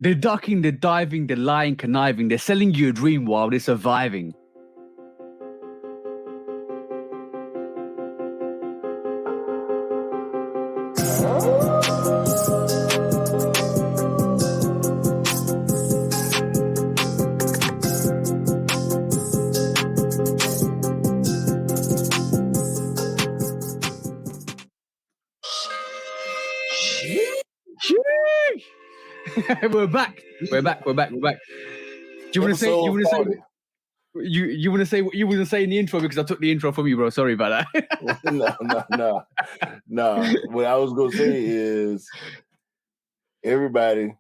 They're ducking, they're diving, they're lying, conniving. They're selling you a dream while they're surviving. We're back. We're back. Do you want to say? You want to say? You want to say what you want to say in the intro because I took the intro from you, bro. Sorry about that. No. What I was gonna say is, everybody,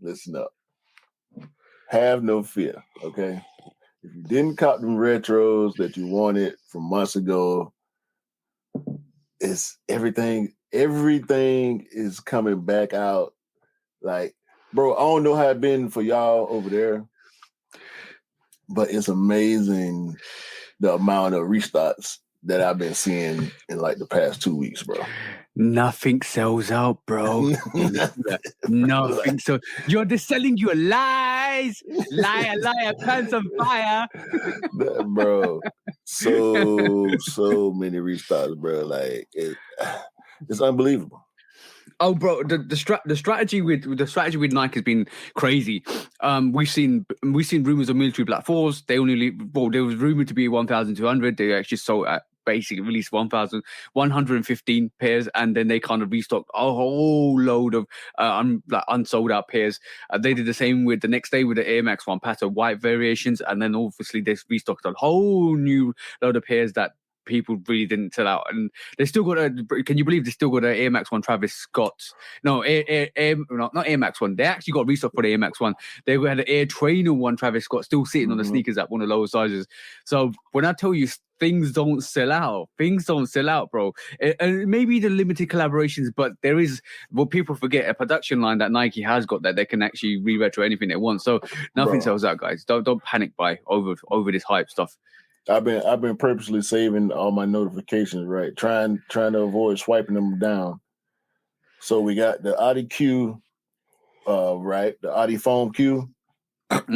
listen up. Have no fear, okay? If you didn't cop them retros that you wanted from months ago, it's everything is coming back out. Like, bro, I don't know how it's been for y'all over there, but it's amazing the amount of restocks that I've been seeing in like the past 2 weeks, bro. Nothing sells out, bro. Nothing. So you're just selling your lies. Liar, pants on fire. Bro, so many restocks, bro. Like it's unbelievable. Oh, bro, the strategy with Nike has been crazy. We've seen rumors of military Black 4s. There was rumored to be 1,200. They actually sold at basically released 1,115 pairs, and then they kind of restocked a whole load of unsold out pairs. They did the same with the next day with the Air Max 1 pattern white variations, and then obviously they restocked a whole new load of pairs that people really didn't sell out, and they still got can you believe they still got an Air Max 1 Travis Scott? No, not Air Max 1. They actually got restocked for the Air Max 1. They had an Air Trainer 1 Travis Scott still sitting on the sneakers at one of the lower sizes. So when I tell you things don't sell out, bro. And maybe the limited collaborations, but there is what people forget, a production line that Nike has got that they can actually re-retro anything they want. So nothing sells out, guys. Don't panic buy over this hype stuff. I've been purposely saving all my notifications, right? Trying to avoid swiping them down. So we got the Audi Q, right? The Audi Foam Q. Both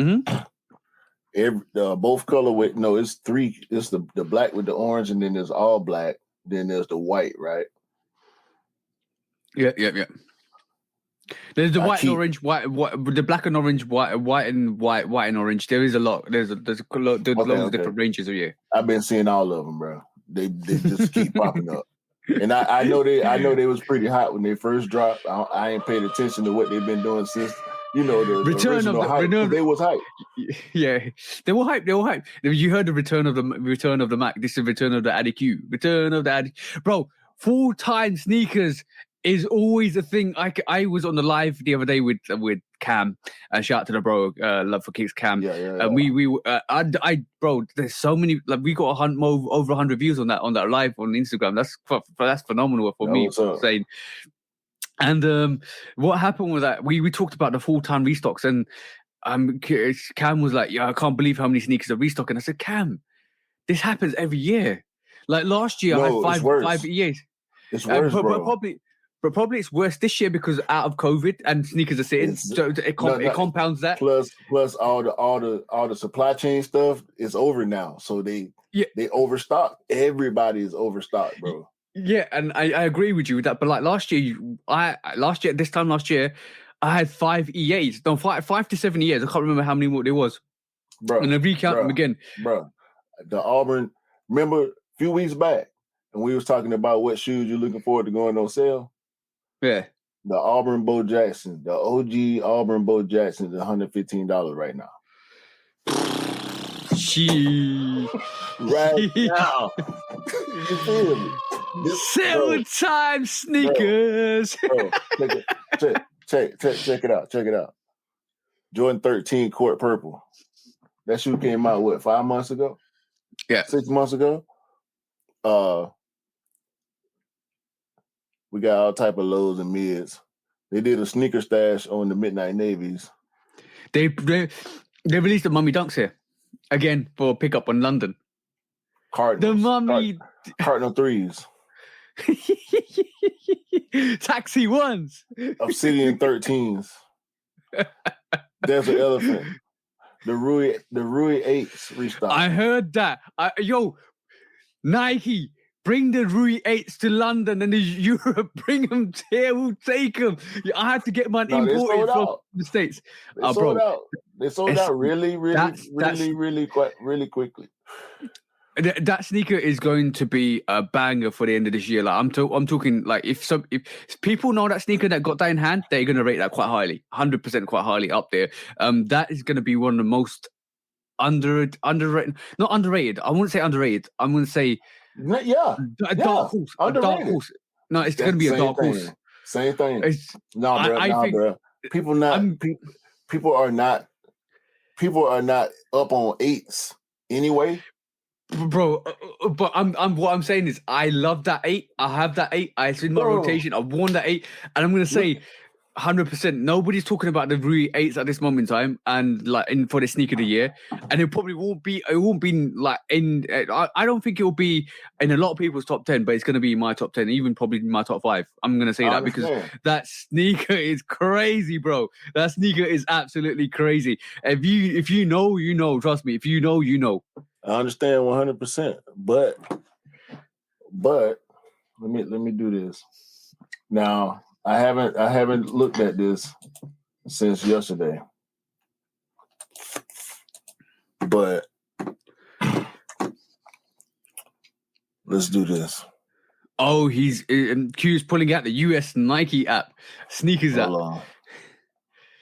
colorway. No, it's three. It's the black with the orange, and then there's all black. Then there's the white, right? Yeah. There's the white and orange, the black and orange, white and orange. There is a lot. There's loads of different ranges of you. I've been seeing all of them, bro. They just keep popping up, and I know they was pretty hot when they first dropped. I ain't paid attention to what they've been doing since. You know, the original hype. They was hype. Yeah, they were hype. You heard the return of the Mac. This is the return of the Addy Q. Return of the Addy. Bro, full-time sneakers is always a thing. I was on the live the other day with Cam. Shout out to the bro, Love for Kicks Cam. Yeah. I bro, there's so many. Like we got over 100 views on that live on Instagram. That's phenomenal for me. Saying. And what happened was that we talked about the full-time restocks, and Cam was like, "Yeah, I can't believe how many sneakers are restocking." I said, "Cam, this happens every year. Like last year, I had five EAs. It's worse, bro. Probably it's worse this year because out of COVID and sneakers are sitting, so it compounds that. Plus all the supply chain stuff is over now, so they overstock. Everybody is overstocked, bro. Yeah, and I agree with you with that. But like last year, this time last year, I had 5 EAs. No, 5 to 7 EAs. I can't remember how many more there was. Bro, and I recount them again. Bro, the Auburn. Remember a few weeks back, and we was talking about what shoes you're looking forward to going on sale. Yeah, the Auburn Bo Jackson, the OG Auburn Bo Jackson is $115 right now. Right now, you feel me? Sale time sneakers. Bro, check it out. Jordan 13 Court Purple. That shoe came out 5 months ago? Yeah, 6 months ago. We got all type of lows and mids. They did a sneaker stash on the Midnight Navies. They released the Mummy Dunks here again for pickup on London. Cardinals. The Mummy Cardinal 3s. Taxi 1s. Obsidian 13s. There's an elephant. The Rui 8s restock. I heard that. Yo, Nike, bring the Rui 8s to London and Europe. Bring them here. We'll take them. I had to get mine imported from the States. They sold out. They sold out really quickly. That sneaker is going to be a banger for the end of this year. Like I'm talking like if people know that sneaker that got that in hand, they're going to rate that quite highly, 100% quite highly up there. That is going to be one of the most underrated. Not underrated. I wouldn't say underrated. I'm going to say a dark horse. A dark horse. No, it's going to be a dark horse. Same thing. Bro. People are not up on 8s anyway. Bro, but what I'm saying is I love that 8. I have that 8. It's in my rotation. I've worn that 8, and I'm gonna say 100%. Nobody's talking about the Rui 8s at this moment in time, and like for the sneaker of the year. And it probably won't be. It won't be like in. I don't think it will be in a lot of people's top 10, but it's gonna be my top 10, even probably my top 5. I'm gonna say that because that sneaker is crazy, bro. That sneaker is absolutely crazy. If you know, you know. Trust me. If you know, you know. I understand 100%, but let me do this. Now, I haven't looked at this since yesterday, but let's do this. Oh, Q's pulling out the US Nike app, sneakers app. Hold on.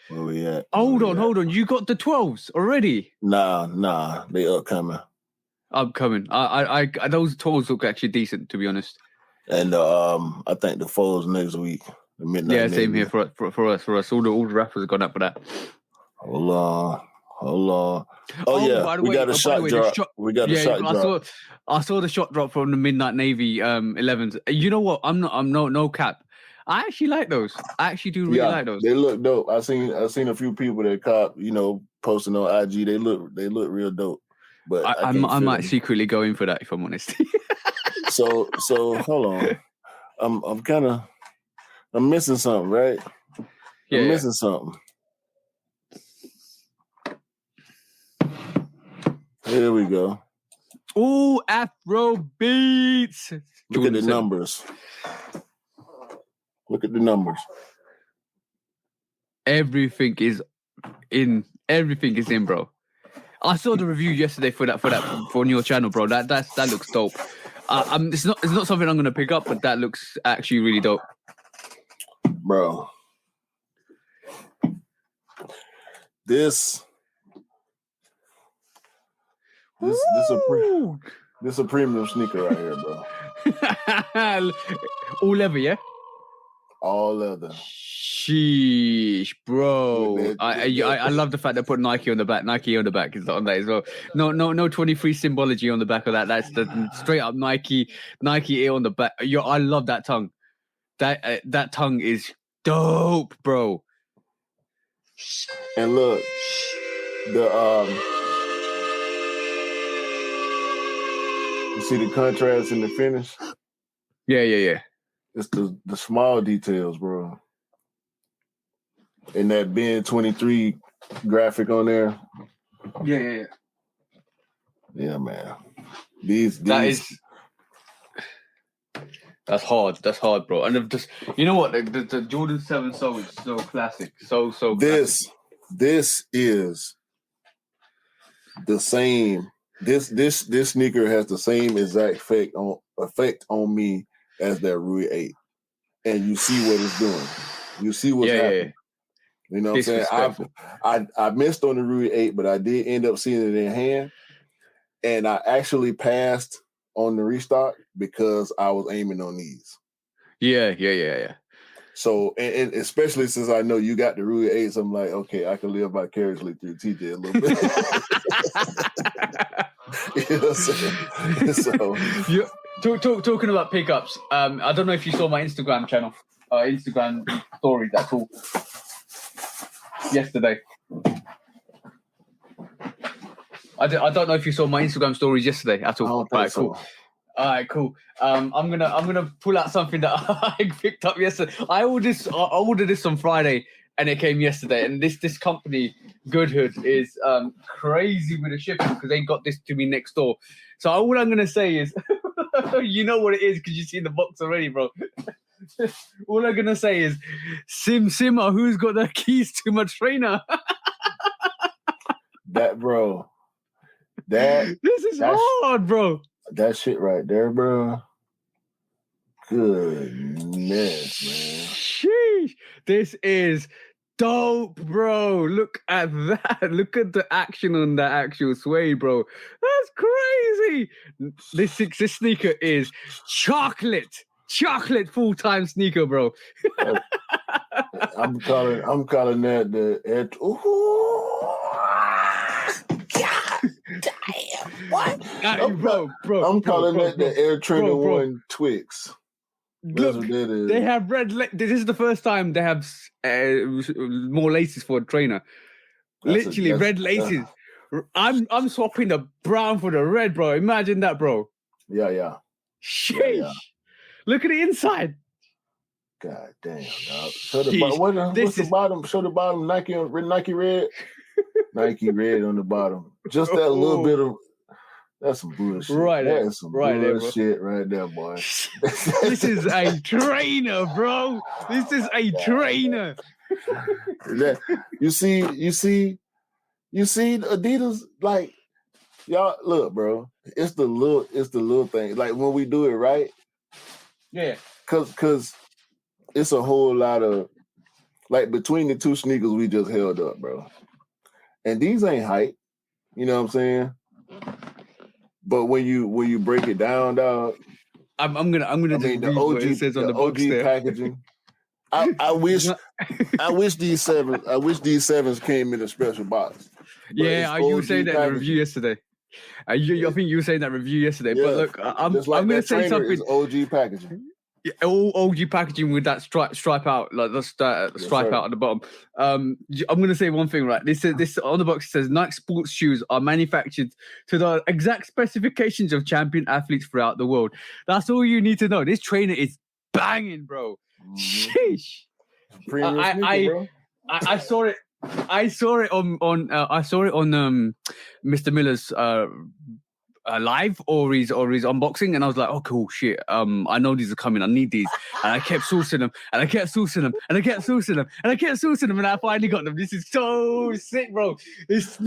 Where we at? Hold on. You got the 12s already? Nah, they upcoming. Upcoming. I those 12s look actually decent, to be honest. And I think the 4s next week. The midnight. Yeah, same here for us. All the rappers have gone up for that. Hold on. Oh yeah, we got a shot drop. We got a shot drop. I saw the shot drop from the Midnight Navy 11s. You know what? I'm no cap. I actually like those. I actually do really like those. They look dope. I seen a few people that cop, posting on IG. They look real dope. But I might secretly go in for that if I'm honest. so hold on. I'm missing something, right? Yeah, I'm missing something. Here we go. Ooh, Afro beats. Look at the numbers. Look at the numbers. Everything is in, bro. I saw the review yesterday for on your channel, bro. That looks dope. It's not something I'm gonna pick up, but that looks actually really dope, bro. This a premium sneaker right here, bro. All leather, yeah. All leather. Sheesh, bro. I love the fact they put Nike on the back. Nike on the back is on that as well. No 23 symbology on the back of that. That's the straight up Nike Air on the back. I love that tongue. That tongue is dope, bro. And look, you see the contrast in the finish? Yeah. It's the small details, bro. And that Ben 23 graphic on there. Yeah. Yeah, man. That's hard, bro. And just you know what, the Jordan 7 sole is so classic, so this classic. This is the same. This sneaker has the same exact effect on me as that Rui 8, and you see what it's doing. You see what's happening. Yeah. You know what I'm saying? I missed on the Rui 8, but I did end up seeing it in hand, and I actually passed on the restock because I was aiming on these. Yeah. So, and especially since I know you got the Rui 8s, I'm like, okay, I can live vicariously through TJ a little bit. You know what I'm saying? So, talking about pickups, I don't know if you saw my Instagram channel, Instagram stories at all yesterday. I don't know if you saw my Instagram stories yesterday at all. I don't think so. All right, cool. I'm gonna pull out something that I picked up yesterday. I ordered this on Friday, and it came yesterday. And this company, Goodhood, is crazy with the shipping because they got this to me next door. So all I'm gonna say is, you know what it is because you see the box already, bro. All I'm gonna say is, Simmer, who's got the keys to my trainer? That, bro. This is hard, bro. That shit right there, bro. Goodness, man. Sheesh. This is dope, bro. Look at that. Look at the action on that actual suede, bro. That's crazy. This sneaker is chocolate full-time sneaker, bro. I'm calling that the Air. Damn, what? I'm calling that the Air Trainer 1 Twix. Look, they have red. This is the first time they have more laces for a trainer. Literally red laces. I'm swapping the brown for the red, bro. Imagine that, bro. Yeah. Sheesh. Yeah. Look at the inside. God damn, dog. What's the bottom? Show the bottom. Nike red. Nike red on the bottom. Just that little bit of. That's some bullshit. Right there. That's some bullshit right there, boy. This is a trainer, bro. This is a trainer. You see Adidas, like, y'all look, bro. It's the little thing. Like when we do it right. Yeah. Cause it's a whole lot of, like, between the two sneakers we just held up, bro. And these ain't hype. You know what I'm saying? But when you break it down, dog, I'm gonna just read what it says on the box there. Packaging. I wish these sevens came in a special box. Yeah, you were saying that in the review yesterday. I think you were saying that review yesterday. Yeah. But look, I'm gonna say something. Is OG packaging. Yeah, all OG packaging with that stripe out, like the stripe out at the bottom. I'm going to say one thing, right? This on the box says Nike sports shoes are manufactured to the exact specifications of champion athletes throughout the world. That's all you need to know. This trainer is banging, bro. Mm-hmm. Sheesh. Bro. I saw it. I saw it on Mr. Miller's live or his unboxing, and I was like, oh cool, shit, I know these are coming, I need these, and I kept sourcing them, and I finally got them. This is so sick, bro. This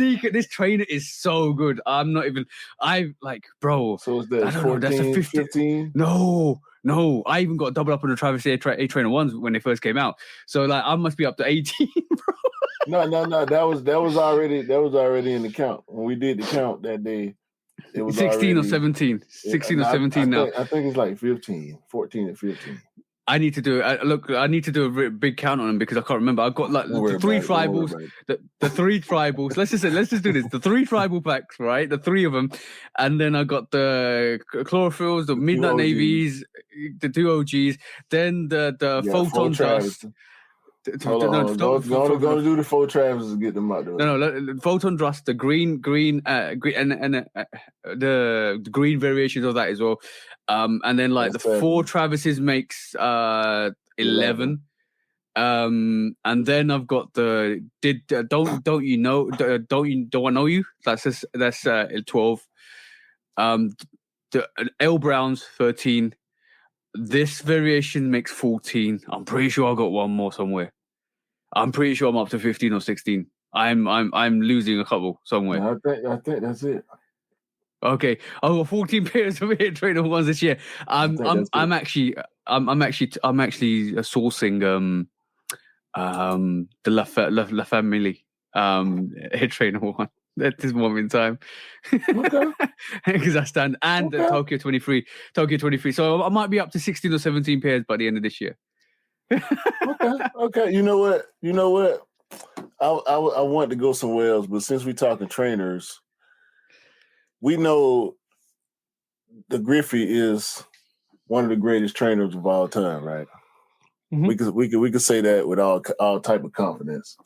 trainer is so good. Bro, so is that 14, that's a 15? No, I even got double up on the Travis A Trainer 1s when they first came out, so like I must be up to 18, bro. No, that was already in the count when we did the count that day. It was 16 or 17. 16 or 17 now. I think it's like 15, 14 and 15. I need to do I need to do a big count on them because I can't remember. I've got like the three tribals. The three tribals. Let's just do this. The three tribal packs, right? The three of them, and then I got the chlorophylls, the midnight navies, the two OGs, then the photon dust. Hold on. Go to do the four Travis and get them out there. No, photon dust, the green, and the green variations of that as well. And then like the four Travises makes 11. And then I've got the don't I know you? That's 12. The L Browns 13. This variation makes 14. I'm pretty sure I got one more somewhere. I'm pretty sure I'm up to 15 or 16. I'm losing a couple somewhere. I think that's it. Okay, I've got 14 pairs of Air Trainer 1s this year. I'm actually sourcing the La Family Air Trainer 1 at this moment in time. Okay. Because I stand and the Tokyo 23. So I might be up to 16 or 17 pairs by the end of this year. Okay. You know what? I want to go somewhere else, but since we're talking trainers, we know the Griffey is one of the greatest trainers of all time, right? Mm-hmm. We could say that with all type of confidence,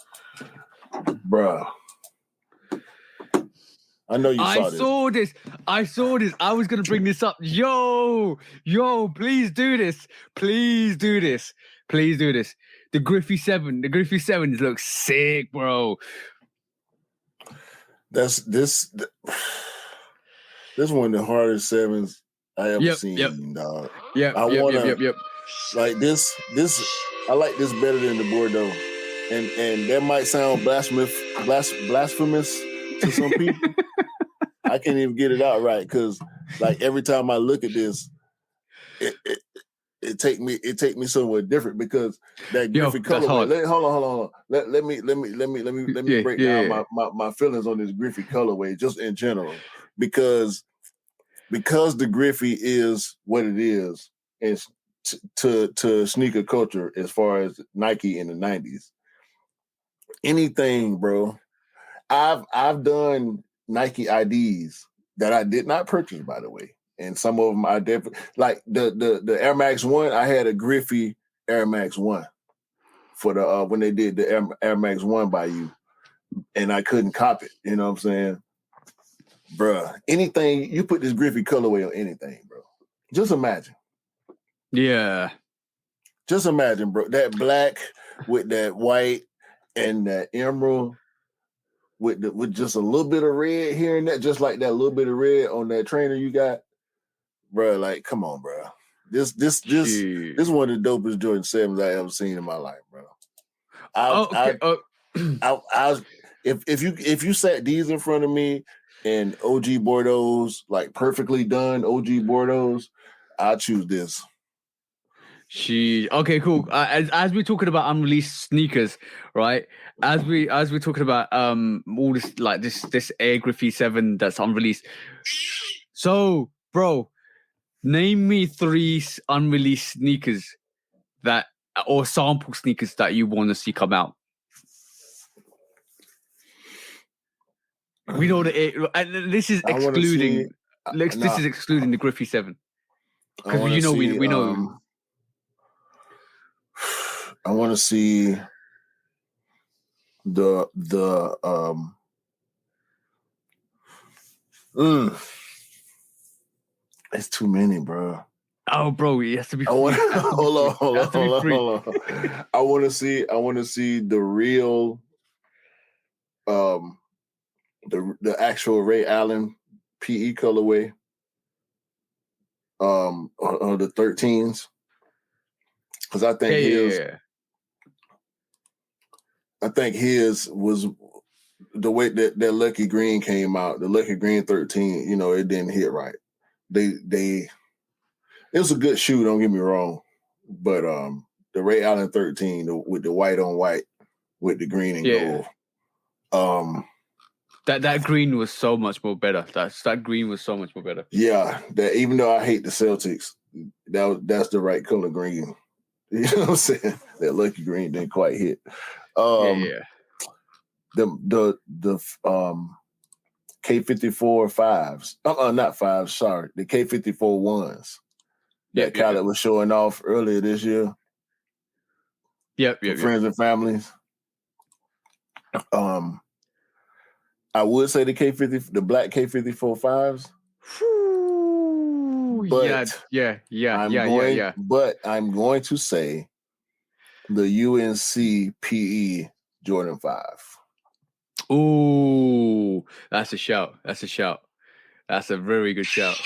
bruh. I know you saw this. I saw this. I was going to bring this up. Yo, please do this. The Griffey 7. The Griffey 7 looks sick, bro. This one of the hardest 7s I ever seen, dog. Yep. Like this. I like this better than the Bordeaux, and that might sound blasphemous to some people. I can't even get it out right because, like, every time I look at this, it take me somewhere different because that Griffey colorway. Hold on. Let me break down my feelings on this Griffey colorway just in general because the Griffey is what it is, and to sneaker culture as far as Nike in the 90s. Anything, bro. I've done Nike IDs that I did not purchase, by the way. And some of them I definitely like the Air Max 1. I had a Griffey Air Max 1 for the when they did the Air Max 1 by you, and I couldn't cop it. You know what I'm saying? Bruh, anything you put this Griffey colorway on anything, bro. Just imagine. Yeah. Just imagine, bro. That black with that white and that emerald with just a little bit of red here and that, just like that little bit of red on that trainer you got, bro. Like, come on, bro. This one of the dopest Jordan 7s I ever seen in my life, bro. If you sat these in front of me and OG Bordeaux's, like perfectly done OG Bordeaux's, I'll choose this. Okay, cool. As we're talking about unreleased sneakers, right? As we're talking about all this, like this Air Griffey 7 that's unreleased. So, bro, name me 3 unreleased sneakers or sample sneakers that you want to see come out. We know this is excluding. This is excluding the Griffey 7 because we know. I want to see it's too many, bro. Oh, bro, it has to be. Hold on. I want to see the real, the actual Ray Allen PE colorway, or the 13s, because I think I think his was the way that Lucky Green came out. The Lucky Green 13, it didn't hit right. It was a good shoe, don't get me wrong, but the Ray Allen 13 with the white on white with the green and gold. That green was so much more better. That green was so much more better. Yeah, that even though I hate the Celtics, that's the right color green. You know what I'm saying? That Lucky Green didn't quite hit. The K54 5s. Not 5s, sorry. The K54 1s that Khaled was showing off earlier this year. For friends and families. I would say the black K54 5s. But I'm going to say the UNC PE Jordan 5. Ooh, that's a shout. That's a very good shout.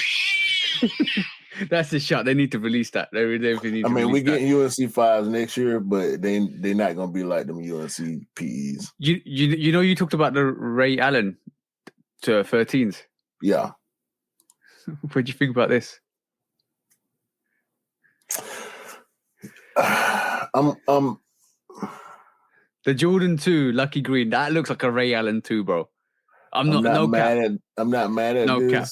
That's a shout. They need to release that. They need to we're getting UNC 5s next year, but they're not going to be like them UNC PEs. You talked about the Ray Allen to 13s. Yeah. What do you think about this? The Jordan 2 Lucky Green, that looks like a Ray Allen 2, bro. I'm not mad at this. Cap.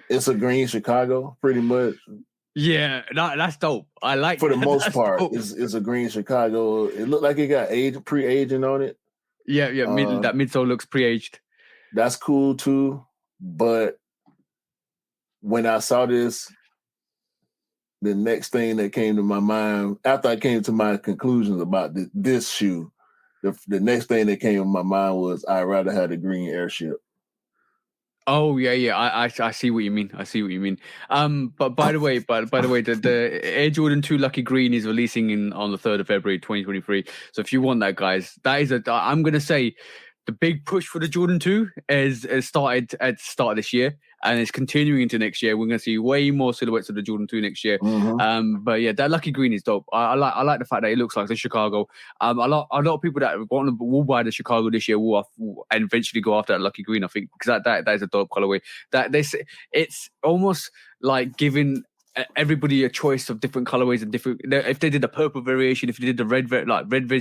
It's a green Chicago, pretty much. Yeah, that's dope. I like for the most part. It's a green Chicago. It looked like it got pre-aging on it. Yeah. That midsole looks pre-aged. That's cool too. But when I saw this, the next thing that came to my mind after I came to my conclusions about this shoe, the next thing that came to my mind was I'd rather have the green Airship. Oh yeah. I see what you mean. I see what you mean. But by the way, the Air Jordan 2 Lucky Green is releasing on the 3rd of February 2023. So if you want that, guys, that is I'm gonna say the big push for the Jordan 2 has started at the start of this year and it's continuing into next year. We're gonna see way more silhouettes of the Jordan 2 next year. But yeah, that Lucky Green is dope. I like the fact that it looks like the Chicago. A lot of people that will buy the Chicago this year will and eventually go after that Lucky Green. I think because that is a dope colorway. That they say it's almost like giving everybody a choice of different colorways and different. If they did a purple variation, if they did the red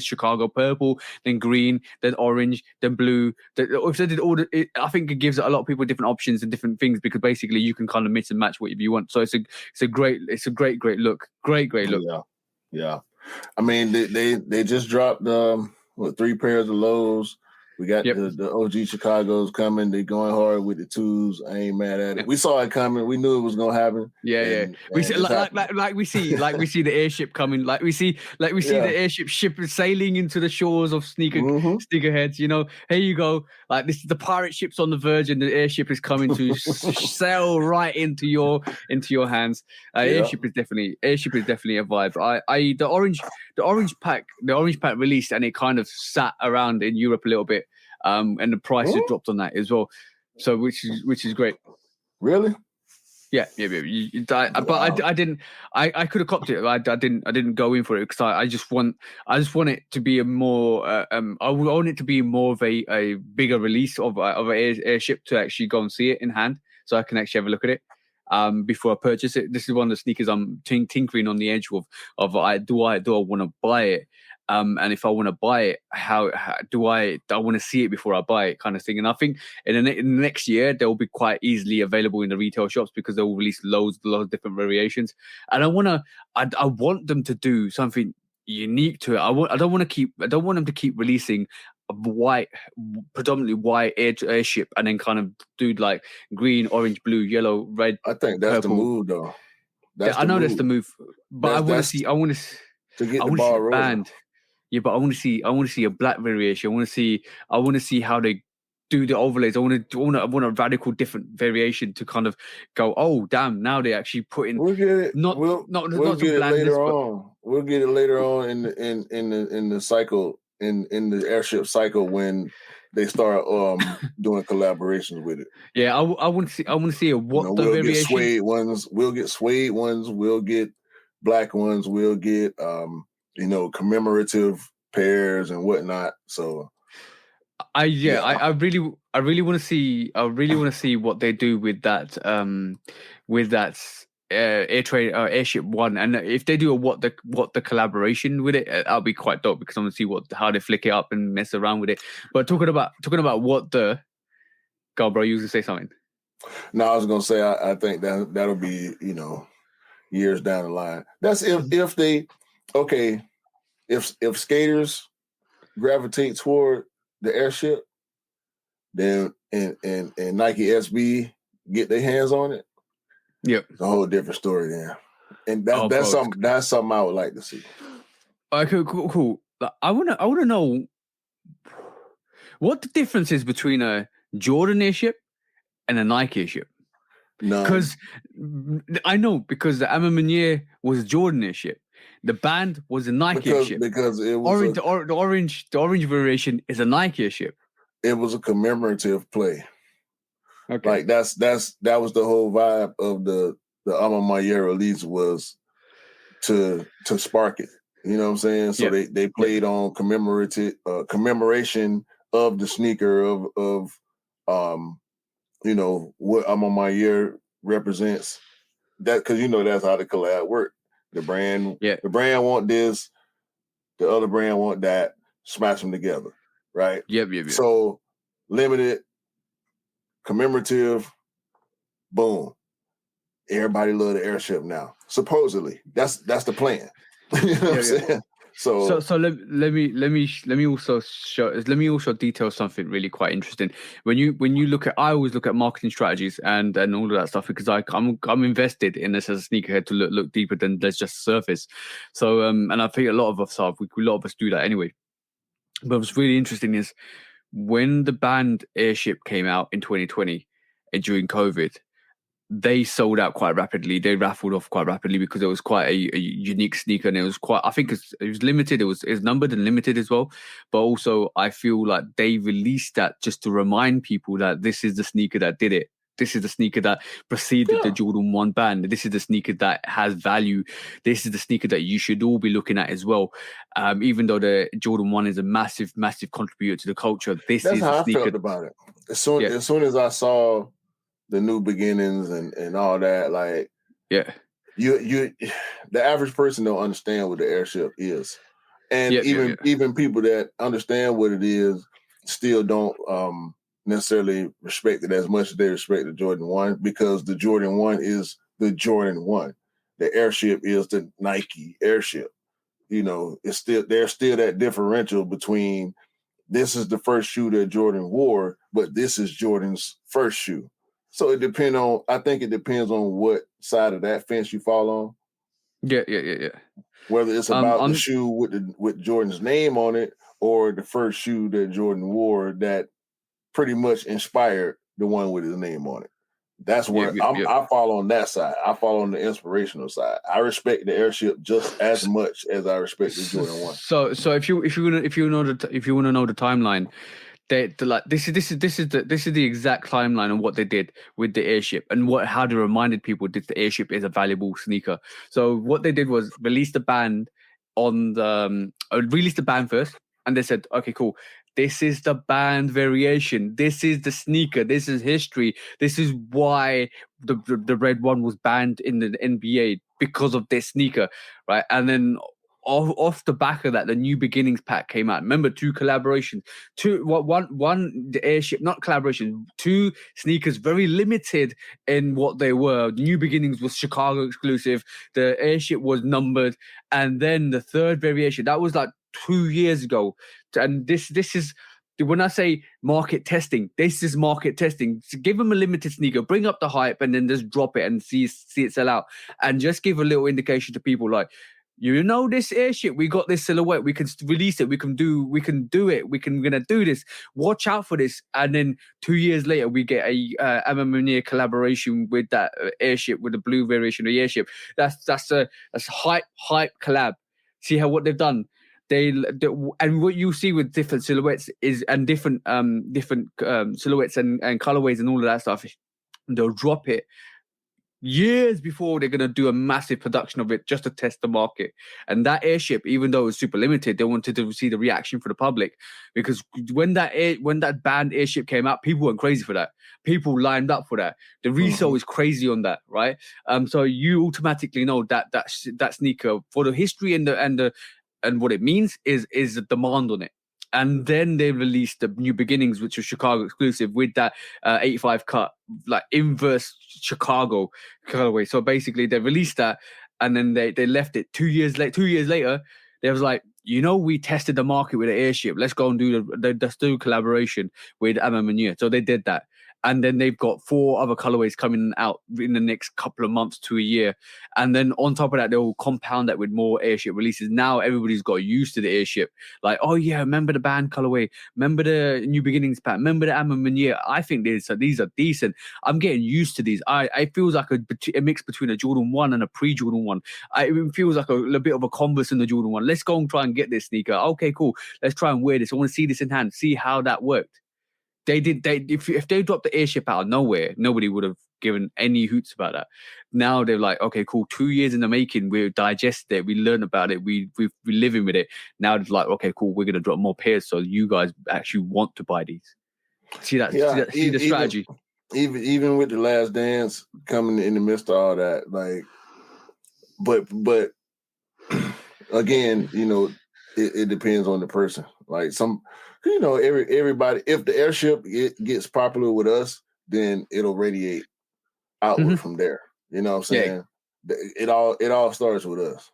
Chicago purple, then green, then orange, then blue. If they did I think it gives a lot of people different options and different things because basically you can kind of mix and match whatever you want. So it's a great look. Great look. Yeah. I mean, they just dropped 3 pairs of lows. We got the OG Chicago's coming. They going hard with the 2s. I ain't mad at it. We saw it coming. We knew it was gonna happen. Yeah. We see we see the airship coming. Like we see the airship sailing into the shores of sneakerheads. You know, here you go. Like this, the pirate ship's on the verge, and the airship is coming to sail right into your hands. Airship is definitely a vibe. The orange pack released, and it kind of sat around in Europe a little bit. And the price has dropped on that as well. So which is great. Really? Yeah. But I didn't. I could have copped it. I didn't go in for it because I just want it to be a more. I want it to be more of a bigger release of an airship to actually go and see it in hand, so I can actually have a look at it. Before I purchase it. This is one of the sneakers I'm tinkering on the edge of do I want to buy it. And if I want to buy it, how do I want to see it before I buy it, kind of thing. And I think in the next year they'll be quite easily available in the retail shops because they'll release loads of different variations. And I want them to do something unique to it. I don't want them to keep releasing a predominantly white airship and then kind of do like green, orange, blue, yellow, red. I think that's purple. The move, though. That's the move. But I want to get the ball rolling. Band. Yeah, but I want to see a black variation. I want to see how they do the overlays. I want a radical different variation to kind of go, oh damn, now they actually put in. We'll get it. We'll get it later on. We'll get it later on in the cycle in the airship cycle when they start doing collaborations with it. Yeah, I want to see a the variation. Get suede ones. We'll get suede ones. We'll get black ones. We'll get commemorative pairs and whatnot. So I really want to see what they do with that airship one, and if they do what the collaboration with it, that'll be quite dope because I want to see how they flick it up and mess around with it. But talking about what the go, bro, you was gonna say something. No, I was gonna say I think that'll be years down the line. That's if they if skaters gravitate toward the airship, then and Nike SB get their hands on it. Yep, it's a whole different story then, and that's something I would like to see. Okay, cool. I wanna know what the difference is between a Jordan airship and a Nike airship. No, because I know because the Amma Manier was a Jordan airship. The band was a Nike airship. Because it was the orange variation is a Nike airship. It was a commemorative play. Okay. Like that was the whole vibe of the Amma Manier release was to spark it. You know what I'm saying? So they played on commemoration of the sneaker of what Amma Manier represents. That because that's how the collab worked. The brand want this, the other brand want that. Smash them together, right? Yep. So limited, commemorative, boom. Everybody love the airship now. Supposedly, that's the plan. You know what I'm saying? So let me also detail something really quite interesting. When you look at, I always look at marketing strategies and all of that stuff because I'm invested in this as a sneakerhead to look deeper than there's just surface. So and I think a lot of us do that anyway. But what's really interesting is when the band airship came out in 2020, during COVID, they sold out quite rapidly. They raffled off quite rapidly because it was quite a unique sneaker, and it was quite. I think it was limited. It was numbered and limited as well. But also, I feel like they released that just to remind people that this is the sneaker that did it. This is the sneaker that preceded the Jordan 1 ban. This is the sneaker that has value. This is the sneaker that you should all be looking at as well. Even though the Jordan 1 is a massive, massive contributor to the culture, That's is how the sneaker. I felt about it. As soon as I saw the new beginnings and all that, like, you the average person don't understand what the airship is, and even people that understand what it is still don't necessarily respect it as much as they respect the Jordan 1, because the Jordan 1 is the Jordan 1. The airship is the Nike airship. It's there's still that differential between this is the first shoe that Jordan wore, but this is Jordan's first shoe. So I think it depends on what side of that fence you fall on. Yeah. Whether it's about the shoe with Jordan's name on it, or the first shoe that Jordan wore that pretty much inspired the one with his name on it. That's where I fall on that side. I fall on the inspirational side. I respect the airship just as much as I respect the Jordan 1. So if you want to know the timeline, this is the exact timeline of what they did with the airship, and how they reminded people that the airship is a valuable sneaker. So what they did was release the band first, and they said, okay, cool. This is the band variation. This is the sneaker. This is history. This is why the red one was banned in the NBA, because of this sneaker, right? And then off the back of that, the New Beginnings pack came out. Remember, 2 collaborations, one the airship, not collaboration, 2 sneakers, very limited in what they were. New Beginnings was Chicago exclusive. The airship was numbered, and then the third variation that was like 2 years ago. And this is, when I say market testing, this is market testing. So give them a limited sneaker, bring up the hype, and then just drop it and see it sell out, and just give a little indication to people like, this airship, we got this silhouette, we can release it, we can do it, we're gonna do this, watch out for this. And then 2 years later, we get a Amamania collaboration with that airship, with the blue variation of the airship. That's a hype collab. See what they've done. And what you see with different silhouettes and different silhouettes and colorways and all of that stuff, they'll drop it years before they're going to do a massive production of it just to test the market. And that airship, even though it was super limited, they wanted to see the reaction for the public, because when that banned airship came out, people went crazy for that. People lined up for that. The resale is crazy on that, right? So you automatically know that sneaker, for the history and what it means, is a demand on it. And then they released the New Beginnings, which was Chicago exclusive, with that 85 cut, like inverse Chicago colorway. So basically, they released that, and then they left it 2 years later. 2 years later, they was like, we tested the market with an airship. Let's go and let's do collaboration with Amamania. So they did that. And then they've got 4 other colorways coming out in the next couple of months to a year. And then on top of that, they'll compound that with more airship releases. Now everybody's got used to the airship. Like, oh yeah, remember the band colorway? Remember the New Beginnings pack? Remember the Amamania? I think these are decent. I'm getting used to these. I feels like a mix between a Jordan 1 and a pre-Jordan 1. It feels like a bit of a Converse in the Jordan 1. Let's go and try and get this sneaker. Okay, cool. Let's try and wear this. I want to see this in hand. See how that worked. If they dropped the airship out of nowhere, nobody would have given any hoots about that. Now they're like, okay, cool. 2 years in the making, we digested it, we learned about it, we're living with it. Now it's like, okay, cool, we're gonna drop more pairs so you guys actually want to buy these. See the strategy. Even with the Last Dance coming in the midst of all that, like, but again, it depends on the person. Like everybody, if the airship gets popular with us, then it'll radiate outward from there. You know what I'm saying? Yeah. It all starts with us.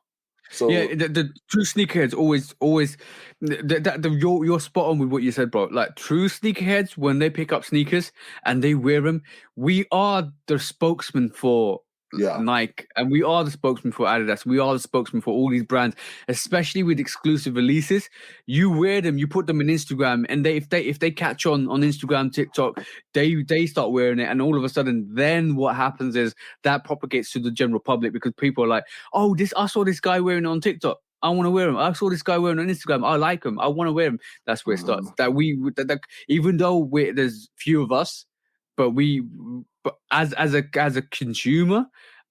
So yeah, the true sneakerheads always you're spot on with what you said, bro. Like, true sneakerheads, when they pick up sneakers and they wear them, we are the spokesman for Yeah. Nike, and we are the spokesman for Adidas. We are the spokesman for all these brands, especially with exclusive releases. You wear them, you put them in Instagram, and if they catch on Instagram, TikTok, they start wearing it, and all of a sudden, then what happens is that propagates to the general public because people are like, oh, I saw this guy wearing it on TikTok. I want to wear him. I saw this guy wearing on Instagram. I like him. I want to wear him. That's where it starts. That even though there's few of us, but as a consumer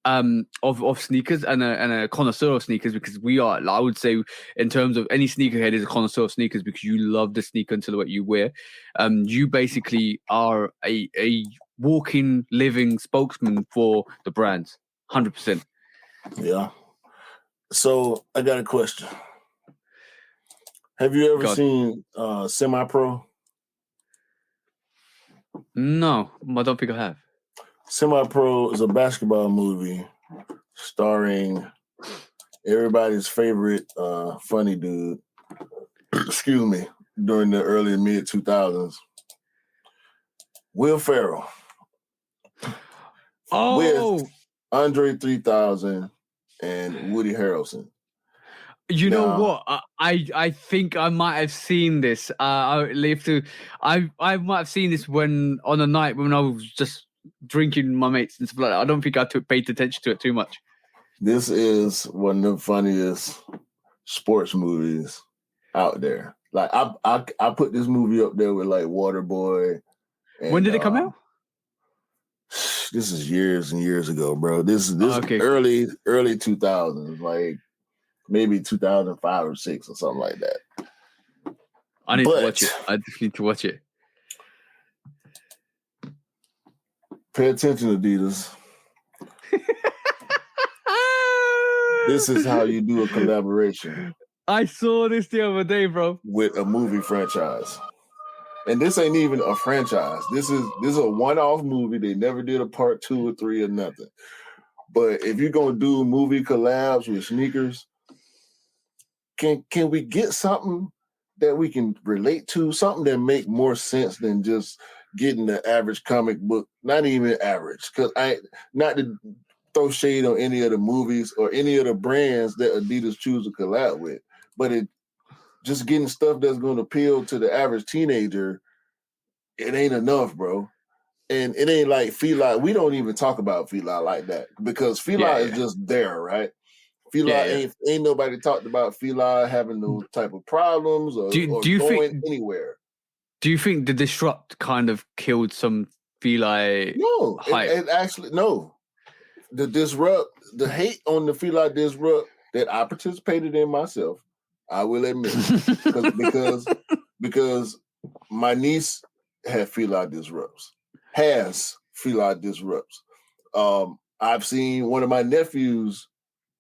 of sneakers and a connoisseur of sneakers, because we are, I would say, in terms of any sneakerhead is a connoisseur of sneakers because you love the sneaker and silhouette you wear. You basically are a walking, living spokesman for the brands, 100%. Yeah. So I got a question. Have you ever seen Semi-Pro? No, I don't think I have. Semi-Pro is a basketball movie starring everybody's favorite funny dude, excuse me, during the early and mid 2000s, Will Ferrell. With Andre 3000 and Woody Harrelson. You know what? I think I might have seen this. I might have seen this on a night when I was just drinking my mates and stuff like that. I don't think I paid attention to it too much. This is one of the funniest sports movies out there. Like I put this movie up there with like Waterboy. And, when did it come out? This is years and years ago, bro. This is early 2000s, like maybe 2005 or 6 or something like that. I need to watch it. I just need to watch it. Pay attention, Adidas. This is how you do a collaboration. I saw this the other day, bro. With a movie franchise. And this ain't even a franchise. This is a one-off movie. They never did a part 2 or 3 or nothing. But if you're gonna do movie collabs with sneakers, can we get something that we can relate to? Something that make more sense than just getting the average comic book, not even average. Because not to throw shade on any of the movies or any of the brands that Adidas choose to collab with, but just getting stuff that's going to appeal to the average teenager, it ain't enough, bro. And it ain't like Fila. We don't even talk about Fila like that because Fila is just there, right? Fila ain't nobody talked about Fila having those type of problems or going anywhere. Do you think the Disrupt kind of killed some Fila? No, hype? It actually no. The Disrupt, the hate on the Fila Disrupt that I participated in myself, I will admit, because my niece had Fila Disrupts, has Fila Disrupts. I've seen one of my nephews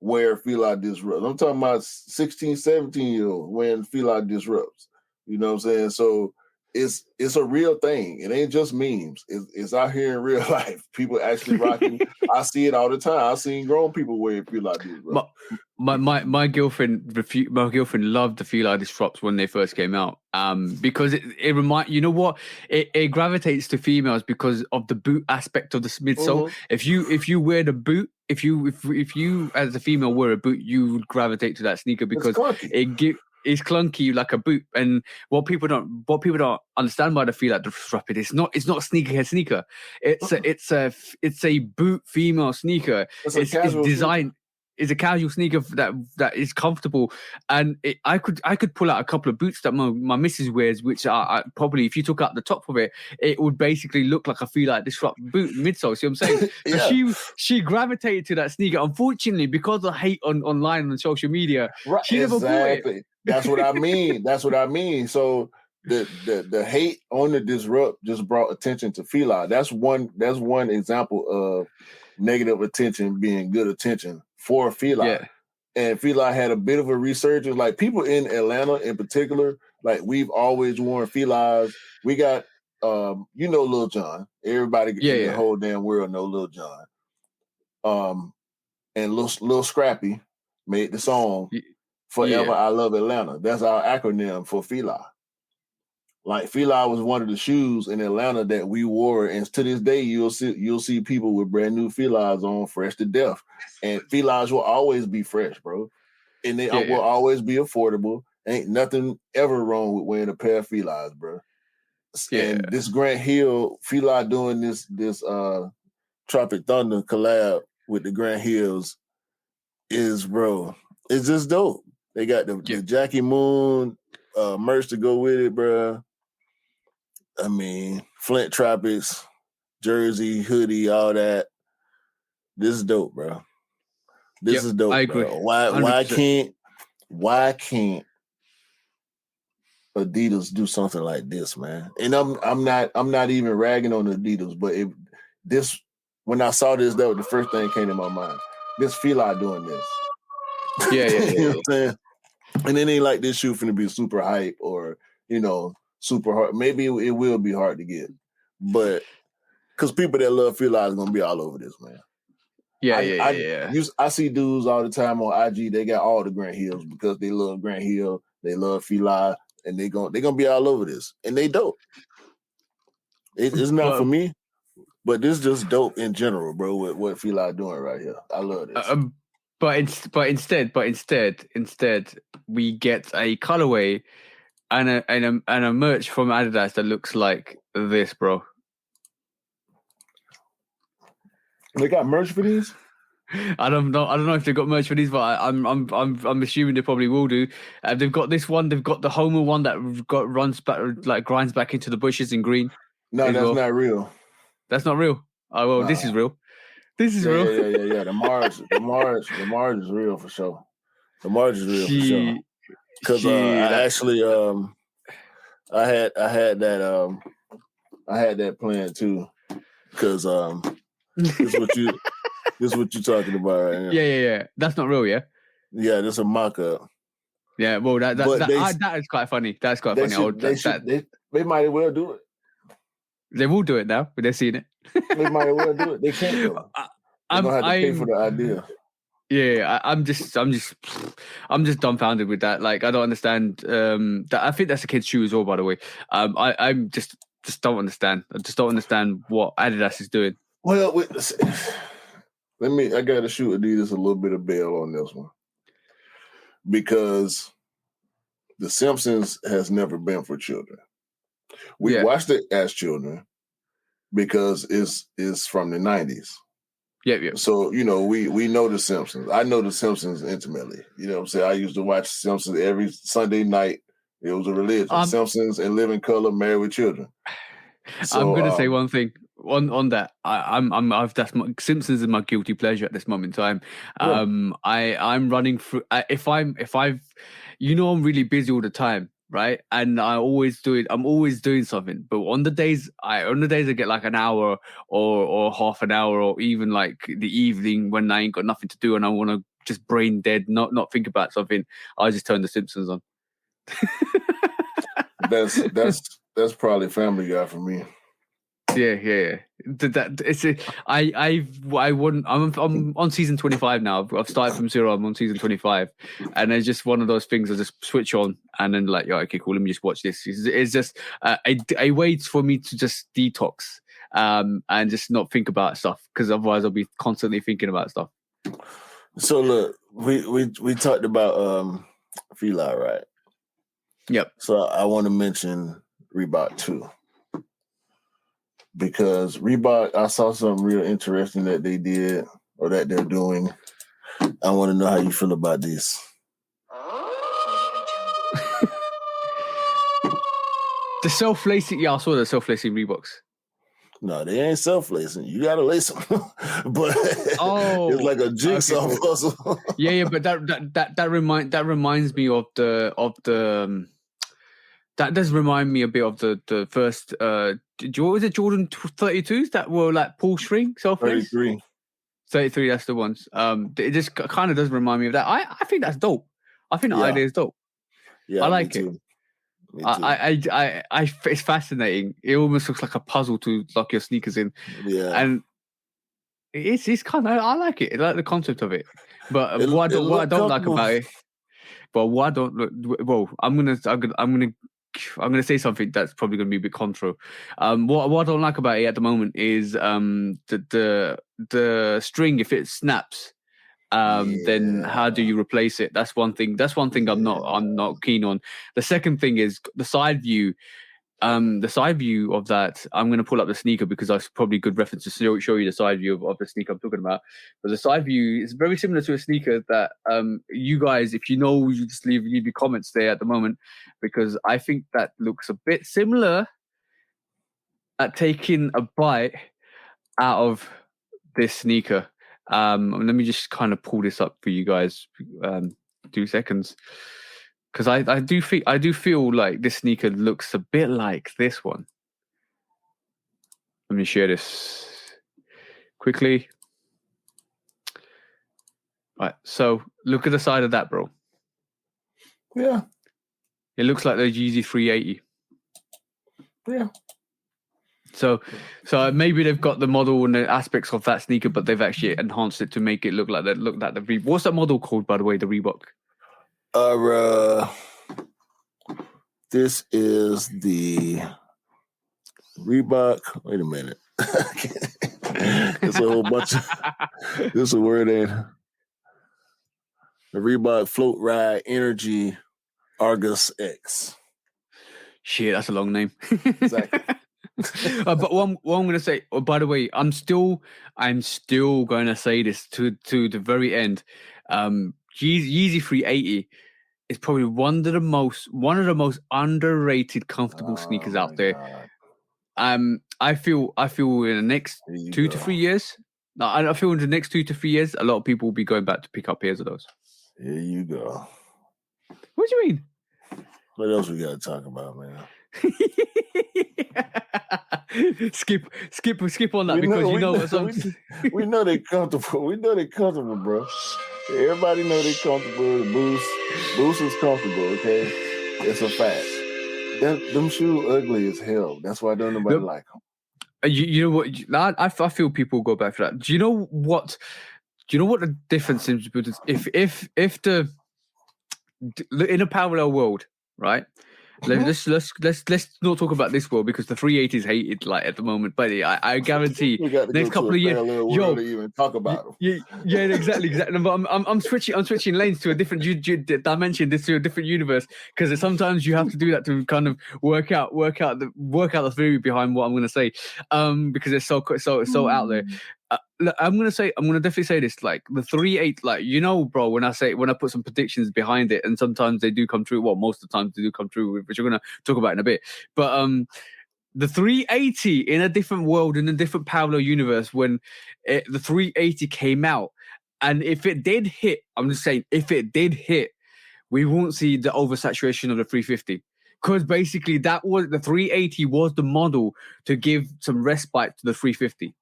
wear Fila Disrupts. I'm talking about 16, 17-year-old wearing Fila Disrupts. You know what I'm saying? So it's a real thing. It ain't just memes. It's out here in real life. People actually rocking. I see it all the time. I've seen grown people wear Fila Disrupts. My girlfriend loved the Fila Disrupts when they first came out. Because it you know what? It gravitates to females because of the boot aspect of the midsole. Mm-hmm. If you wear the boot, if you as a female wear a boot, you would gravitate to that sneaker because it's clunky like a boot. And what people don't understand by the Fila Disrupt, it's not a sneaker. It's a boot female sneaker. It's designed. It's a casual sneaker that is comfortable, and I could pull out a couple of boots that my missus wears, which are probably, if you took out the top of it, it would basically look like a Fila Disrupt boot midsole. See what I'm saying? So she gravitated to that sneaker. Unfortunately, because of hate online on social media, she never bought it. That's what I mean. That's what I mean. So the hate on the Disrupt just brought attention to Fila. That's one example of negative attention being good attention for Fila. Yeah. And Fila had a bit of a resurgence. Like people in Atlanta in particular, like we've always worn Filas. We got Lil Jon. Everybody in the whole damn world know Lil Jon. And Lil Scrappy made the song Forever I Love Atlanta. That's our acronym for Fila. Like Fila was one of the shoes in Atlanta that we wore, and to this day you'll see people with brand new Filas on, fresh to death. And Filas will always be fresh, bro. And they will always be affordable. Ain't nothing ever wrong with wearing a pair of Filas, bro. And this Grant Hill Fila doing this Tropic Thunder collab with the Grant Hills is, bro, it's just dope. They got the Jackie Moon merch to go with it, bro. I mean, Flint Tropics, jersey, hoodie, all that. This is dope, bro. This is dope. I agree. Bro. Why can't Adidas do something like this, man? And I'm not even ragging on Adidas, but when I saw this, that was the first thing that came to my mind. This Fila doing this. Yeah. You know what I'm saying? And it ain't like this shoe finna be super hype or, super hard. Maybe it will be hard to get, but because people that love Fila is gonna be all over this, man. I see dudes all the time on IG. They got all the Grant Hills because they love Grant Hill, they love Fila, and they gonna be all over this, and they dope. It's not for me, but this is just dope in general, bro. With what Fila doing right here, I love this. But instead, we get a colorway and a merch from Adidas that looks like this, bro. They got merch for these? I don't know if they've got merch for these, but I'm assuming they probably will do. They've got this one. They've got the Homer one that runs back, like grinds back into the bushes in green. No, that's not real. That's not real. Oh well, this is real. This is real. Yeah. The Marge is real for sure. The Marge is real for sure. Because I actually I had that plan too. Because this is what you're talking about right now. Yeah. That's not real, yeah. Yeah, that's a mock-up. Yeah, well, that is quite funny. That's quite funny. They might as well do it. They will do it now, but they're seeing it. They might as well do it. They can't do it. They're gonna have to pay for the idea. Yeah, I'm just dumbfounded with that. Like, I don't understand. That I think that's a kid's shoe as well, by the way. I'm just don't understand. I just don't understand what Adidas is doing. Well, I gotta shoot Adidas a little bit of bail on this one because The Simpsons has never been for children. We watched it as children because it's from the 90s. Yeah. So, we know The Simpsons. I know The Simpsons intimately. You know what I'm saying? I used to watch The Simpsons every Sunday night. It was a religion. Simpsons and Living Color, Married with Children. So, I'm gonna say one thing on that. Simpsons is my guilty pleasure at this moment in time. I'm running through. I'm really busy all the time, right? And I'm always doing something. But on the days I get like an hour or half an hour or even like the evening when I ain't got nothing to do and I want to just brain dead, not think about something, I just turn The Simpsons on. That's probably Family Guy for me. Yeah. I'm on season 25 now. I've started from 0. I'm on season 25, and it's just one of those things I just switch on and then like, okay, cool. Let me just watch this. It's just a way for me to just detox and just not think about stuff because otherwise I'll be constantly thinking about stuff. So look, we talked about Fila, right? Yep. So I want to mention Reebok too. Because Reebok, I saw something real interesting that they did or that they're doing. I want to know how you feel about this. The self-lacing, I saw the self-lacing Reeboks. No, they ain't self-lacing. You gotta lace them, but it's like a jigsaw puzzle. Yeah, but that reminds me of the. That does remind me a bit of the first. What was it, Jordan 32s that were like pull string self-lace? 33, that's the ones. It just kind of does remind me of that. I think that's dope. I think the idea is dope. Yeah, I like it. I it's fascinating. It almost looks like a puzzle to lock your sneakers in. Yeah, and it's kind of, I like it. I like the concept of it. But what I don't like about it. But what I don't look. Well, I'm gonna I'm going to say something that's probably going to be a bit contra. What I don't like about it at the moment is the string. If it snaps, then how do you replace it? That's one thing. I'm not keen on. The second thing is the side view. The side view of that, I'm going to pull up the sneaker because that's probably a good reference to show you the side view of the sneaker I'm talking about. But the side view is very similar to a sneaker that you guys, if you know, you just leave your comments there at the moment, because I think that looks a bit similar at taking a bite out of this sneaker. Let me just kind of pull this up for you guys. 2 seconds. Because I do feel like this sneaker looks a bit like this one. Let me share this quickly. All right, so look at the side of that, bro. Yeah. It looks like the Yeezy 380. Yeah. So maybe they've got the model and the aspects of that sneaker, but they've actually enhanced it to make it look like the Reebok. What's that model called, by the way? The Reebok. This is the Reebok. Wait a minute. It's a whole bunch of. This is a word in the Reebok Float Ride Energy Argus X. Shit, that's a long name. Exactly. But what I'm going to say. Oh, by the way, I'm still going to say this to the very end. Yeezy 380 is probably one of the most underrated comfortable sneakers out there. God. I feel in the next 2 to 3 years. I feel in the next 2 to 3 years, a lot of people will be going back to pick up pairs of those. Here you go. What do you mean? What else we got to talk about, man? skip on that, we know they're comfortable. We know they're comfortable, bro. Everybody know they're comfortable. Boost is comfortable. Okay, it's a fact. Them shoes ugly as hell. That's why don't nobody like them. You know what? I feel people go back for that. Do you know what the difference is? If the in a parallel world, right? Let's not talk about this world because the 380 is hated like at the moment. But I guarantee next couple of years, to even talk about them. Yeah, exactly. But I'm switching lanes to a different dimension, to a different universe, because sometimes you have to do that to kind of work out the theory behind what I'm going to say, because it's so out there. I'm gonna definitely say this, like the 3.8, like, you know, bro, when I put some predictions behind it, and sometimes they do come true. Well, most of the time they do come true, which we're gonna talk about in a bit. But the 380 in a different world, in a different parallel universe, when the 380 came out, and if it did hit, I'm just saying, if it did hit, we won't see the oversaturation of the 350. Because basically the 380 was the model to give some respite to the 350.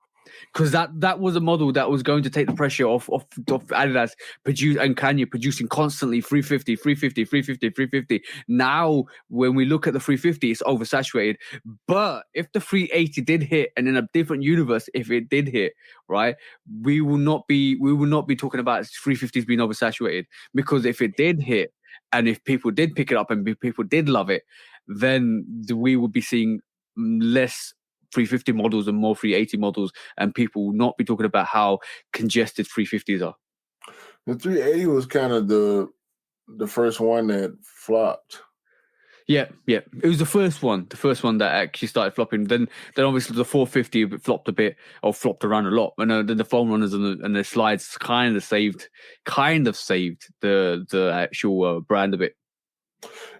Because that was a model that was going to take the pressure off Adidas and Kanye producing constantly 350. Now, when we look at the 350, it's oversaturated. But if the 380 did hit, and in a different universe, if it did hit, right, we will not be talking about 350s being oversaturated. Because if it did hit, and if people did pick it up and people did love it, then we would be seeing less 350 models and more 380 models, and people will not be talking about how congested 350s are. The 380 was kind of the first one that flopped. Yeah. It was the first one that actually started flopping. Then obviously the 450 flopped a bit, or flopped around a lot. And then the foam runners and the slides kind of saved the actual brand a bit.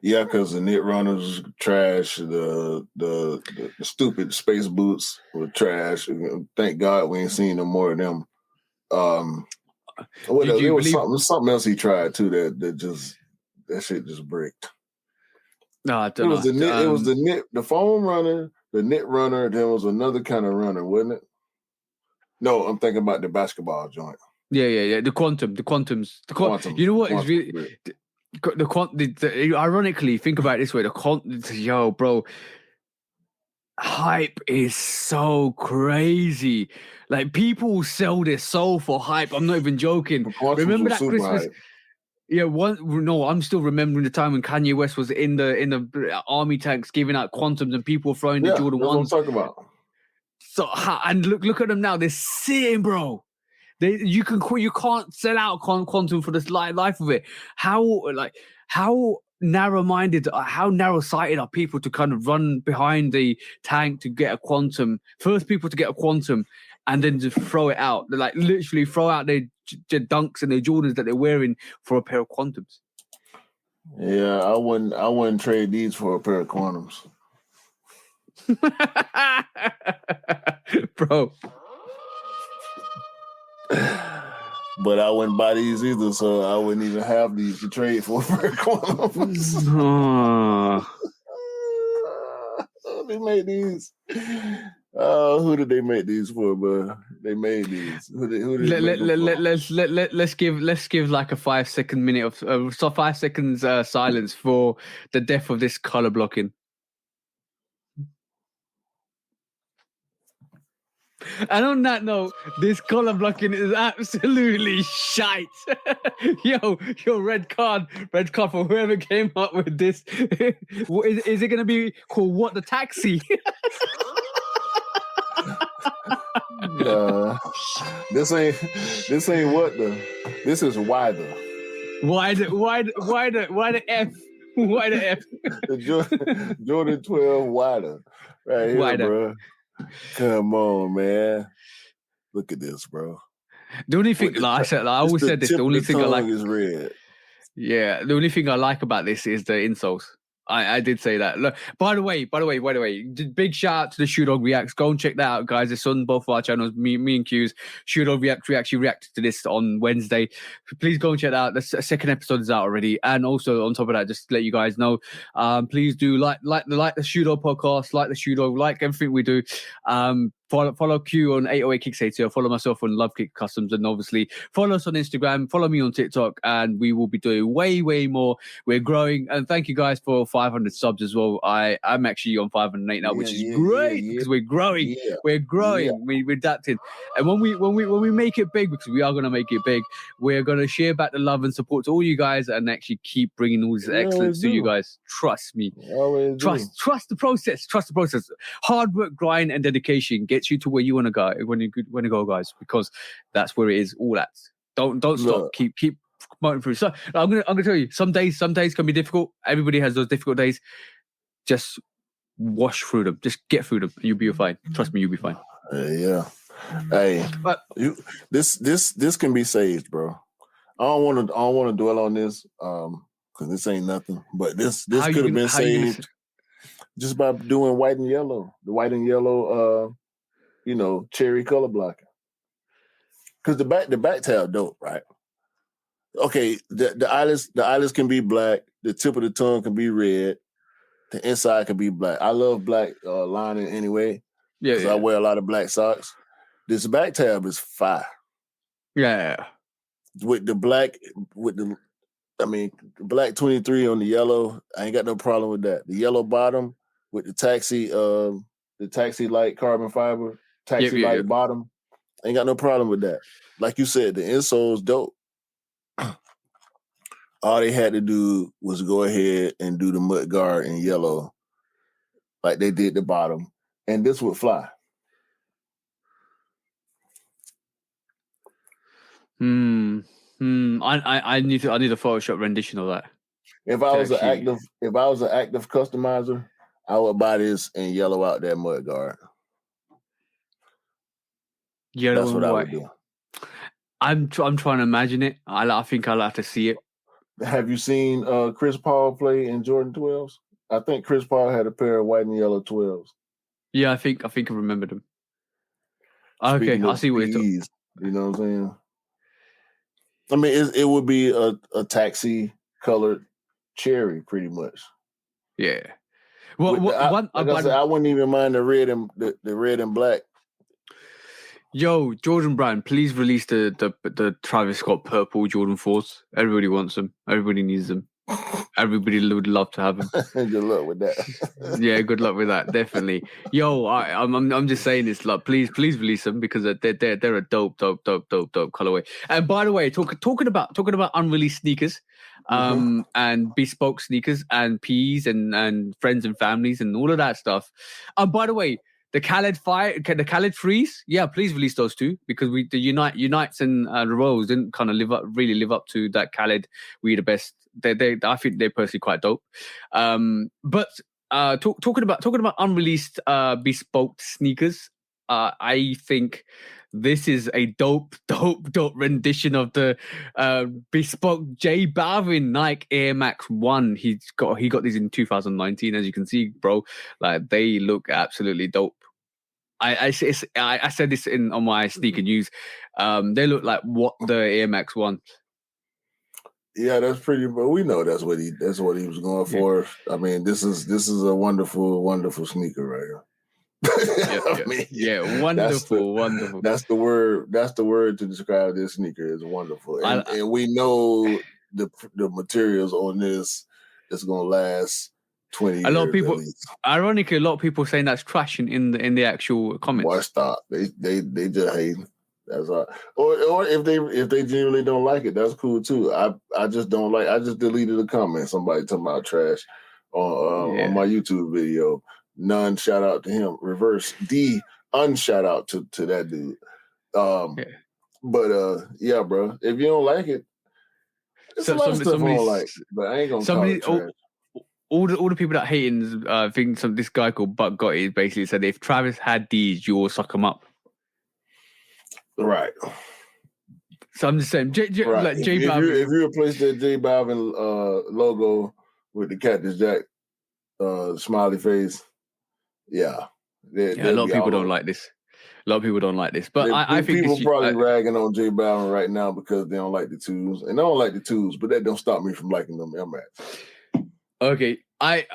Yeah, because the knit runners trash. The stupid space boots were trash. Thank God we ain't seen no more of them. There was something else he tried too that shit just bricked. No, I don't know. It was the knit, the foam runner, the knit runner. There was another kind of runner, wasn't it? No, I'm thinking about the basketball joint. Yeah. The quantums. You know what is really. Ironically, think about it this way: bro, hype is so crazy. Like, people sell their soul for hype. I'm not even joking. Remember that Christmas? Yeah, I'm still remembering the time when Kanye West was in the army tanks giving out quantums and people were throwing the Yeah, Jordan that's what I'm 1s. talking about. So and look at them now. They're sitting, bro. You can't sell out quantum for this life of it. How narrow-minded, how narrow-sighted are people to kind of run behind the tank to get a quantum? First people to get a quantum, and then just throw it out. They like literally throw out their dunks and their Jordans that they're wearing for a pair of quantums. Yeah, I wouldn't trade these for a pair of quantums. Bro. But I wouldn't buy these either, so I wouldn't even have these to trade for a pair of quantums. They made these. Who did they make these for, bro? They made these. Who did they make them for? Let's give like a 5 second minute of 5 seconds silence for the death of this color blocking. And on that note, this color blocking is absolutely shite. Yo, red card for whoever came up with this. Is it going to be called What the Taxi? This ain't what the. This is why the. Why the F? Why the F? The Jordan 12 wider. Right here, Wider. bro. Come on, man. Look at this, bro. The only thing, like I said, I always said this. The only thing I like is red. Yeah, the only thing I like about this is the insoles. I did say that. Look, by the way, big shout out to the Shoe Dog Reacts. Go and check that out, guys. It's on both of our channels. Me and Q's Shoe Dog Reacts. We actually reacted to this on Wednesday. Please go and check that out. The second episode is out already. And also on top of that, just to let you guys know, please do like the Shoe Dog podcast, like the Shoe Dog, like everything we do. Follow Q on 808 Kicks ATL. Follow myself on Lovekickscustom, and obviously follow us on Instagram. Follow me on TikTok, and we will be doing way more. We're growing, and thank you guys for 500 subs as well. I'm actually on 508 now, which is great because we're growing. Yeah. We're growing. We're adapting, and when we make it big, because we are gonna make it big, we're gonna share back the love and support to all you guys, and actually keep bringing all this excellence to you guys. Trust me. Trust the process. Trust the process. Hard work, grind, and dedication gets you to where you want to go when you go, guys, because that's where it is all at. Don't stop. Keep promoting through. So I'm gonna tell you, some days can be difficult. Everybody has those difficult days. Just wash through them. Just get through them. You'll be fine. Trust me, you'll be fine. Yeah. Hey, but this can be saved, bro. I don't want to dwell on this because this ain't nothing. But this could have been saved just by doing white and yellow. The white and yellow cherry color blocking. Because the back tab dope, right? Okay, the eyelets can be black, the tip of the tongue can be red, the inside can be black. I love black lining anyway. Because I wear a lot of black socks. This back tab is fire. Yeah. With the black, black 23 on the yellow, I ain't got no problem with that. The yellow bottom with the taxi light carbon fiber, light bottom, ain't got no problem with that. Like you said, the insole's dope. All they had to do was go ahead and do the mud guard in yellow, like they did the bottom, and this would fly. I need a Photoshop rendition of that. If I was an active customizer, I would buy this and yellow out that mud guard. Yellow That's what I would do. I'm trying to imagine it. I think I'll have to see it. Have you seen Chris Paul play in Jordan 12s? I think Chris Paul had a pair of white and yellow 12s. Yeah, I think I remember them. Okay, I see what you're talking. You know what I'm saying? I mean, it would be a taxi colored cherry, pretty much. Yeah. Well, I wouldn't even mind the red and black. Yo, Jordan Brand, please release the Travis Scott purple Jordan 4s. Everybody wants them. Everybody needs them. Everybody would love to have him. Good luck with that. Yeah, good luck with that. Definitely. Yo, I'm just saying this. Like, please release them because they're a dope colorway. And by the way, talking about unreleased sneakers, and bespoke sneakers and P's and friends and families and all of that stuff. By the way, the Khaled the Freeze, yeah, please release those two because the Unites and the Rolls didn't kind of really live up to that Khaled. We the best. I think they're personally quite dope. But talking about unreleased bespoke sneakers, I think this is a dope rendition of the bespoke J Balvin Nike Air Max 1. He got these in 2019, as you can see, bro. Like they look absolutely dope. I said this on my sneaker news. They look like what the Air Max 1. Yeah, that's pretty. But we know that's what he was going for. I mean, this is a wonderful sneaker right here. Wonderful. That's the word. That's the word to describe this sneaker is wonderful. And we know the materials on this is going to last 20 years. A lot of people, ironically, a lot of people saying that's trash in the actual comments. Why stop? They just hate. That's all. Or if they genuinely don't like it, that's cool too. I just don't like. I just deleted a comment. Somebody talking about trash on my YouTube video. None shout out to him. Reverse D unshout out to that dude. But yeah, bro. If you don't like it, it's a lot of stuff I don't like. But I ain't gonna call it trash. All the people that hating think this guy called Buck Gotti basically said if Travis had these, you will suck him up. Right. So I'm just saying, right. like if you replace that J Balvin logo with the Cactus Jack smiley face, yeah, a lot of people don't like this. A lot of people don't like this, but I think people probably ragging on J Balvin right now because they don't like the twos, and I don't like the twos, but that don't stop me from liking them MX. Okay, I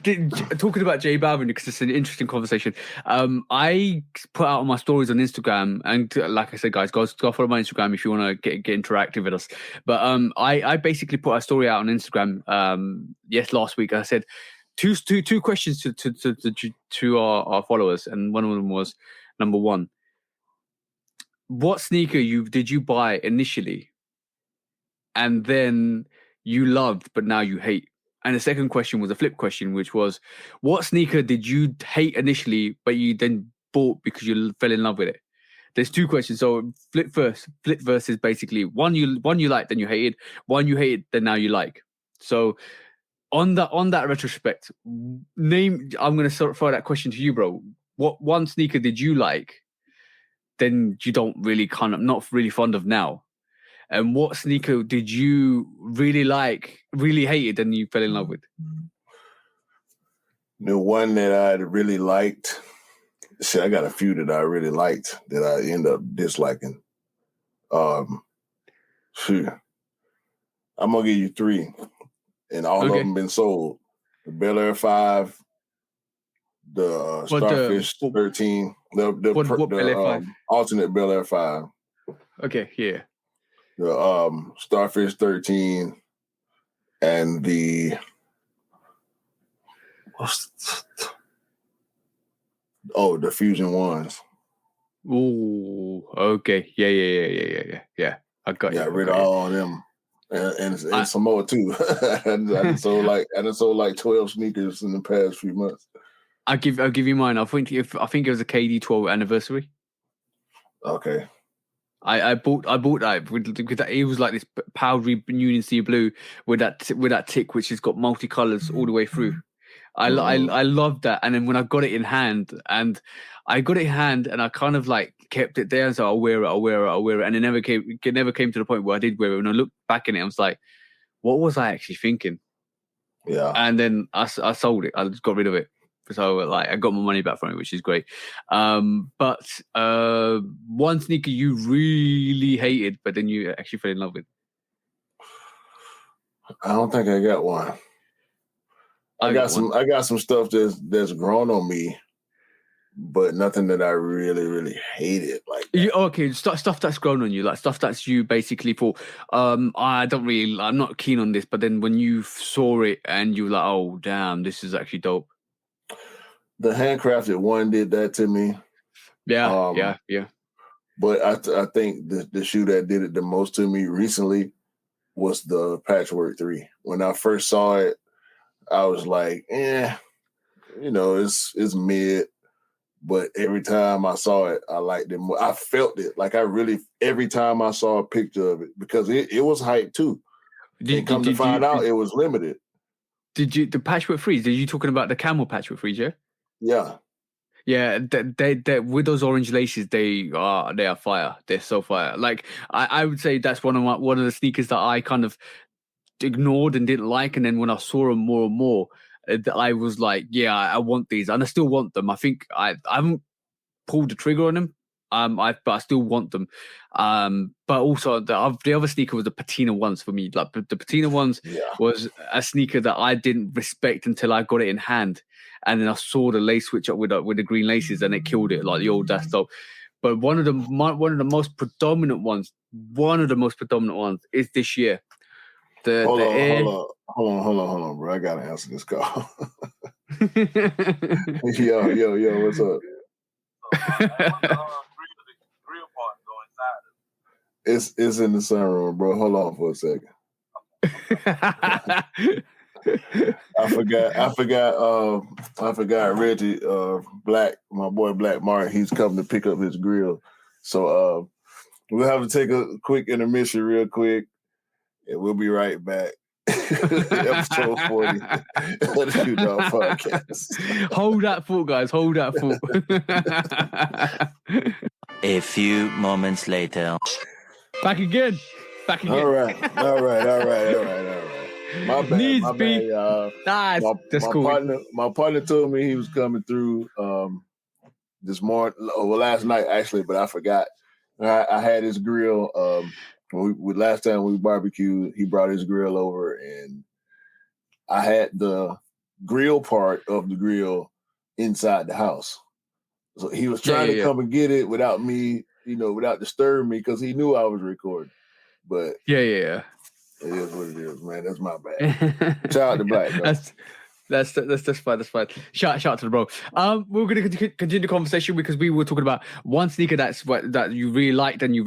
did, talking about J Balvin because it's an interesting conversation. I put out on my stories on Instagram, and like I said, guys, go follow my Instagram if you want to get interactive with us. But I basically put a story out on Instagram last week. I said two questions to our followers, and one of them was number one: what sneaker did you buy initially, and then you loved but now you hate? And the second question was a flip question, which was, what sneaker did you hate initially, but you then bought because you fell in love with it? There's two questions. So flip verse is basically one you liked, then you hated. One you hated, then now you like. So on that retrospect, I'm going to throw that question to you, bro. What one sneaker did you like, then you don't really not really fond of now? And what sneaker did you really like, really hated, and you fell in love with? The one that I really liked, I got a few that I really liked that I end up disliking. I'm gonna give you three, and all of them been sold. The Bel Air 5, the Starfish 13, the alternate Bel Air 5. Okay, yeah. The Starfish 13 and the Fusion 1s. Ooh, okay. Yeah. I got you. Yeah, I read all of them. And some more too. I sold like 12 sneakers in the past few months. I'll give you mine. I think it was a KD 12 anniversary. Okay. I bought that with that. It was like this powdery Union Sea blue with that tick which has got multicolors all the way through. I loved that. And then when I got it in hand, and I kind of like kept it there, so I'll wear it, and it never came to the point where I did wear it. When I looked back in it, I was like, what was I actually thinking? Yeah. And then I sold it. I just got rid of it. So like I got my money back from it, which is great. But one sneaker you really hated, but then you actually fell in love with. I don't think I got one. I got some stuff that's grown on me but nothing that I really, really hated like that. Okay, stuff that's grown on you, like stuff that's you basically thought, I'm not keen on this, but then when you saw it and you were like, oh damn, this is actually dope. The handcrafted one did that to me. Yeah. But I think the shoe that did it the most to me recently was the Patchwork 3. When I first saw it, I was like, it's mid. But every time I saw it, I liked it more. I felt it. Like every time I saw a picture of it, because it was hype too. To find out, it was limited. The Patchwork Freeze, did you talking about the camel Patchwork Freeze, yeah? Yeah. Yeah, they with those orange laces, they are fire. They're so fire. Like I would say that's one of the sneakers that I kind of ignored and didn't like, and then when I saw them more and more, I was like, yeah, I want these, and I still want them. I think I haven't pulled the trigger on them, but I still want them. But also the other sneaker was the Patina ones for me. Like the Patina ones was a sneaker that I didn't respect until I got it in hand, and then I saw the lace switch up with the green laces, and it killed it. Like, yo, that's dope. But one of the most predominant ones is this year. Hold on, bro. I gotta answer this call. yo, what's up? It's in the sunroom, bro. Hold on for a second. I forgot Reggie Black, my boy Black Martin, he's coming to pick up his grill. So we'll have to take a quick intermission real quick, and we'll be right back. Episode 40 of the Shoot Dog Podcast. Hold that thought, guys. Hold that thought. A few moments later. Back again. All right. My bad, y'all. My partner told me he was coming through this morning, last night actually, but I forgot. I had his grill. Last time we barbecued, he brought his grill over, and I had the grill part of the grill inside the house. So he was trying to come and get it without me, without disturbing me, because he knew I was recording. But yeah. It is what it is, man. That's my bad. Shout out to Black, bro. That's fine. That's fine. Shout out to the bro. We're gonna continue the conversation because we were talking about one sneaker that you really liked and you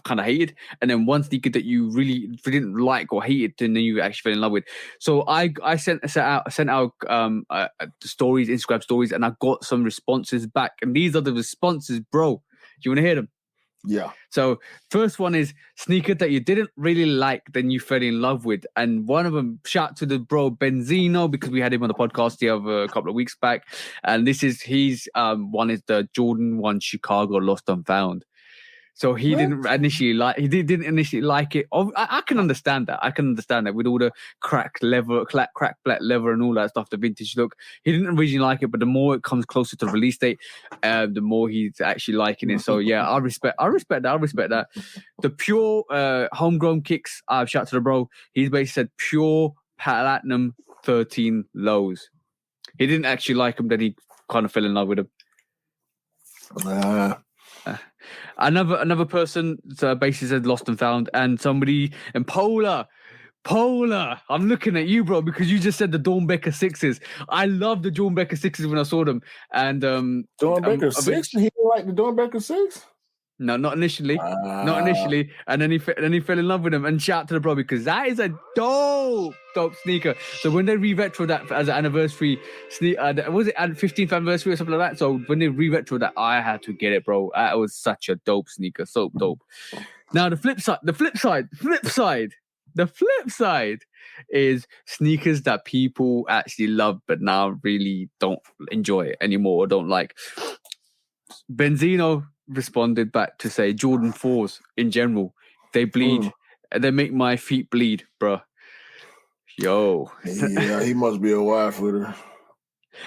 kind of hated, and then one sneaker that you really didn't like or hated, and then you actually fell in love with. So I sent out stories, Instagram stories, and I got some responses back, and these are the responses, bro. Do you want to hear them? Yeah. So first one is sneaker that you didn't really like, then you fell in love with. And one of them, shout to the bro Benzino, because we had him on the podcast a couple of weeks back. And his one is the Jordan 1 Chicago Lost and Found. So he didn't initially like it. I can understand that. With all the cracked black leather and all that stuff, the vintage look. He didn't originally like it, but the more it comes closer to the release date, the more he's actually liking it. So yeah, I respect that. The pure homegrown Kicks, shout out to the bro. He's basically said pure platinum 13 lows. He didn't actually like them, then he kind of fell in love with them. Another person basically said Lost and Found, and somebody and Polar, I'm looking at you, bro, because you just said the Dornbecker 6s. I love the Dornbecker 6s when I saw them. And Dornbecker 6? He didn't like the Dornbecker 6? No, not initially. And then he fell in love with them. And shout out to the bro, because that is a dope sneaker. So when they re-retro that as an anniversary sneaker, was it at 15th anniversary or something like that? So when they re-retro that, I had to get it, bro. That was such a dope sneaker, so dope. Now the flip side is sneakers that people actually love but now really don't enjoy it anymore or don't like. Benzino responded back to say Jordan 4s in general, they bleed. They make my feet bleed, bro. Yo. Yeah, he must be a wide footer.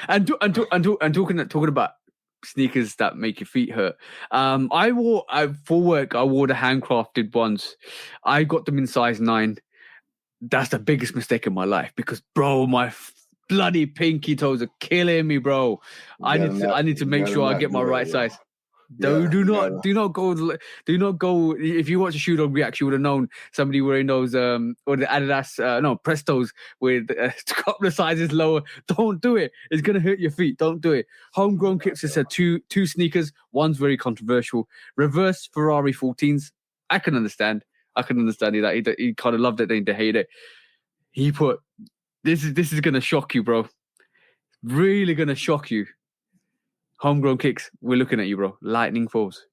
And talking about sneakers that make your feet hurt. For work, I wore the handcrafted ones. I got them in size 9. That's the biggest mistake in my life because, bro, my bloody pinky toes are killing me, bro. I need to make sure I get my right size. Do not go. If you watch a Shoe Dog reaction, you would have known somebody wearing those or the Adidas Prestos with a couple of sizes lower. Don't do it. It's gonna hurt your feet. Don't do it. Homegrown Kicks has said two sneakers. One's very controversial. Reverse Ferrari 14s. I can understand that he kind of loved it, then to hate it. He put this is gonna shock you, bro. Really gonna shock you. Homegrown Kicks, we're looking at you, bro. Lightning Fours.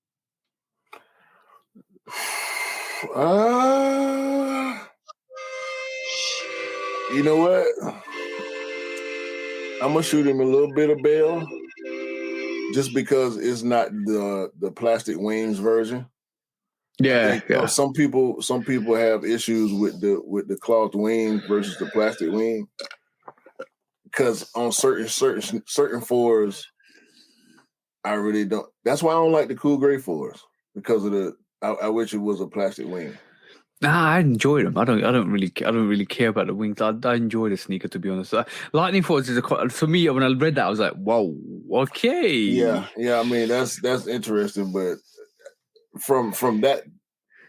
You know what? I'm gonna shoot him a little bit of bail, just because it's not the plastic wings version. Yeah. Some people have issues with the cloth wing versus the plastic wing, because on certain fours, I really don't. That's why I don't like the cool gray fours, because of I wish it was a plastic wing. Nah, I enjoyed them. I don't really care about the wings. I enjoy the sneaker, to be honest. Lightning Fours is for me. When I read that, I was like, whoa, okay. Yeah. I mean, that's interesting, but from that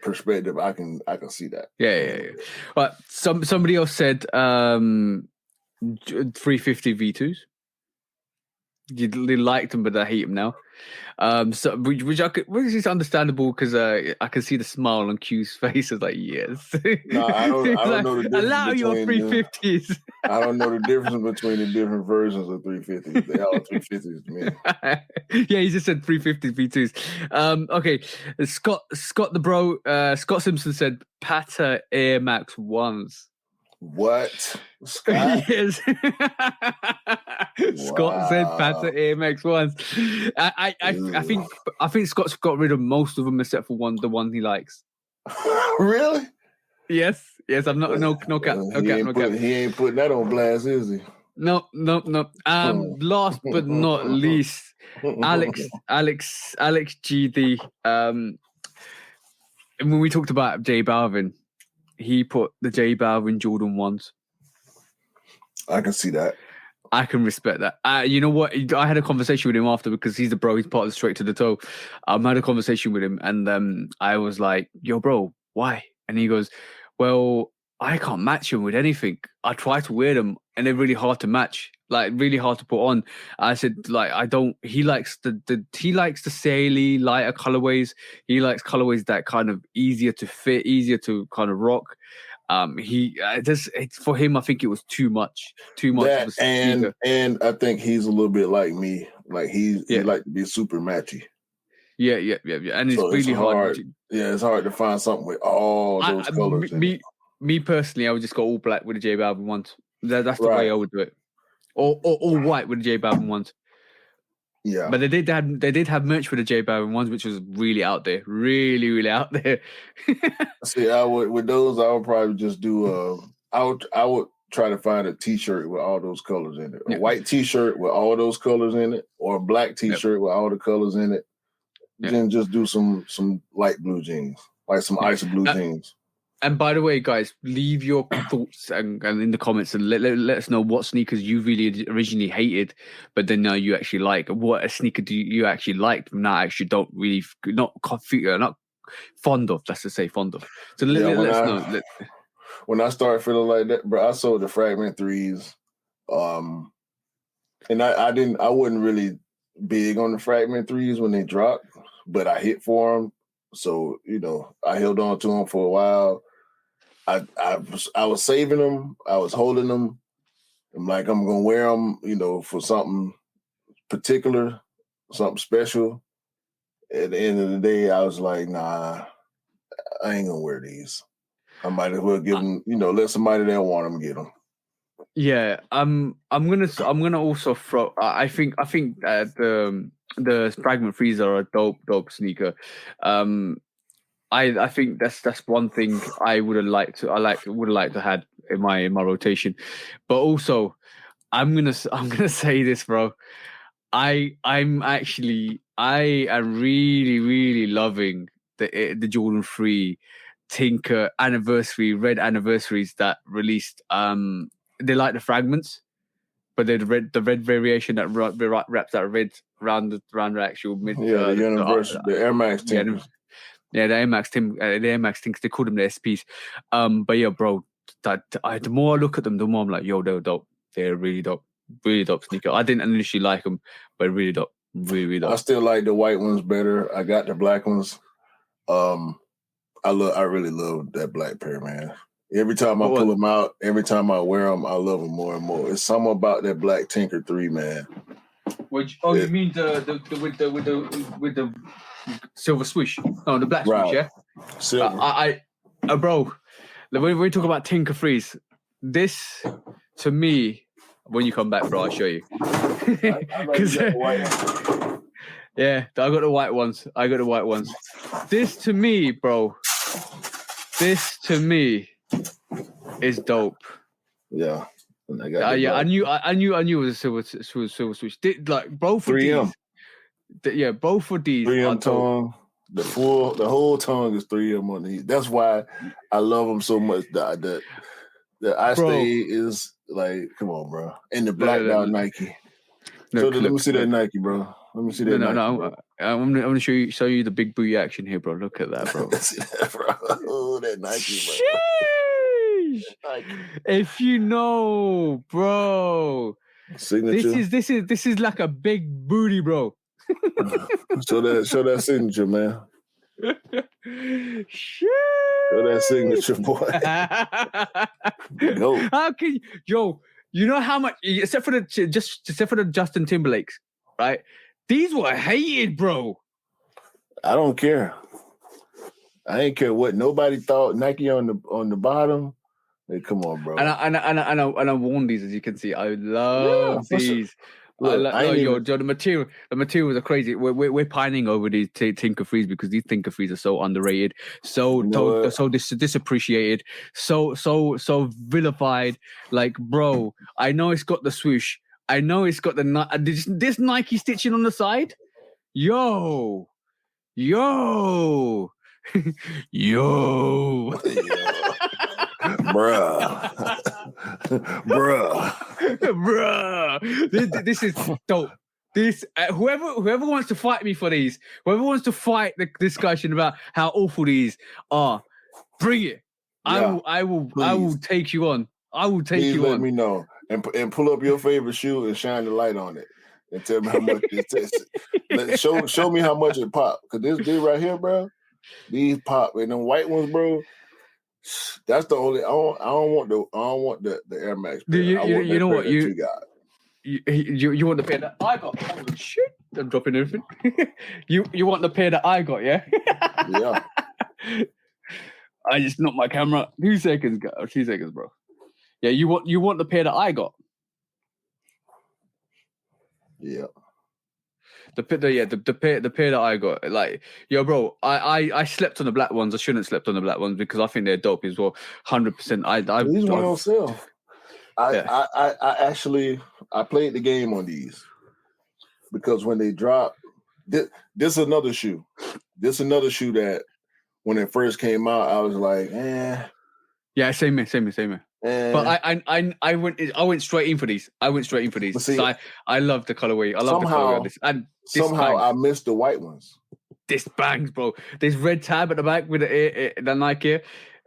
perspective, I can see that. Yeah. But somebody else said 350 V2s. They liked them, but I hate them now. Which is understandable, because I can see the smile on Q's face. It's like, yes. No, I don't know the difference. Allow your 350s. I don't know the difference between the different versions of 350s. They all 350s to me. Yeah, he just said 350 V2s. Okay, Scott the bro, Scott Simpson said Pata Air Max 1s. What? Scott? Yes. Scott said Pata Air Max 1s. I think Scott's got rid of most of them except for the one he likes. Really? Yes. I'm not no cap. He ain't putting that on blast, is he? No. Last but not least, Alex GD. When we talked about J Balvin, he put the J Balvin Jordan 1s. I can see that. I can respect that. You know what? I had a conversation with him after, because he's the bro. He's part of the Straight to the Toe. I had a conversation with him, and I was like, "Yo, bro, why?" And he goes, "Well, I can't match them with anything. I try to wear them, and they're really hard to match. Like, really hard to put on." I said, "Like, I don't." He likes the saily, lighter colorways. He likes colorways that kind of easier to fit, easier to kind of rock. For him, I think it was too much. That, and I think he's a little bit like me. Like he like to be super matchy. Yeah. And it's really hard. It's hard to find something with all those colors. Me personally, I would just go all black with the J Balvin 1s. That's the way I would do it. Or all white with the J Balvin 1s. Yeah, but they did have merch for the J Balvin 1s, which was really out there, really out there. See, I would probably just do I would try to find a T-shirt with all those colors in it, a white T-shirt with all those colors in it, or a black T-shirt with all the colors in it. Then just do some light blue jeans, like some ice blue jeans. And by the way, guys, leave your thoughts and in the comments, and let us know what sneakers you really originally hated, but then now you actually like. What a sneaker do you actually liked, now actually don't really, not fond of. Let's just say fond of. So let us know. When I started feeling like that, bro, I sold the Fragment 3s, and I wasn't really big on the Fragment 3s when they dropped, but I hit for them. So, I held on to them for a while. I was saving them. I was holding them. I'm like, I'm going to wear them, for something particular, something special. At the end of the day, I was like, nah, I ain't going to wear these. I might as well give them, let somebody that want them get them. Yeah, I'm gonna also throw. I think the Fragment 3s are a dope sneaker. I think that's one thing I would have liked to have in my rotation. But also, I'm gonna say this, bro. I am really, really loving the Jordan 3 Tinker anniversary, red anniversaries that released. They like the fragments. but the red variation that wraps that red around the actual mid. The universal, the Air Max Tinkers. Yeah, the Air Max Tinkers. They call them the SPs. But yeah, bro, the more I look at them, the more I'm like, yo, they're dope. They're really dope sneaker. I didn't initially like them, but really dope. Really dope. I still like the white ones better. I got the black ones. I really love that black pair, man. Every time I pull them out, every time I wear them, I love them more and more. It's something about that black Tinker 3, man. You mean the with the silver swoosh? No, the black swoosh, yeah. Silver. Bro, when we talk about Tinker 3s, this to me, when you come back, bro, I'll show you. Yeah, I got the white ones. This to me, bro. This to me is dope. Yeah. I knew it was a silver swoosh. Like both of 3M. these. Both of these. 3M tongue. The whole tongue is 3M on these. That's why I love them so much. The I stay is like, come on, bro. And the blacked out Nike. Let me see that Nike, bro. Let me see that. No. I'm gonna show you the big booty action here, bro. Look at that, bro. See that, bro. Oh, that Nike, bro. Sheesh. Nike. If you know, bro. Signature. This is like a big booty, bro. Show that signature, man. Sheesh. Show that signature, boy. Go. How can you know how much, except for the Justin Timberlakes, right? These were hated, bro. I don't care. I ain't care what nobody thought. Nike on the bottom. Hey, come on, bro. And I worn these, as you can see. I love these. Sure. Look, the materials are crazy. We're pining over these Tinker 3s because these Tinker 3s are so underrated, so disappreciated, so vilified. Like, bro, I know it's got the swoosh. I know it's got this Nike stitching on the side. Yo. Bruh. This is dope. This whoever wants to fight me for these, whoever wants to fight the discussion about how awful these are, bring it. Yeah, I will take you on. I will take you on. Let me know and pull up your favorite shoe and shine the light on it and tell me how much it tastes. Show me how much it popped. Cause this right here, bro, these pop and them white ones, bro. That's the only. I don't want the Air Max. You know what you got. You want the pair that I got? Oh shit! I'm dropping everything. you want the pair that I got? Yeah. Yeah. I just knocked my camera. 2 seconds, bro. Yeah, you want the pair that I got? Yeah. The pair that I got, like, yo, bro, I slept on the black ones. I shouldn't have slept on the black ones because I think they're dope as well. 100%. These went on sale. I actually played the game on these because when they dropped, this is another shoe. This is another shoe that when it first came out, I was like, Yeah, same here. But I went straight in for these. See, so I love the colorway. I love the colorway of this. And somehow I missed the white ones. This bangs, bro. This red tab at the back with the Nike.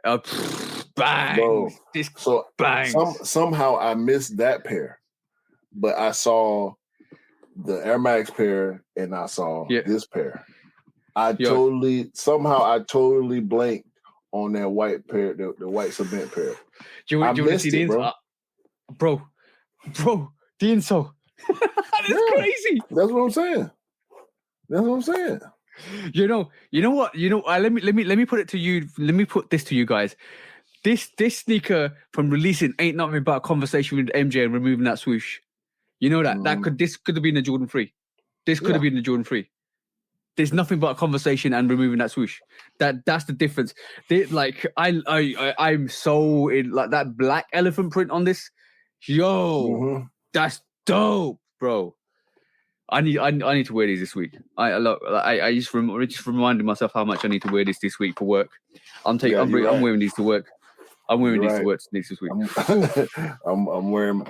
Bangs. Bro, this bangs. Somehow I missed that pair, but I saw the Air Max pair and I saw this pair. I totally blanked on that white pair, the white cement pair. Do you want to see the insole? Bro, the insole. That's crazy. That's what I'm saying. You know what? Let me put it to you. Let me put this to you guys. This sneaker from releasing ain't nothing but a conversation with MJ and removing that swoosh. You know that this could have been the Jordan 3. This could have been the Jordan 3. There's nothing but a conversation and removing that swoosh. That's the difference. I'm so in like that black elephant print on this. Yo, that's dope, bro. I need to wear these this week. I just reminded myself how much I need to wear this week for work. I'm wearing these to work. I'm wearing You're these to right. work sneakers this week. I'm wearing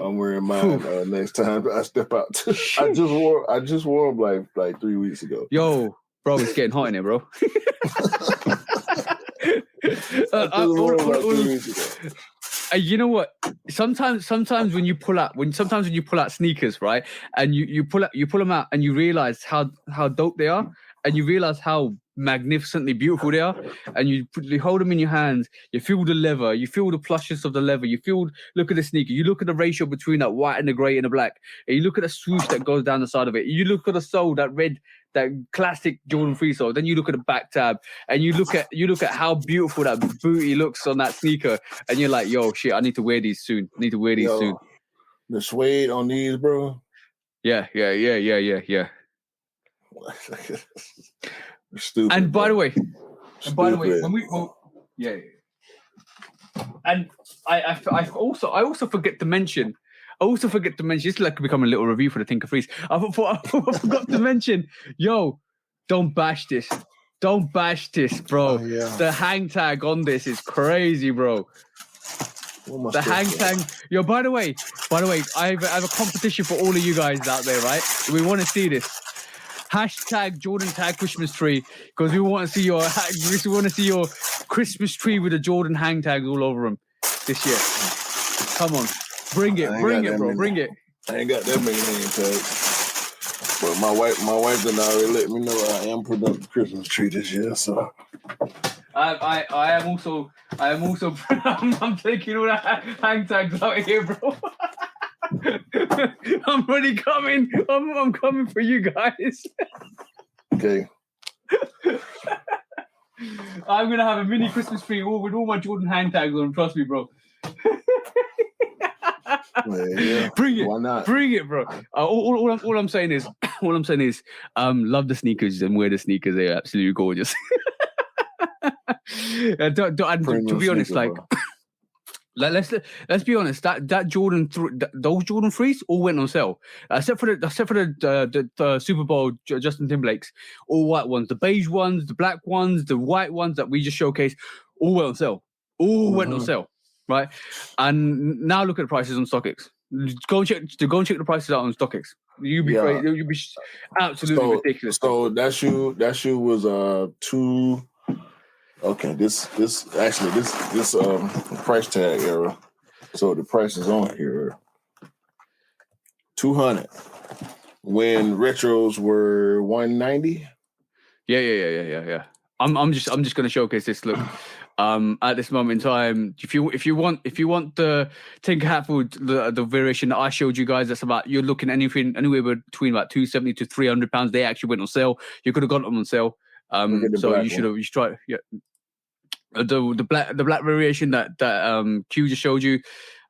mine next time I step out. I just wore them like 3 weeks ago. Yo, bro, it's getting hot in here, bro. You know what? Sometimes when you pull out sneakers, right, and you pull them out, and you realize how dope they are, and you realize how magnificently beautiful they are, and you hold them in your hands. You feel the leather, you feel the plushness of the leather. Look at the sneaker. You look at the ratio between that white and the grey and the black, and you look at the swoosh that goes down the side of it. You look at the sole, that red, that classic Jordan 3 sole. Then you look at the back tab, and you look at how beautiful that booty looks on that sneaker, and you're like, yo, shit, I need to wear these soon. Soon. The suede on these, bro. Yeah. Stupid. And by the way, and I also forget to mention. This is like become a little review for the Tinker Freeze. I forgot to mention, yo, don't bash this, bro. Oh, yeah. The hang tag on this is crazy, bro. The hang tag. Yo, by the way, I have a competition for all of you guys out there, right? We want to see this. Hashtag Jordan Tag Christmas tree, because we want to see your Christmas tree with the Jordan hang tags all over them this year. Come on, bring it, bro, bring it. I ain't got that many hang tags, but my wife done already let me know I am putting up the Christmas tree this year. So I am also I'm taking all the hang tags out here, bro. I'm really coming. I'm coming for you guys. Okay. I'm gonna have a mini Christmas tree with all my Jordan hang tags on. Trust me, bro. Yeah. Bring it. Why not? Bring it, bro. All I'm saying is, love the sneakers and wear the sneakers. They're absolutely gorgeous. To be honest, like. Bro. Let's be honest. That Jordan those Jordan 3s all went on sale, except for the Super Bowl Justin Timberlake's, all white ones, the beige ones, the black ones, the white ones that we just showcased, all went on sale. Went on sale, right? And now look at the prices on StockX. Go and check the prices out on StockX. You'd be absolutely ridiculous. So that shoe was two. Okay, this price tag era. So the price is on here. $200 when retros were $190. Yeah. I'm just gonna showcase this look. At this moment in time, if you want the Tinker Hatfield, the variation that I showed you guys, that's about, you're looking anywhere between about £270 to £300. They actually went on sale. You could have got them on sale. So you should try. Yeah. The black variation that Q just showed you,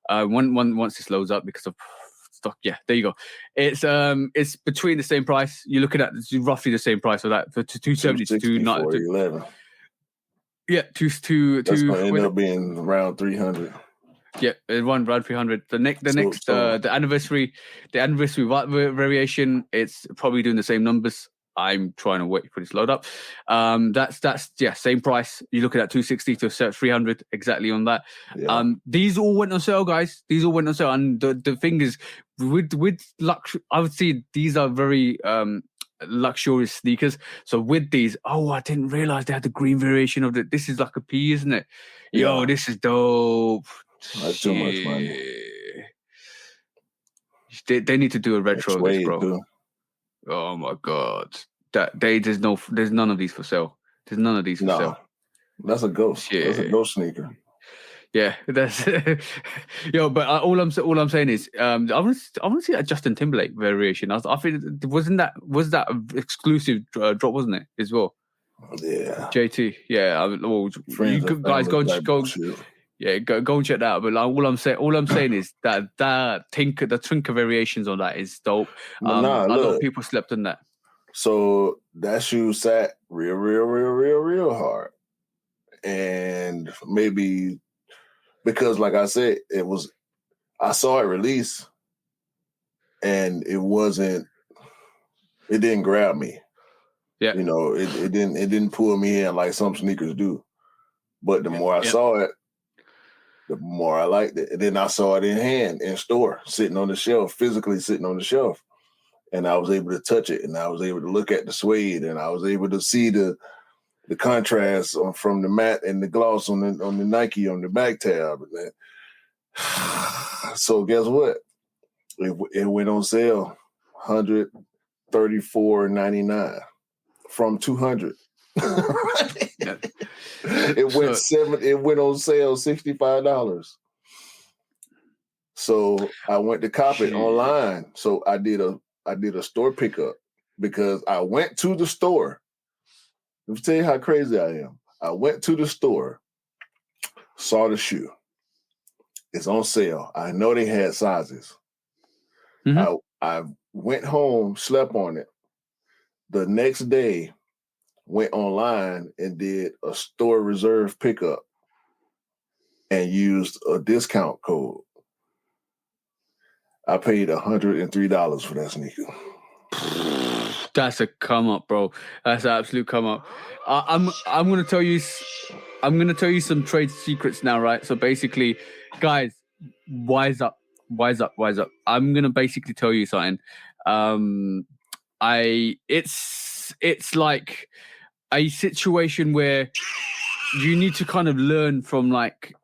once this loads up because of stock. Yeah, there you go. It's between the same price. You're looking at roughly the same price for that, for 270 to 290. Yeah, two. That's gonna end up being around 300. Yeah, around 300. The anniversary variation, it's probably doing the same numbers. I'm trying to wait for this load up. That's same price. You're looking at 260 to 300 exactly on that. Yeah. These all went on sale, guys. These all went on sale, and the thing is, with luxury, I would say these are very luxurious sneakers. So with these, I didn't realize they had the green variation of it. This is like a P, isn't it? Yeah. Yo, this is dope. That's too much money. They need to do a retro of this, bro. Too. Oh my god! There's none of these for sale. There's none of these for sale. That's a ghost. Yeah. That's a ghost sneaker. Yeah, that's but all I'm saying is, I want to see that Justin Timberlake variation. I think was that an exclusive drop, wasn't it, as well? Yeah. JT. Yeah. You guys go. Yeah, go and check that out. But like, all I'm saying is that the Tinker variations on that is dope. A lot of people slept on that. So that shoe sat real hard, and maybe because, like I said, I saw it release, and it didn't grab me. Yeah, it didn't pull me in like some sneakers do. But the more I saw it, the more I liked it. And then I saw it in hand, in store, sitting on the shelf, physically sitting on the shelf. And I was able to touch it, and I was able to look at the suede, and I was able to see the contrast from the matte and the gloss on the Nike on the back tab. So guess what? It went on sale, $134.99 from $200. It went on sale $65. So I went to cop it online. So I did a store pickup because I went to the store. Let me tell you how crazy I am. I went to the store, saw the shoe. It's on sale. I know they had sizes. Mm-hmm. I went home, slept on it. The next day, went online and did a store reserve pickup and used a discount code. I paid $103 for that sneaker. That's a come up, bro. That's an absolute come up. I'm gonna tell you some trade secrets now, right? So basically, guys, wise up. I'm gonna basically tell you something. It's like a situation where you need to kind of learn from like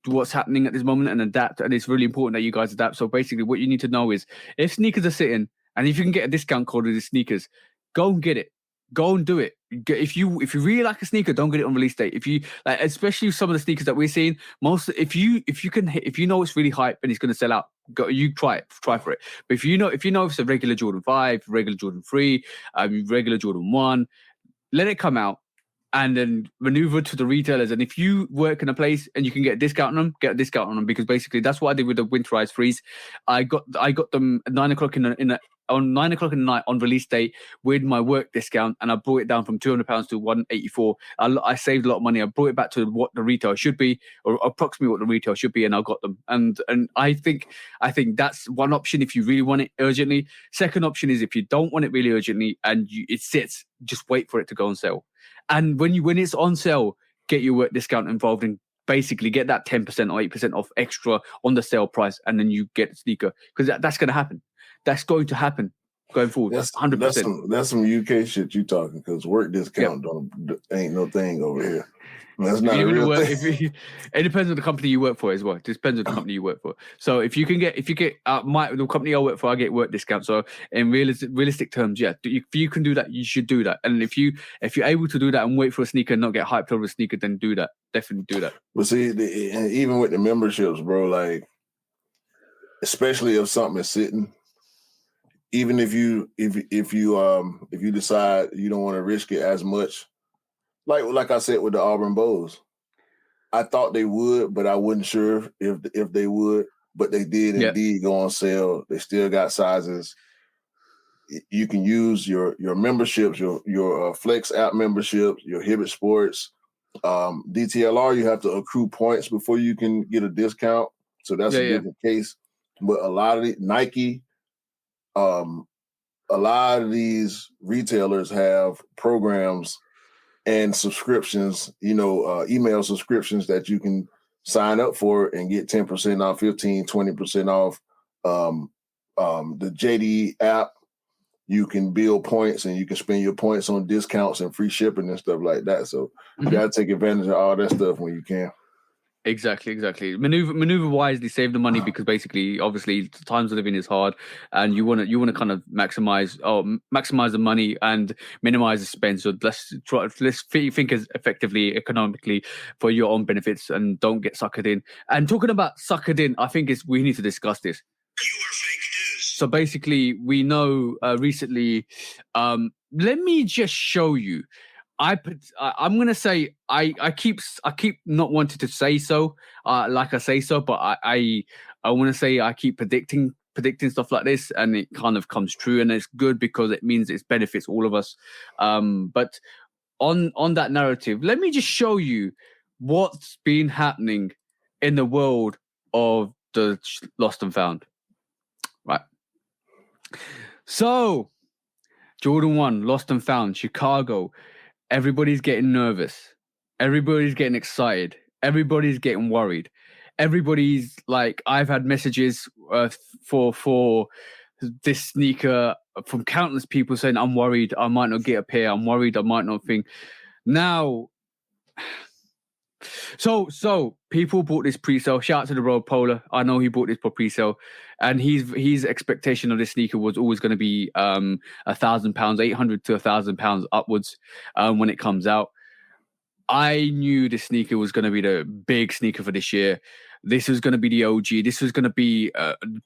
what's happening at this moment and adapt. And it's really important that you guys adapt. So basically, what you need to know is if sneakers are sitting, and if you can get a discount code with the sneakers, go and get it. Go and do it. If you really like a sneaker, don't get it on release date. If you like, especially some of the sneakers that we're seeing, if you know it's really hype and it's going to sell out, you try for it. But if you know it's a regular Jordan 5, regular Jordan 3, regular Jordan 1, let it come out. And then maneuver to the retailers. And if you work in a place and you can get a discount on them, get a discount on them, because basically that's what I did with the winterized freeze. I got them at 9 o'clock on 9 o'clock in the night on release day with my work discount, and I brought it down from £200 to $184. I saved a lot of money. I brought it back to what the retail should be, or approximately what the retail should be, and I got them. And I think that's one option if you really want it urgently. Second option is if you don't want it really urgently and it sits, just wait for it to go on sale. And when it's on sale, get your work discount involved and basically get that 10% or 8% off extra on the sale price, and then you get a sneaker, because that's going to happen. That's going to happen going forward. That's 100%. That's some UK shit you talking, because work discount ain't no thing over here. That's not a real thing. It depends on the company you work for as well. It depends on the company you work for. So if you get the company I work for, I get work discount. So in realistic terms, yeah, if you can do that, you should do that. And if you're able to do that and wait for a sneaker and not get hyped over a sneaker, then do that. Definitely do that. But see, even with the memberships, bro, like, especially if something is sitting, even if you decide you don't want to risk it as much. Like I said with the Auburn Bows, I thought they would, but I wasn't sure if they would. But they did indeed go on sale. They still got sizes. You can use your memberships, your Flex app memberships, your Hibbett Sports, DTLR. You have to accrue points before you can get a discount. So that's a different case. But a lot of Nike, a lot of these retailers have programs and subscriptions, email subscriptions that you can sign up for and get 10% off, 15, 20% off. The JD app, you can build points and you can spend your points on discounts and free shipping and stuff like that. So you got to take advantage of all that stuff when you can. Exactly. Maneuver wisely, save the money, because basically, obviously, times of living is hard, and you want to kind of maximize the money and minimize the spend. So let's think as effectively, economically, for your own benefits, and don't get suckered in. And talking about suckered in, I think we need to discuss this. You are fake news. So basically, we know recently. Let me just show you. I'm gonna say I keep not wanting to say so, like I say so, but I want to say I keep predicting stuff like this, and it kind of comes true, and it's good because it means it benefits all of us. But on that narrative, let me just show you what's been happening in the world of the lost and found. Right. So, Jordan 1, lost and found, Chicago. Everybody's getting nervous. Everybody's getting excited. Everybody's getting worried. everybody's like, I've had messages for this sneaker from countless people saying, I'm worried I might not get a pair. I'm worried I might not think. Now, so people bought this pre-sale. Shout out to the Road Polar. I know he bought this for pre-sale, and his expectation of this sneaker was always going to be £1,000, £800 to £1,000 upwards when it comes out. I knew this sneaker was going to be the big sneaker for this year. This was going to be the OG. This was going to be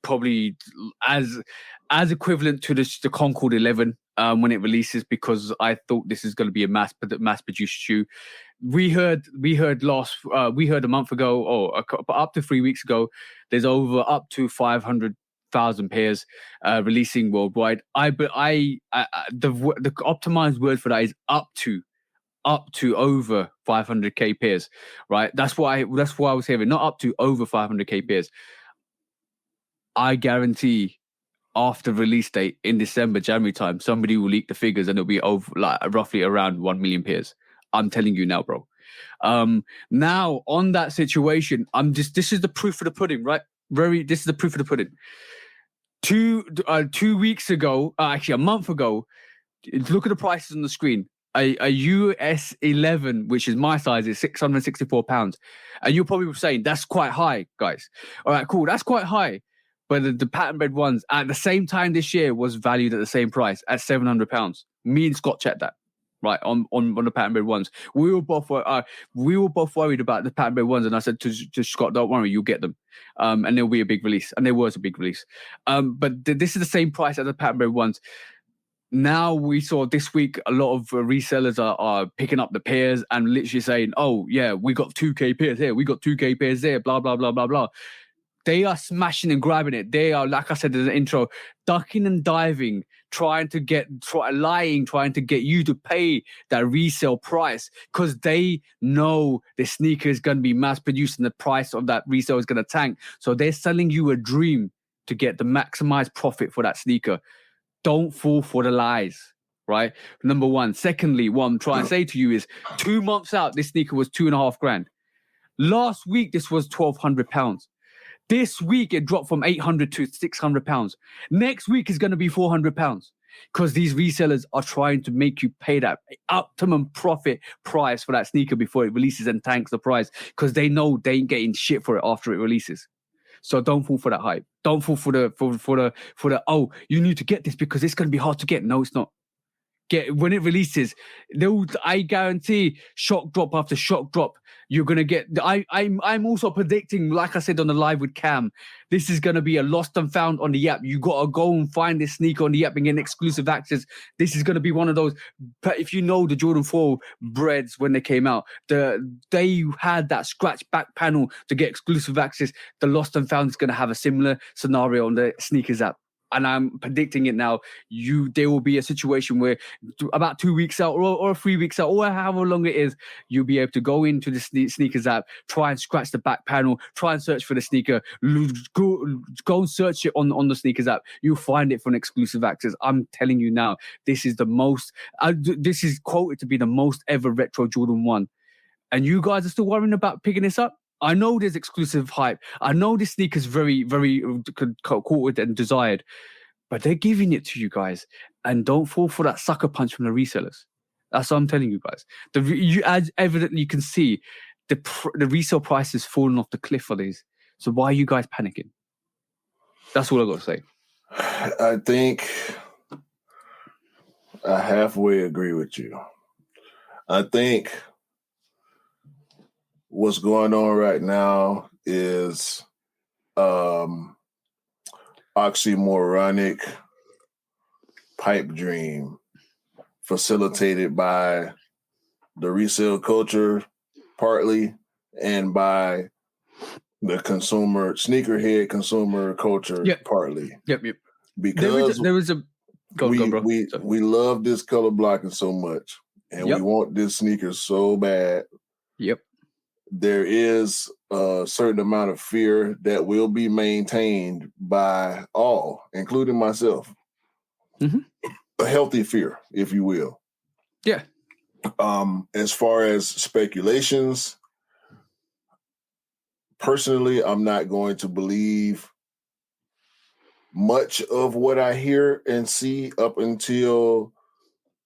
probably as equivalent to the Concord 11 when it releases, because I thought this is going to be a mass produced shoe. We heard a month ago, or up to 3 weeks ago, there's up to 500,000 pairs releasing worldwide. The optimized word for that is up to over 500k pairs, right? That's why I was hearing, not up to, over 500k pairs. I guarantee after release date in December, January time, somebody will leak the figures and it'll be over, like, roughly around 1 million pairs. I'm telling you now, bro. Now on that situation, this is the proof of the pudding, right? This is the proof of the pudding. 2 weeks ago, actually a month ago, look at the prices on the screen. A US 11, which is my size, is £664. And you're probably saying, that's quite high, guys. All right, cool. That's quite high. But the pattern bred ones at the same time this year was valued at the same price at £700. Me and Scott checked that, right, on the pattern bred ones. We were both worried about the pattern bred ones, and I said to Scott, don't worry, you'll get them. And there'll be a big release. And there was a big release. But this is the same price as the pattern bred ones. Now we saw this week a lot of resellers are picking up the pairs and literally saying, oh, yeah, we got 2K pairs here. We got 2K pairs there, blah, blah, blah, blah, blah. They are smashing and grabbing it. They are, like I said in the intro, ducking and diving, trying to get you to pay that resale price, because they know the sneaker is going to be mass produced and the price of that resale is going to tank. So they're selling you a dream to get the maximized profit for that sneaker. Don't fall for the lies, right? Number one. Secondly, what I'm trying to say to you is 2 months out, this sneaker was $2,500. Last week, this was £1,200. This week, it dropped from £800 to £600. Next week is going to be £400, because these resellers are trying to make you pay that optimum profit price for that sneaker before it releases and tanks the price, because they know they ain't getting shit for it after it releases. So don't fall for that hype. Don't fall for the oh, you need to get this because it's going to be hard to get. No, it's not. When it releases, I guarantee shock drop after shock drop. You're gonna get. I'm also predicting, like I said on the live with Cam, this is gonna be a lost and found on the app. You gotta go and find this sneaker on the app and get exclusive access. This is gonna be one of those. But if you know the Jordan 4 breads when they came out, they had that scratch back panel to get exclusive access. The lost and found is gonna have a similar scenario on the sneakers app. And I'm predicting it now. There will be a situation where about 2 weeks out or 3 weeks out, or however long it is, you'll be able to go into the sneakers app, try and scratch the back panel, try and search for the sneaker, go and search it on the sneakers app. You'll find it for an exclusive access. I'm telling you now, this is the most. This is quoted to be the most ever retro Jordan 1, and you guys are still worrying about picking this up. I know there's exclusive hype. I know this sneaker's very, very courted and desired, but they're giving it to you guys. And don't fall for that sucker punch from the resellers. That's what I'm telling you guys. As evidently you can see, the resale price is falling off the cliff for these. So why are you guys panicking? That's all I've got to say. I think I halfway agree with you. I think what's going on right now is oxymoronic pipe dream facilitated by the resale culture partly and by the sneakerhead consumer culture partly. Yep. Because there was a go, bro. We love this color blocking so much and we want this sneaker so bad. Yep. There is a certain amount of fear that will be maintained by all, including myself. Mm-hmm. A healthy fear, if you will. Yeah. As far as speculations, personally, I'm not going to believe much of what I hear and see up until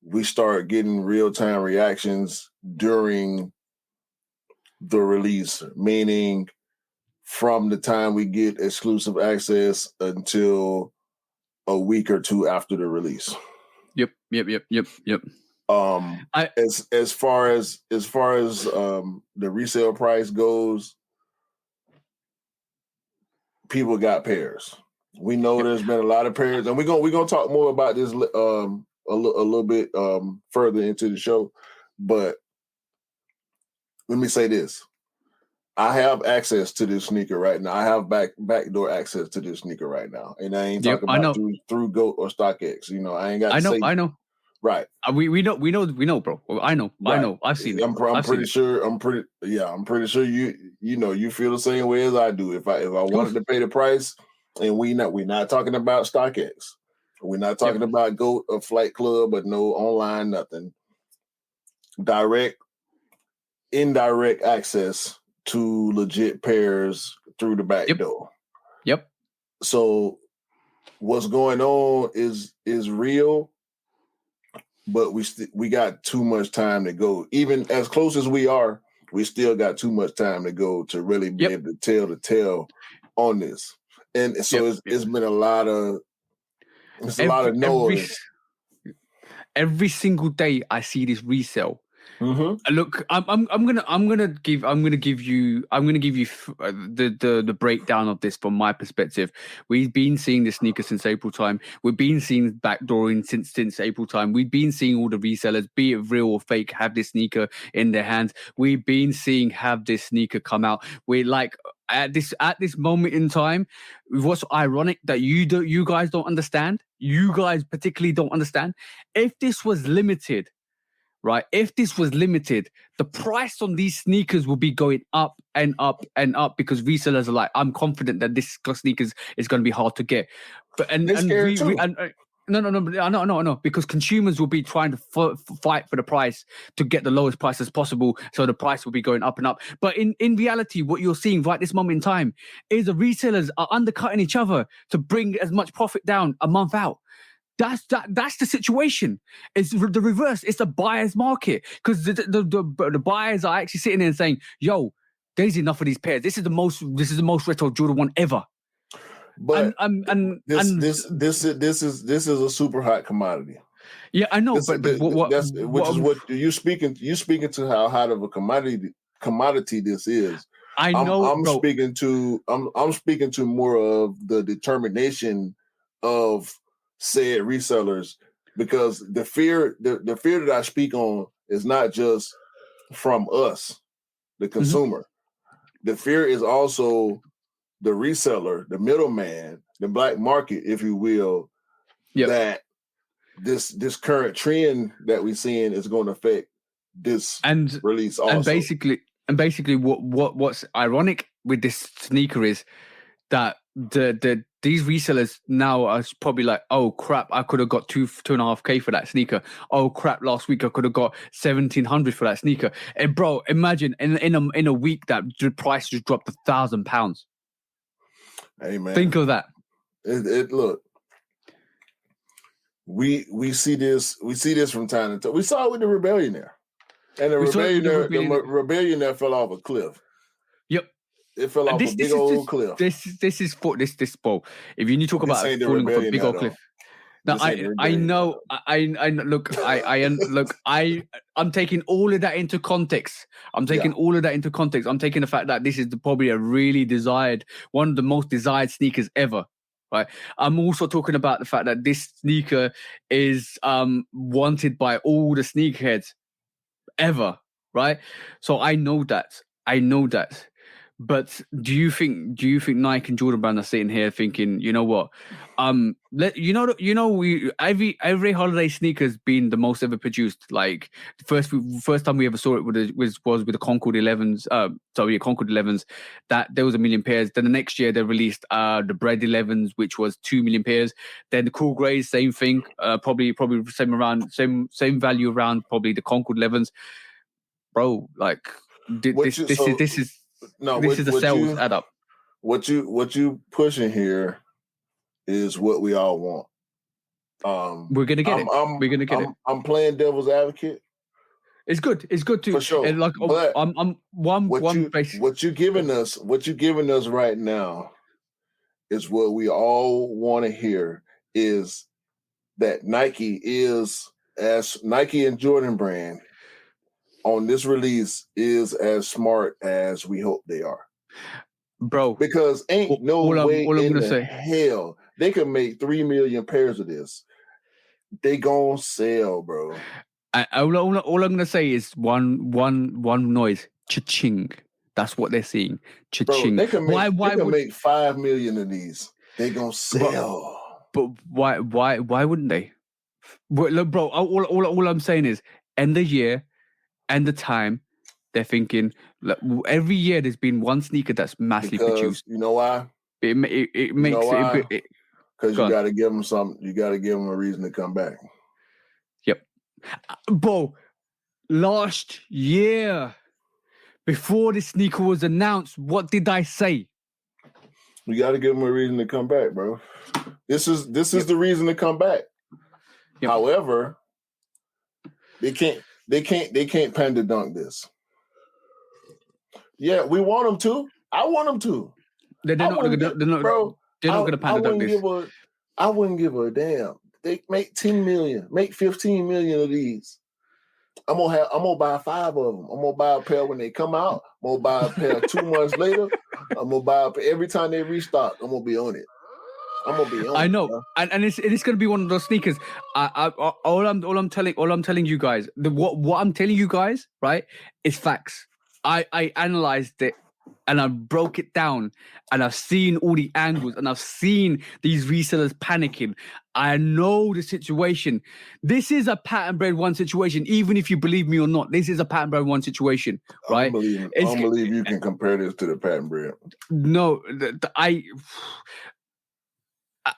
we start getting real-time reactions during the release, meaning from the time we get exclusive access until a week or two after the release. Yep. As far as the resale price goes, people got pairs. We know there's been a lot of pairs, and we're gonna talk more about this a little bit further into the show. But let me say this: I have access to this sneaker right now. I have backdoor access to this sneaker right now, and I ain't talking about through GOAT or StockX. You know, I ain't got. I know. Right. We know, bro. I know. Right. I know. I've seen it. I'm pretty sure you feel the same way as I do. If I wanted to pay the price, and we're not talking about StockX. We're not talking about GOAT or Flight Club, but no online, nothing. Direct, indirect access to legit pairs through the back door. Yep. So what's going on is real. But we got too much time to go. Even as close as we are, we still got too much time to go to really be able to tell the tale on this. And so it's been a lot of noise. Every single day I see this resale. Mm-hmm. Look, I'm gonna give you the breakdown of this from my perspective. We've been seeing this sneaker since April time. We've been seeing backdooring since April time. We've been seeing all the resellers, be it real or fake, have this sneaker in their hands. We've been seeing have this sneaker come out. We're like at this moment in time. What's ironic that you guys don't understand. You guys particularly don't understand. If this was limited. Right, if this was limited, the price on these sneakers will be going up and up and up because resellers are like, I'm confident that this sneakers is going to be hard to get. But no, because consumers will be trying to fight for the price to get the lowest price as possible, so the price will be going up and up. But in reality, what you're seeing right this moment in time is the resellers are undercutting each other to bring as much profit down a month out. That's the situation. It's the reverse. It's the buyer's market because the buyers are actually sitting there and saying, "Yo, there's enough of these pairs. This is the most retro Jordan 1 ever." But this is a super hot commodity. Yeah, I know. Which is what you speaking to how hot of a commodity this is. I know. I'm speaking to more of the determination of said resellers, because the fear that I speak on is not just from us, the consumer. Mm-hmm. The fear is also the reseller, the middleman, the black market, if you will, that this current trend that we're seeing is going to affect this release also. And basically what's ironic with this sneaker is that these resellers now are probably like, oh crap, I could have got $2.5K for that sneaker. Oh crap, last week I could have got $1,700 for that sneaker. And bro, imagine in a week that the price just dropped £1,000. Hey man, think of that. Look, we see this from time to time. We saw it with the Rebellionaire, and the Rebellionaire fell off a cliff. Yep. It fell off a big old cliff. This bro. If you need to talk about falling off a big old cliff. Now I know. I'm taking all of that into context. I'm taking the fact that this is probably a really one of the most desired sneakers ever. Right. I'm also talking about the fact that this sneaker is wanted by all the sneakerheads ever. Right. So I know that. But do you think Nike and Jordan Brand are sitting here thinking, you know what, every holiday sneaker's been the most ever produced. Like the first time we ever saw it was with the Concord 11s. Concord 11s. That there was 1 million pairs. Then the next year they released the Bread 11s, which was 2 million pairs. Then the Cool Greys, same thing. Probably same value around probably the Concord 11s. Bro, like this is No, this is the sales add up. What you pushing here is what we all want. We're gonna get it. We're gonna get it. I'm playing devil's advocate. It's good. It's good too. For sure. And like, but I'm one. What you giving us right now is what we all want to hear. Is that Nike and Jordan brand on this release is as smart as we hope they are, bro. Because ain't no way in hell they can make 3 million pairs of this. They gonna sell, bro. All I'm gonna say is one noise, cha-ching. That's what they're seeing, cha-ching. Bro, they can make 5 million of these. They gonna sell. But why wouldn't they? Look, bro. All I'm saying is, end the year, end the time. They're thinking. Look, every year there's been one sneaker that's massively produced. You know why? It makes it. Because you got to give them something. You got to give them a reason to come back. Yep, bro. Last year, before this sneaker was announced, what did I say? You got to give them a reason to come back, bro. This is the reason to come back. Yep. However, they can't panda dunk this. Yeah, we want them to. I want them to. They're not going to panda dunk this. I wouldn't give a damn. They make 10 million, make 15 million of these. I'm gonna buy 5 of them. I'm gonna buy a pair when they come out. I'm gonna buy a pair 2 months later. I'm gonna buy a pair every time they restock. I'm gonna be on it. I know, bro. and it's gonna be one of those sneakers. All I'm telling you guys, what I'm telling you guys, right, is facts. I analyzed it and I broke it down and I've seen all the angles and I've seen these resellers panicking. I know the situation. This is a pattern bred one situation, even if you believe me or not. This is a pattern bred one situation, right? I don't believe you can compare this to the pattern bred. No,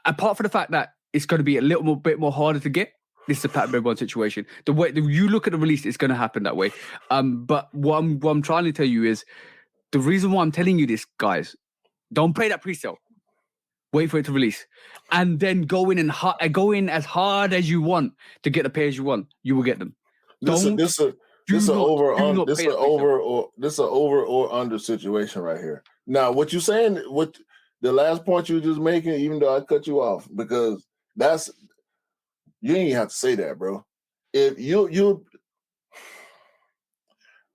apart from the fact that it's going to be a little bit more harder to get. This is a pattern bred one situation. The way you look at the release, it's going to happen that way. But what I'm trying to tell you is the reason why I'm telling you this, guys. Don't play that pre-sale. Wait for it to release, and then go in as hard as you want to get the pairs you want. You will get them. This is over or under situation right here. Now, what you saying? What the last point you were just making? Even though I cut you off, because you ain't have to say that, bro. If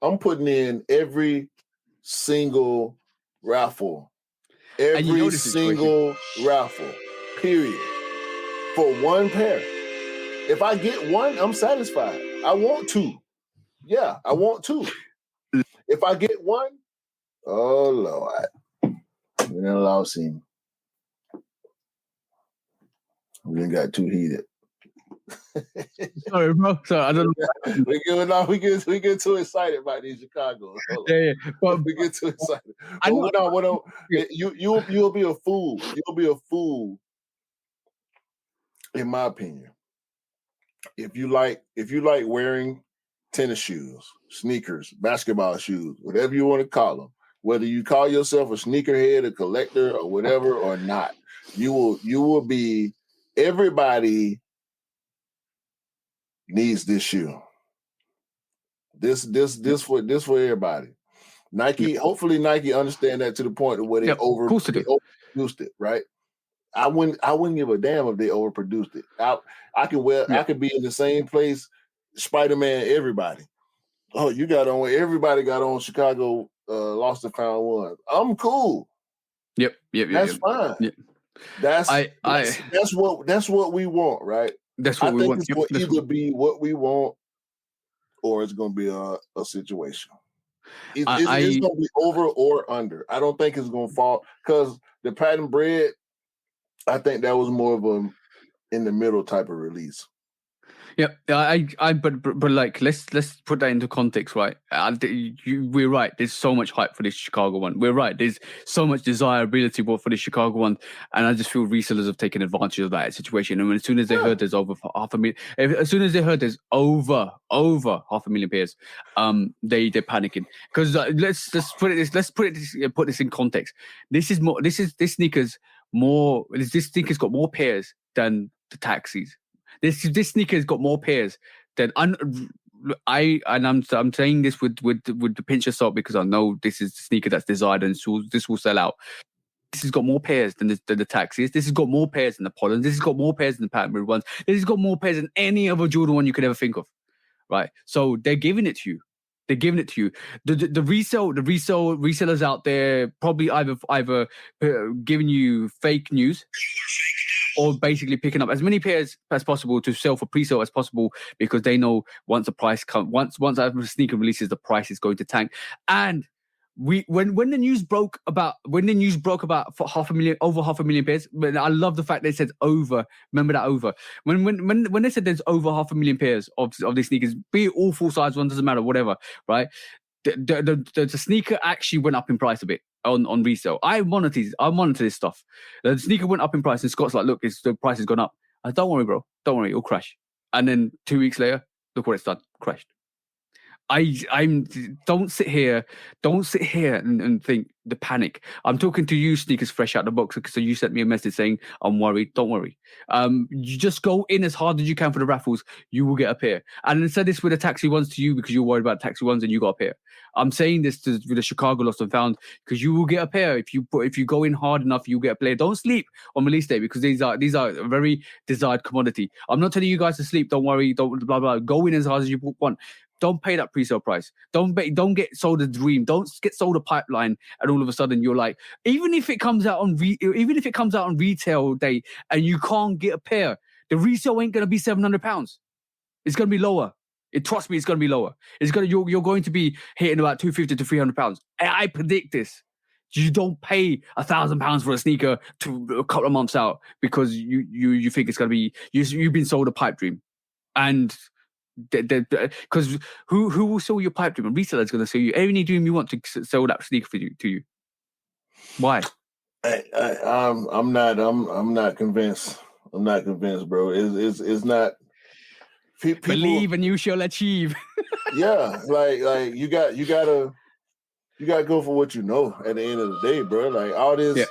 I'm putting in every single raffle. Every single raffle, period. For one pair. If I get one, I'm satisfied. I want 2. Yeah, I want 2. If I get one, oh Lord. We done lost him. We done got too heated. Sorry, bro. Sorry, I don't know. We get too excited about these Chicago. Yeah. But we get too excited. You'll be a fool. You'll be a fool, in my opinion. If you like wearing tennis shoes, sneakers, basketball shoes, whatever you want to call them, whether you call yourself a sneakerhead, a collector, or whatever or not, you will be. Everybody needs this shoe. This for everybody. Nike, hopefully Nike understand that to the point of where they overproduced it, right? I wouldn't give a damn if they overproduced it. I could be in the same place, Spider-Man, everybody. Oh, you got on, everybody got on Chicago Lost and Found One. I'm cool. Yep. That's fine. Yep. That's what we want, right? That's what we want. It's going to either be what we want or it's going to be a situation. It's going to be over or under. I don't think it's going to fall because the pattern bred, I think that was more of a in the middle type of release. Yeah, but like let's put that into context, right? We're right. There's so much hype for this Chicago one. We're right. There's so much desirability for the Chicago one, and I just feel resellers have taken advantage of that situation. And as soon as they heard there's over half a million, as soon as they heard there's over half a million pairs, they're panicking because let's put this in context. This sneaker's got more pairs than the taxis. This sneaker's got more pairs than I'm saying this with the pinch of salt because I know this is the sneaker that's desired and this will sell out. This has got more pairs than the taxis. This has got more pairs than the Pollens. This has got more pairs than the Pattern ones. This has got more pairs than any other Jordan one you could ever think of. Right? So they're giving it to you. They're giving it to you. The resellers out there probably either giving you fake news or basically picking up as many pairs as possible to sell for pre-sale as possible because they know once a sneaker releases, the price is going to tank. And when the news broke about for over half a million pairs, I love the fact they said over. Remember that over. When they said there's over half a million pairs of these sneakers, be it all full size ones, doesn't matter, whatever, right? The sneaker actually went up in price a bit on resale. I monitor this stuff. The sneaker went up in price, and Scott's like, "Look, the price has gone up." Don't worry, bro. Don't worry, it'll crash. And then 2 weeks later, look what it's done. Crashed. Don't sit here and think the panic. I'm talking to you, sneakers fresh out the box. So you sent me a message saying I'm worried. Don't worry. You just go in as hard as you can for the raffles. You will get a pair. And I said this with the taxi ones to you because you're worried about taxi ones and you got a pair. I'm saying this with the Chicago Lost and Found because you will get a pair if you go in hard enough. You get a player. Don't sleep on release day because these are a very desired commodity. I'm not telling you guys to sleep. Don't worry. Don't blah blah. Go in as hard as you want. Don't pay that pre-sale price. Don't get sold a dream. Don't get sold a pipeline, and all of a sudden you're like, even if it comes out on retail day and you can't get a pair, the resale ain't gonna be £700. It's gonna be lower. Trust me, it's gonna be lower. You're going to be hitting about £250 to £300. I predict this. You don't pay £1,000 for a sneaker to a couple of months out because you think it's gonna be you've been sold a pipe dream, and because who will sell your pipe dream? A reseller's going to sell you any dream you want to sell that sneaker to you. Why? I'm not convinced. I'm not convinced, bro. It's not. People, believe and you shall achieve. Yeah, like you gotta go for what you know. At the end of the day, bro, like all this. Yeah.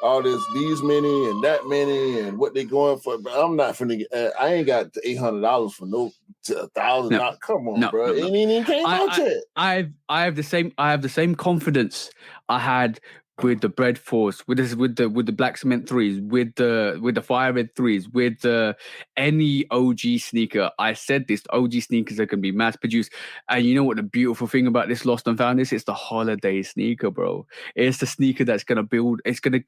All these many and that many and what they going for. But I'm not finna get, I ain't got $800 for $1,000. No. Come on, bro. No. It ain't even came out yet. I have the same confidence I had with the Bread Force, with the Black Cement 3s, with the Fire Red 3s, with any OG sneaker. I said this, OG sneakers are gonna be mass produced. And you know what the beautiful thing about this Lost and Found is? It's the holiday sneaker, bro. It's the sneaker that's gonna build. It's gonna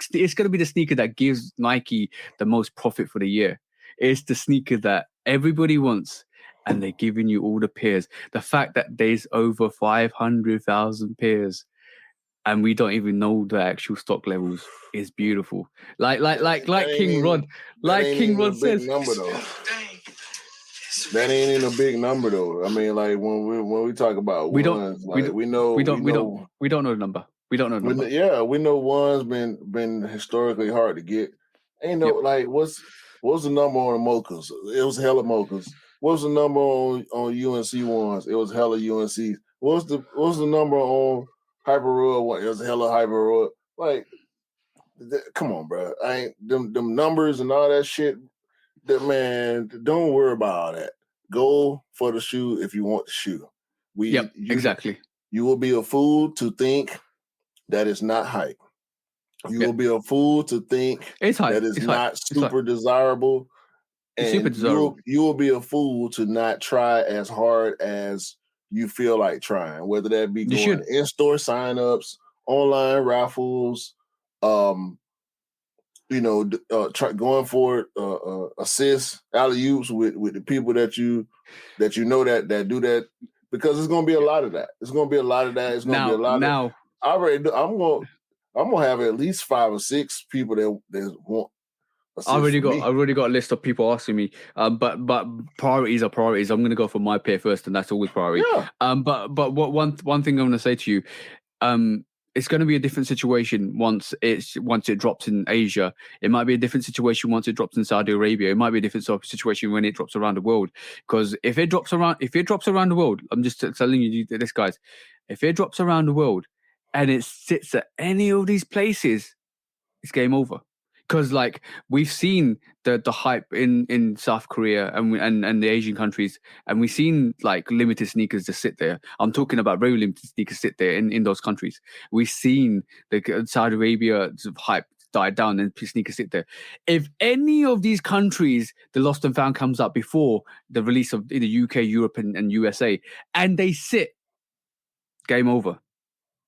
be the sneaker that gives Nike the most profit for the year. It's the sneaker that everybody wants. And they're giving you all the pairs. The fact that there's over 500,000 pairs and we don't even know the actual stock levels is beautiful. Like King Rod says. Number, though. That ain't even a big number though. I mean, like when we talk about we don't know the number. We don't know the number. Yeah, we know one's been historically hard to get. Ain't no like what's the number on the Mochas? It was hella Mochas. What's the number on UNC ones? It was hella UNC. What's the number on Hyper Royal one? It was hella Hyper Royal. Like, come on, bro. I ain't them numbers and all that shit. Man, don't worry about all that. Go for the shoe if you want the shoe. Exactly. You will be a fool to think that it's not hype. You will be a fool to think that it's not super desirable. And you will be a fool to not try as hard as you feel like trying, whether that be going to in-store signups, online raffles, going for assists, alley-oops with the people that you know that do that, because it's going to be a lot of that. It's going to be a lot of that. It's going to be a lot of. I'm going to have at least 5 or 6 people that That's I it already for me. got a list of people asking me. But priorities are priorities. I'm gonna go for my pair first, and that's always priority. Yeah. But what one thing I'm gonna say to you, it's going to be a different situation once it drops in Asia. It might be a different situation once it drops in Saudi Arabia. It might be a different sort of situation when it drops around the world. Because if it drops around the world, I'm just telling you this, guys. If it drops around the world and it sits at any of these places, it's game over. Because like we've seen the hype in South Korea and the Asian countries, and we've seen like limited sneakers just sit there. I'm talking about very limited sneakers sit there in those countries. We've seen the Saudi Arabia hype die down and sneakers sit there. If any of these countries, the lost and found comes up before the release of in the UK, Europe, and USA, and they sit, game over.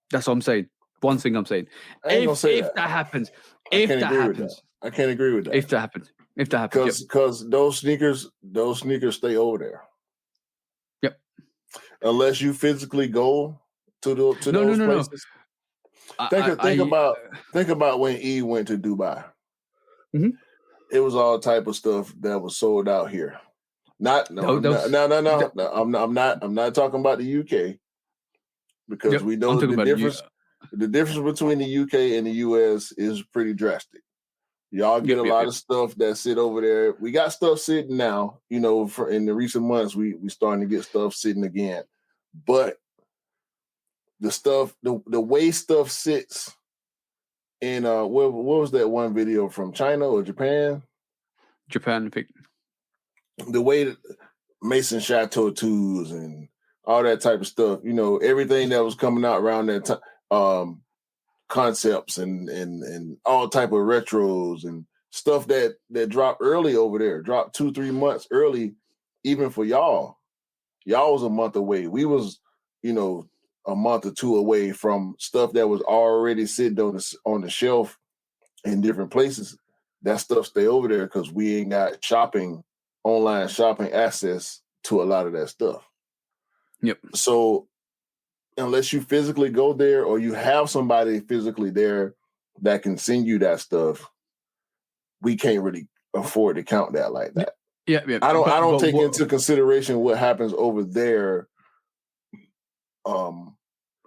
That's what I'm saying. One thing I'm saying. I ain't gonna say If that happens. I can't agree with that. I can't agree with that. If that happens. Because those sneakers stay over there. Yep. Unless you physically go to those places. Think about when E went to Dubai. Mm-hmm. It was all type of stuff that was sold out here. No. I'm not talking about the UK because we know the difference. The difference between the UK and the US is pretty drastic. Y'all get a lot of stuff that sit over there. We got stuff sitting now, in the recent months, we starting to get stuff sitting again. But the stuff, the way stuff sits in, what was that one video from China or Japan? Japan, I think. The way that Mason Chateau 2s and all that type of stuff, everything that was coming out around that time, concepts and all type of retros and stuff that dropped early over there, dropped 2-3 months early, even for y'all. Y'all was a month away. We was, a month or two away from stuff that was already sitting on the shelf in different places. That stuff stay over there because we ain't got online shopping access to a lot of that stuff. Yep. So unless you physically go there or you have somebody physically there that can send you that stuff, we can't really afford to count that like that. Yeah. I don't take into consideration what happens over there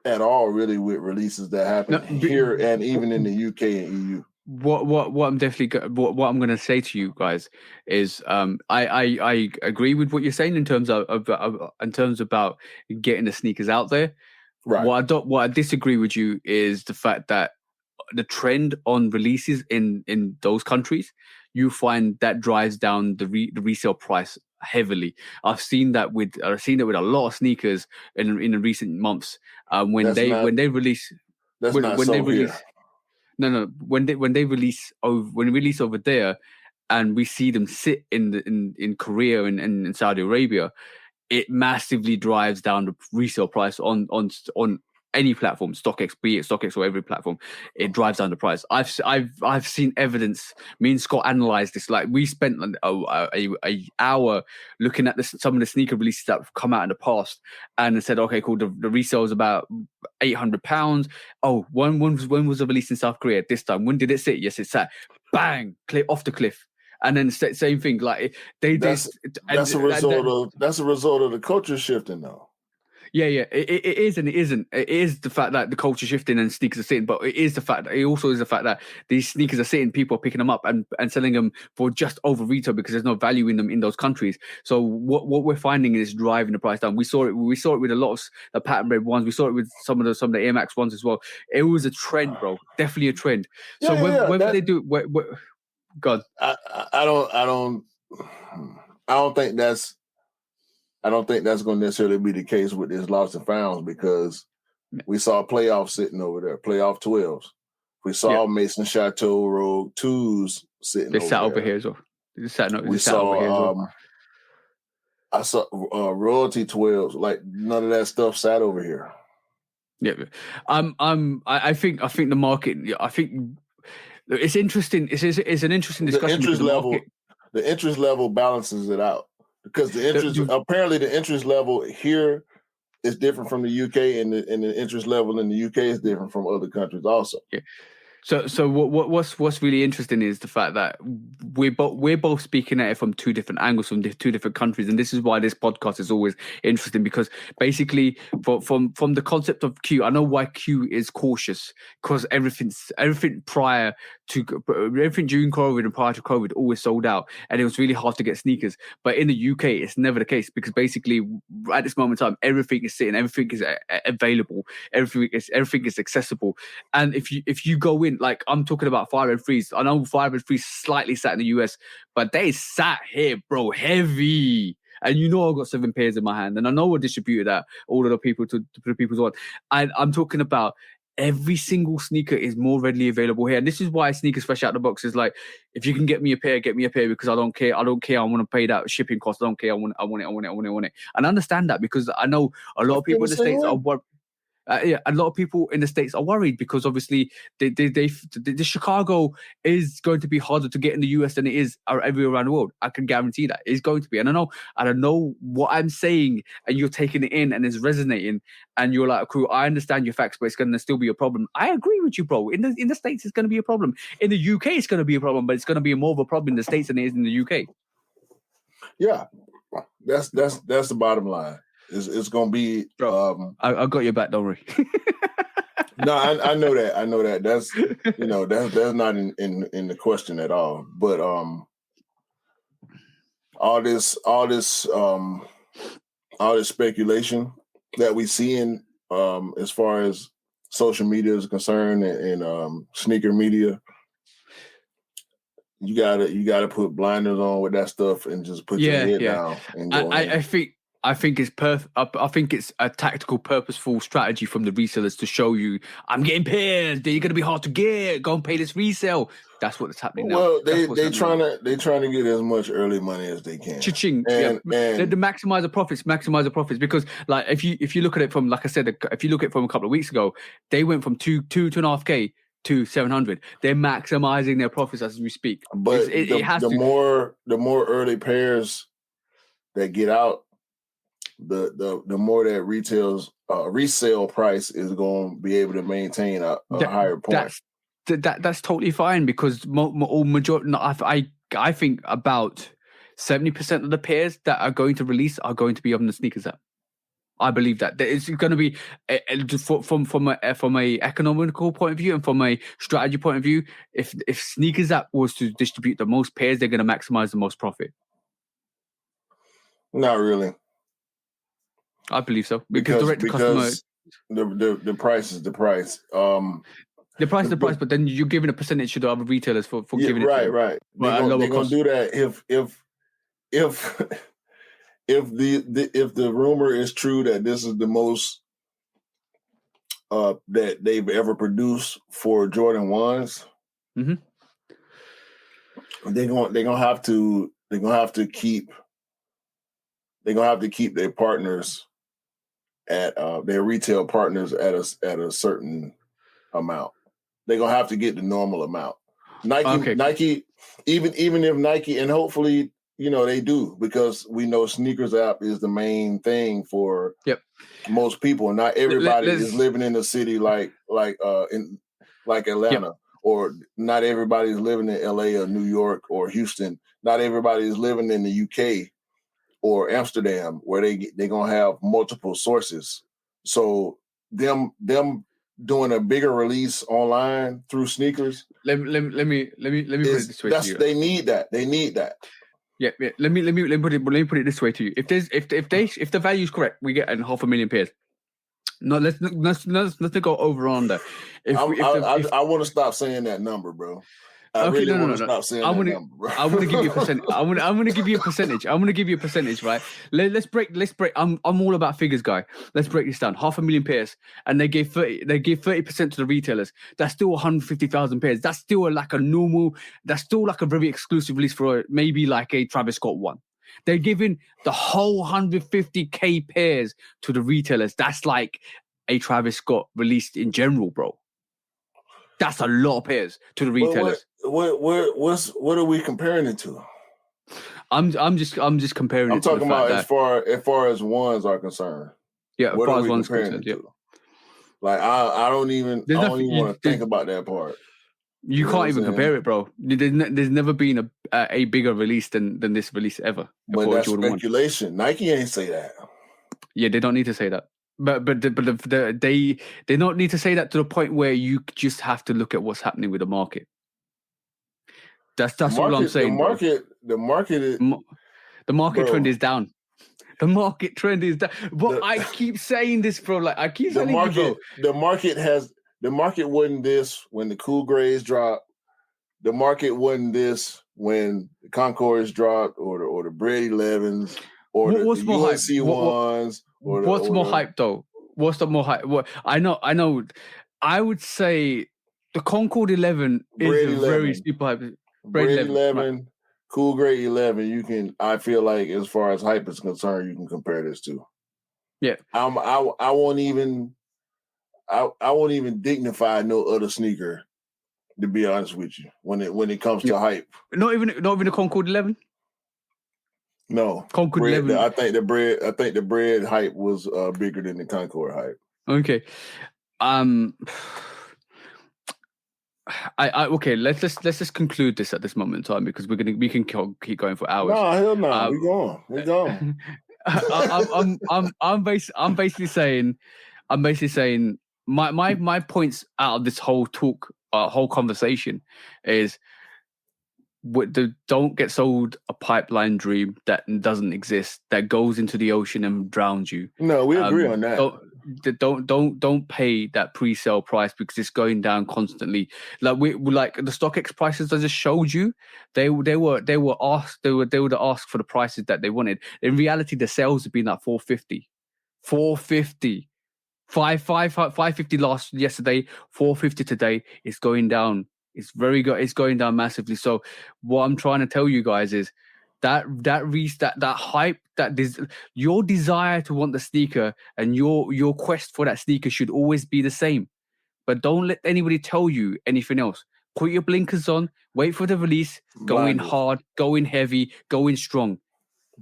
at all, really, with releases that happen here and even in the UK and EU. What I'm definitely what I'm going to say to you guys is I agree with what you're saying in terms about getting the sneakers out there. Right. What I disagree with you is the fact that the trend on releases in those countries, you find that drives down the resale price heavily. I've seen that with a lot of sneakers in the recent months. When they release. No. When they release over there, and we see them sit in Korea and in Saudi Arabia, it massively drives down the resale price on any platform, StockX, be it StockX or every platform. It drives down the price. I've seen evidence. Me and Scott analyzed this. Like we spent a hour looking at some of the sneaker releases that have come out in the past, and said, okay, cool. The resale is about £800. Oh, when was the release in South Korea? This time, when did it sit? Yes, it sat. Bang, off the cliff. And then same thing. Like that's a result of the culture shifting, though. Yeah, it is and it isn't. It is the fact that the culture shifting and sneakers are sitting, but it also is the fact that these sneakers are sitting, people are picking them up and selling them for just over retail because there's no value in them in those countries. So what we're finding is driving the price down. We saw it with a lot of the pattern red ones. We saw it with some of the Air Max ones as well. It was a trend, bro. Definitely a trend. So whether they do, God, I don't think that's going to necessarily be the case with this lost and founds, because we saw playoffs sitting over there, playoff 12s. We saw Mason Chateau Rogue 2s sitting. They sat over here as well. I saw royalty 12s. Like none of that stuff sat over here. Yeah. I think the market. I think it's interesting. It's an interesting discussion. The interest level balances it out. Because apparently the interest level here is different from the UK, and the interest level in the UK is different from other countries also. Yeah. So what's really interesting is the fact that we're both speaking at it from two different angles, from two different countries, and this is why this podcast is always interesting, because basically from the concept of Q, I know why Q is cautious, because everything prior to everything during COVID and prior to COVID always sold out, and it was really hard to get sneakers. But in the UK, it's never the case, because basically at this moment in time, everything is sitting, everything is available, everything is accessible, and if you go in, like I'm talking about 503s. I know 503 slightly sat in the US, but they sat here, bro, heavy. And you know I've got 7 pairs in my hand, and I know I distributed that all of the people to the people's on. And I'm talking about every single sneaker is more readily available here. And this is why sneakers fresh out the box is like, if you can get me a pair, because I don't care. I want to pay that shipping cost. I don't care. I want it. And I understand that, because I know a lot of people in the States are a lot of people in the States are worried, because obviously the Chicago is going to be harder to get in the US than it is everywhere around the world. I can guarantee that it's going to be. And I don't know what I'm saying, and you're taking it in and it's resonating, and you're like, "Cool, I understand your facts, but it's going to still be a problem." I agree with you, bro. In the States, it's going to be a problem. In the UK, it's going to be a problem, but it's going to be more of a problem in the States than it is in the UK. Yeah, that's the bottom line. It's going to be. Bro, I got your back, don't worry. No, I know that. I know that. That's that's not in the question at all. But all this speculation that we see in as far as social media is concerned, and sneaker media, you gotta put blinders on with that stuff and just put your head down and go. I think it's I think it's a tactical, purposeful strategy from the resellers to show you, I'm getting pairs. They're gonna be hard to get. Go and pay this resale. That's what's happening now. Well, they trying to get as much early money as they can. Cha-ching. And they maximize the profits. Because like if you look at it from, like I said, if you look at it from a couple of weeks ago, they went from 2.5K to 700. They're maximizing their profits as we speak. But the more early pairs that get out, the more that resale price is going to be able to maintain a higher point. That's totally fine, because I think about 70% of the pairs that are going to release are going to be on the sneakers app. I believe that it's going to be from a economical point of view and from a strategy point of view. If sneakers app was to distribute the most pairs, they're going to maximize the most profit. Not really. I believe so, because direct to customer, the price is the price. The price is the price, but then you're giving a percentage to the other retailers for giving it. Right. They're gonna do that if the rumor is true that this is the most that they've ever produced for Jordan 1s. Mm-hmm. They're gonna have to keep their partners at their retail partners at a certain amount. They're gonna have to get the normal amount. Nike, even if Nike, and hopefully they do, because we know sneakers app is the main thing for most people. Not everybody is living in a city like Atlanta, or not everybody is living in LA or New York or Houston. Not everybody is living in the UK or Amsterdam, where they're gonna have multiple sources. So them doing a bigger release online through sneakers. Let me put it this way to you. They need that. Yeah. Let me put it this way to you. If the value is correct, we get 500,000 pairs. No, let's go over on there. I want to stop saying that number, bro. I really want to stop saying that number, bro. I want to give you a percentage. I want to give you a percentage. I want to give you a percentage, right? Let's break. I'm all about figures, guy. Let's break this down. 500,000 pairs, and they gave 30% to the retailers. That's still 150,000 pairs. That's still that's still like a very exclusive release for maybe like a Travis Scott one. They're giving the whole 150K pairs to the retailers. That's like a Travis Scott released in general, bro. That's a lot of pairs to the retailers. What are we comparing it to? I'm just comparing. I'm talking about as far as ones are concerned. Yeah, as far as ones concerned. Yeah. Like I don't even want to think about that part. You know can't what even I'm compare it, bro. There's never been a bigger release than this release ever. But for that's Jordan 1. speculation. Nike ain't say that. Yeah, they don't need to say that. But they don't need to say that to the point where you just have to look at what's happening with the market. That's all I'm saying, the market is, the market bro, trend is down. The market trend is down. But I keep saying this, bro. Like I keep telling you, bro. The market wasn't this when the Cool Grays dropped. The market wasn't this when the Concords dropped, or the Bread 11s, or What's the more UNC hype? ones. What's more hype though? What's the more hype? What I know. I would say the Concord 11 is a very super hype. Bread 11, right. Cool Gray 11. I feel like as far as hype is concerned, you can compare this to. Yeah. I won't even dignify no other sneaker, to be honest with you, when it comes to hype. Not even the Concord 11. No, Concord 11. I think the bread hype was bigger than the Concord hype. Okay. Okay. Let's just conclude this at this moment in time because we can keep going for hours. No, hell no. We going. I'm basically saying my points out of this whole talk, whole conversation is don't get sold a pipeline dream that doesn't exist, that goes into the ocean and drowns you. No, we agree on that. Don't pay that pre-sale price because it's going down constantly. Like the StockX prices I just showed you, they would ask for the prices that they wanted. In reality, the sales have been like 450, 550 yesterday, 450 today. It's going down. It's very good. It's going down massively. So what I'm trying to tell you guys is that hype, your desire to want the sneaker and your quest for that sneaker should always be the same. But don't let anybody tell you anything else. Put your blinkers on, wait for the release, go in hard, go in heavy, go in strong,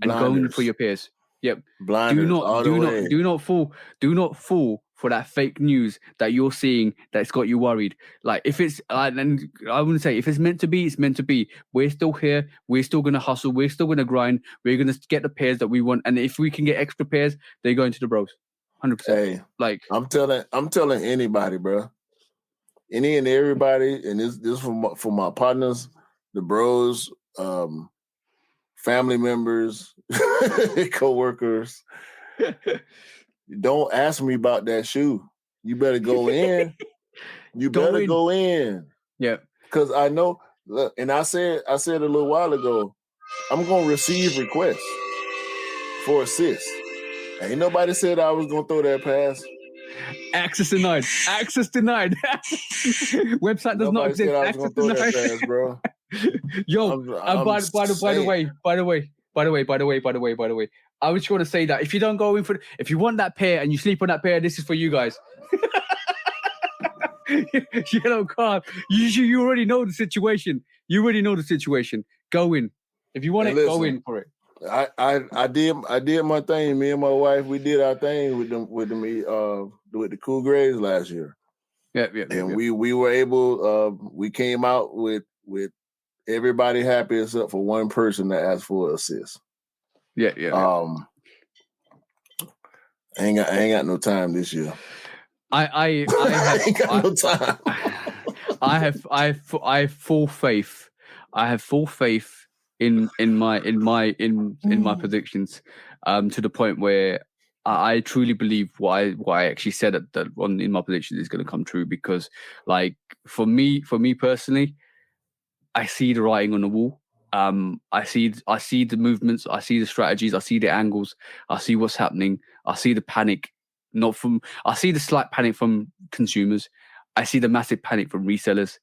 and go in for your pairs. Yep. Blinders, do not fall for that fake news that you're seeing that's got you worried. Like if it's and I wouldn't say if it's meant to be, it's meant to be. We're still here. We're still gonna hustle. We're still gonna grind. We're gonna get the pairs that we want. And if we can get extra pairs, they're going to the bros. 100%. Hey, like I'm telling anybody, bro. Any and everybody, and this for my partners, the bros, family members, co-workers. Don't ask me about that shoe. You better go in. Go in. Yeah. Because I know, look, and I said a little while ago, I'm gonna receive requests for assists. Ain't nobody said I was gonna throw that pass. Access denied. Website does not exist. Said I was gonna throw that pass, bro. Yo, by the way, I was trying to say that if you don't go in for, if you want that pair and you sleep on that pair, this is for you guys. Yellow card. You already know the situation. Go in. If you want go in for it. I did my thing. Me and my wife, we did our thing with the Cool Grays last year. Yeah. We were able. We came out with everybody happy except for one person that asked for an assist. Yeah. I ain't got no time this year. I ain't got no time. I have full faith. I have full faith in my predictions. To the point where I truly believe what I actually said in my predictions is going to come true, because like for me personally, I see the writing on the wall. I see the movements, I see the strategies, I see the angles, I see what's happening, I see the panic. I see the slight panic from consumers, I see the massive panic from resellers,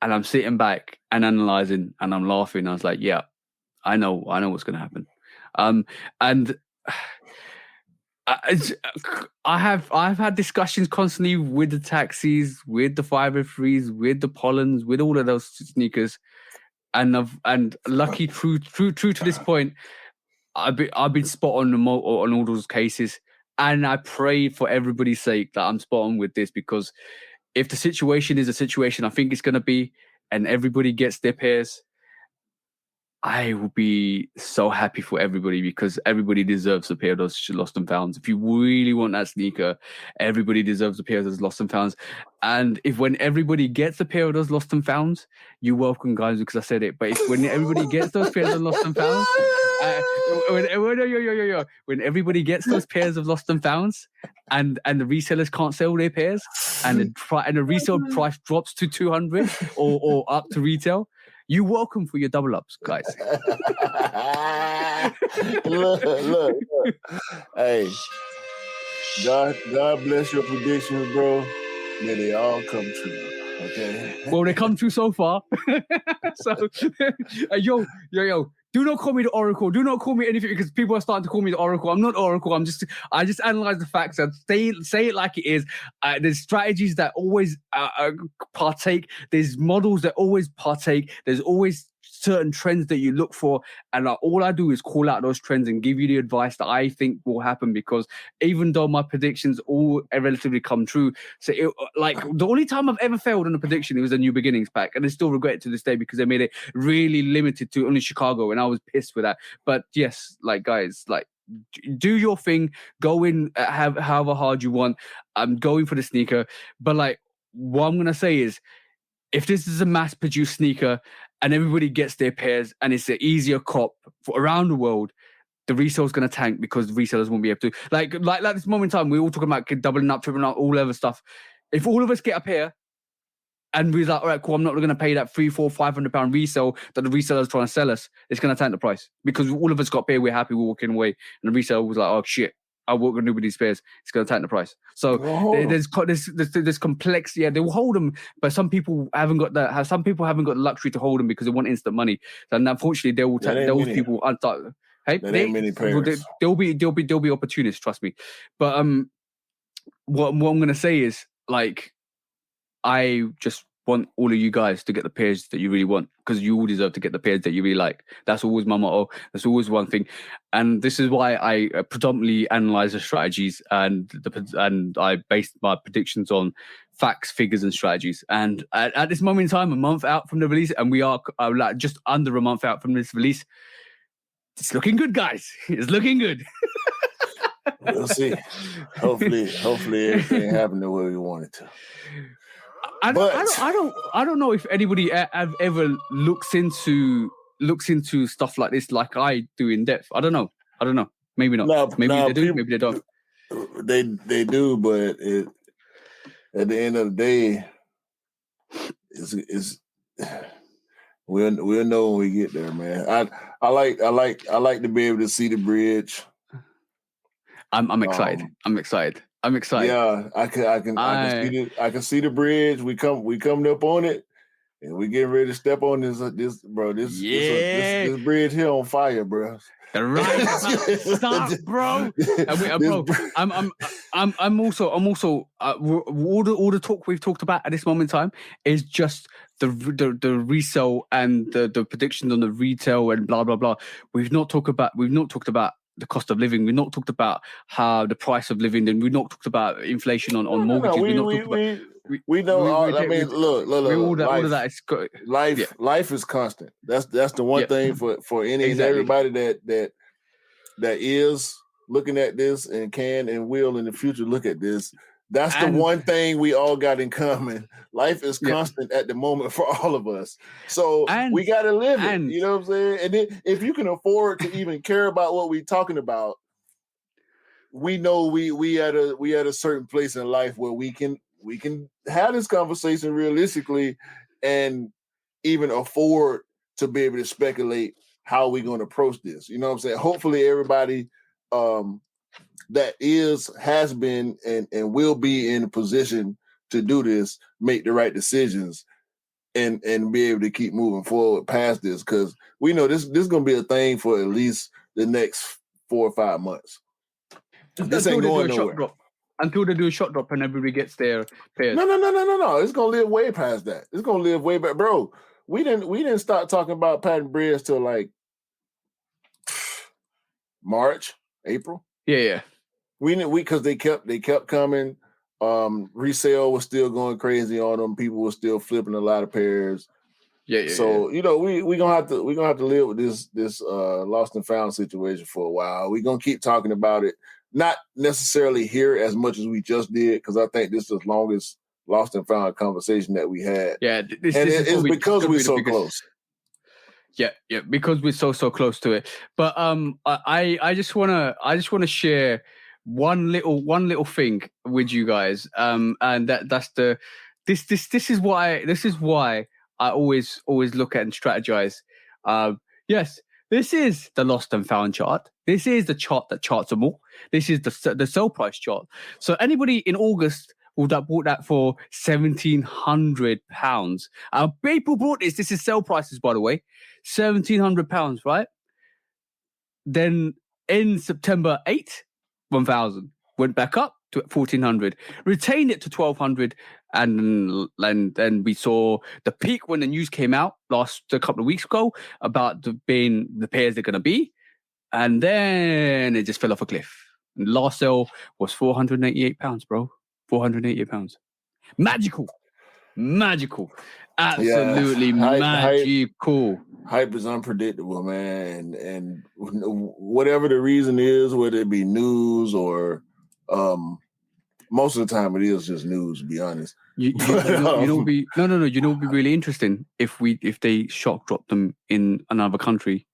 and I'm sitting back and analyzing, and I'm laughing. I was like, yeah, I know what's going to happen. And I've had discussions constantly with the taxis, with the 503s, with the Pollens, with all of those sneakers, and lucky true to this point, I've been spot on all those cases, and I pray for everybody's sake that I'm spot on with this, because if the situation is a situation I think it's going to be, and everybody gets their pairs, I will be so happy for everybody because everybody deserves a pair of those lost and founds. If you really want that sneaker, everybody deserves a pair of those lost and founds. And if when everybody gets a pair of those lost and founds, you're welcome, guys, because I said it. But if when everybody gets those pairs of lost and founds, when everybody gets those pairs of lost and founds, and the resellers can't sell their pairs, and the resale price drops to 200 or up to retail, you're welcome for your double ups, guys. look. Hey, God bless your predictions, bro. May they all come true. Okay. Well, they come true so far. So, yo. Do not call me the Oracle. Do not call me anything because people are starting to call me the Oracle. I'm not Oracle. I just analyze the facts and say it like it is. There's strategies that always partake. There's models that always partake. There's always certain trends that you look for, and all I do is call out those trends and give you the advice that I think will happen, because even though my predictions all relatively come true, so the only time I've ever failed on a prediction, it was a New Beginnings pack, and I still regret it to this day because they made it really limited to only Chicago, and I was pissed with that. But yes, guys, do your thing, go in, however hard you want. I'm going for the sneaker, but what I'm gonna say is, if this is a mass-produced sneaker and everybody gets their pairs and it's an easier cop for around the world, the resale is going to tank because resellers won't be able to. Like this moment in time, we're all talking about doubling up, tripling up, all other stuff. If all of us get a pair and we're like, all right, cool, I'm not going to pay that £300, £400, £500 resale that the reseller's trying to sell us, it's going to tank the price because all of us got a pair, we're happy, we're walking away. And the reseller was like, oh, shit. What we're going to do with these pairs, it's going to tank the price. So there's complexity. Yeah, they will hold them, but some people haven't got that. Some people haven't got the luxury to hold them because they want instant money. And unfortunately, they will take those people. Hey, many pairs. There'll be opportunists. Trust me. But what I'm going to say is, I just want all of you guys to get the pairs that you really want, because you all deserve to get the pairs that you really like. That's always my motto. That's always one thing. And this is why I predominantly analyze the strategies and I base my predictions on facts, figures, and strategies. And at this moment in time, a month out from the release, and we are just under a month out from this release, it's looking good, guys. It's looking good. We'll see. Hopefully everything happened the way we wanted to. I don't know if anybody ever looks into stuff like this like I do in depth. I don't know. Maybe not. Maybe they do. Maybe they don't. They do, but at the end of the day, it's we'll know when we get there, man. I like to be able to see the bridge. I'm excited. I'm excited. Yeah, I can see the bridge. We coming up on it, and we getting ready to step on this bridge here on fire, bro. The right stop, bro. I'm also all the talk we've talked about at this moment in time is just the resale and the predictions on the retail and blah blah blah. We've not talked about the cost of living. We've not talked about how the price of living, and we've not talked about inflation on mortgages. We know. Look. All of that is life. Yeah. Life is constant. That's the one thing for any and everybody that is looking at this and can and will in the future look at this. That's the one thing we all got in common. Life is constant at the moment for all of us. So we got to live it. You know what I'm saying? And then if you can afford to even care about what we're talking about, we know we at a certain place in life where we can have this conversation realistically and even afford to be able to speculate how we're going to approach this. You know what I'm saying? Hopefully everybody that has been and will be in a position to do this, make the right decisions and be able to keep moving forward past this, because we know this is going to be a thing for at least the next 4 or 5 months. This ain't going nowhere. Until they do a shot drop and everybody gets their pairs. No. It's going to live way past that. It's going to live way back. Bro, we didn't start talking about patent breads till like March, April. Yeah. We because they kept coming. Resale was still going crazy on them. People were still flipping a lot of pairs. Yeah. So we gonna have to live with this lost and found situation for a while. We're gonna keep talking about it, not necessarily here as much as we just did, because I think this is the longest lost and found conversation that we had. Yeah, it's because we're so close. Yeah, because we're so close to it. But I just wanna share one little thing with you guys. And that's this is why I always look at and strategize. Yes, this is the lost and found chart. This is the chart that charts them all. This is the sell price chart. So anybody in August that bought that for £1,700. People bought this. This is sell prices, by the way. £1,700, right? Then in September 1,000 went back up to 1,400, retained it to 1,200, and then we saw the peak when the news came out a couple of weeks ago about the pairs they're going to be, and then it just fell off a cliff. And last sale was £488, bro. £488. Magical, absolutely magical. Hype is unpredictable, man, and whatever the reason is, whether it be news or most of the time it is just news, to be honest. You know, be really interesting if they shock drop them in another country,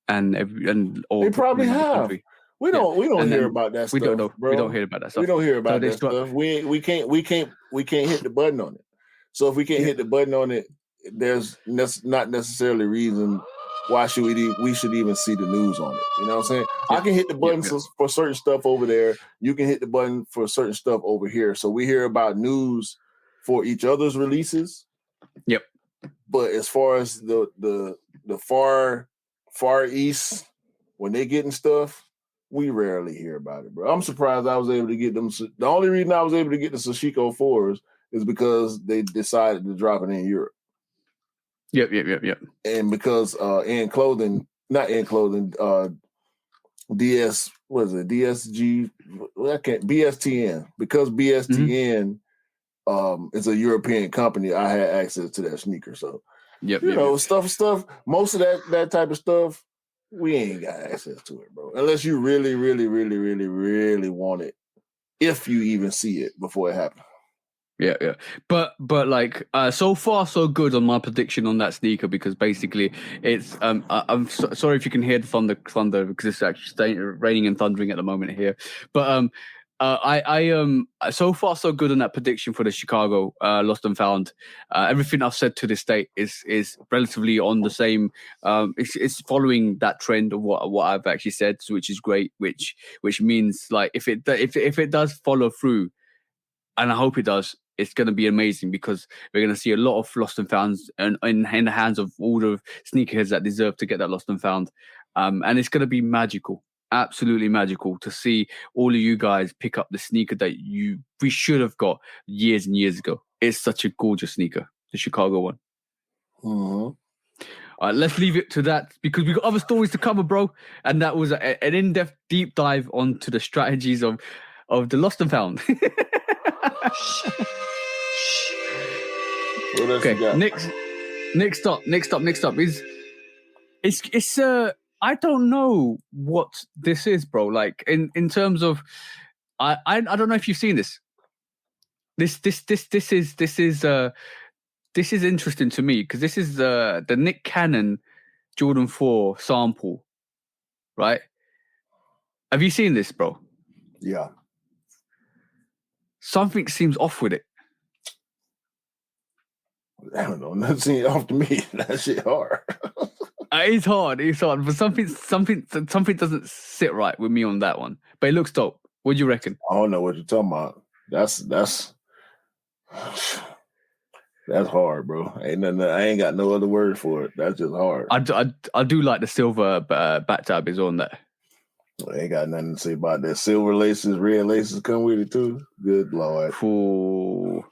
and they probably have. Country. We don't hear about that stuff. We don't know, bro. We don't hear about that stuff. We don't hear about that stuff. We can't hit the button on it. So if we can't hit the button on it, there's not necessarily reason why we should even see the news on it. You know what I'm saying? I can hit the button for certain stuff over there. You can hit the button for certain stuff over here. So we hear about news for each other's releases. Yep. But as far as the far east, when they getting stuff, we rarely hear about it, bro. I'm surprised I was able to get them. The only reason I was able to get the Sashiko 4s is because they decided to drop it in Europe. Yep. And because DS, what is it? DSG, BSTN. Because BSTN is a European company, I had access to that sneaker. So, stuff, most of that type of stuff, we ain't got access to it, bro. Unless you really, really, really, really, really want it. If you even see it before it happens. Yeah. But like so far so good on my prediction on that sneaker, because basically it's I'm sorry if you can hear the thunder because it's actually raining and thundering at the moment here. But I so far so good on that prediction for the Chicago lost and found. Everything I've said to this date is relatively on the same. It's following that trend of what I've actually said, which is great. Which means like if it does follow through, and I hope it does, it's going to be amazing, because we're going to see a lot of lost and founds in the hands of all the sneakerheads that deserve to get that lost and found. And it's going to be magical, absolutely magical, to see all of you guys pick up the sneaker that we should have got years and years ago. It's such a gorgeous sneaker, the Chicago one. Mm-hmm. All right, let's leave it to that, because we've got other stories to cover, bro. And that was an in-depth deep dive onto the strategies of the lost and found. Okay, next up is it's I don't know what this is, bro. Like in terms of I don't know if you've seen this. This is interesting to me, because this is the Nick Cannon Jordan 4 sample, right? Have you seen this, bro? Yeah. Something seems off with it. I don't know. Nothing seems off to me. That shit hard. It's hard. But something doesn't sit right with me on that one. But it looks dope. What do you reckon? I don't know what you're talking about. That's hard, bro. I ain't got no other word for it. That's just hard. I do like the silver back tab is on that. I ain't got nothing to say about that. Silver laces, red laces come with it too. Good Lord. Ooh.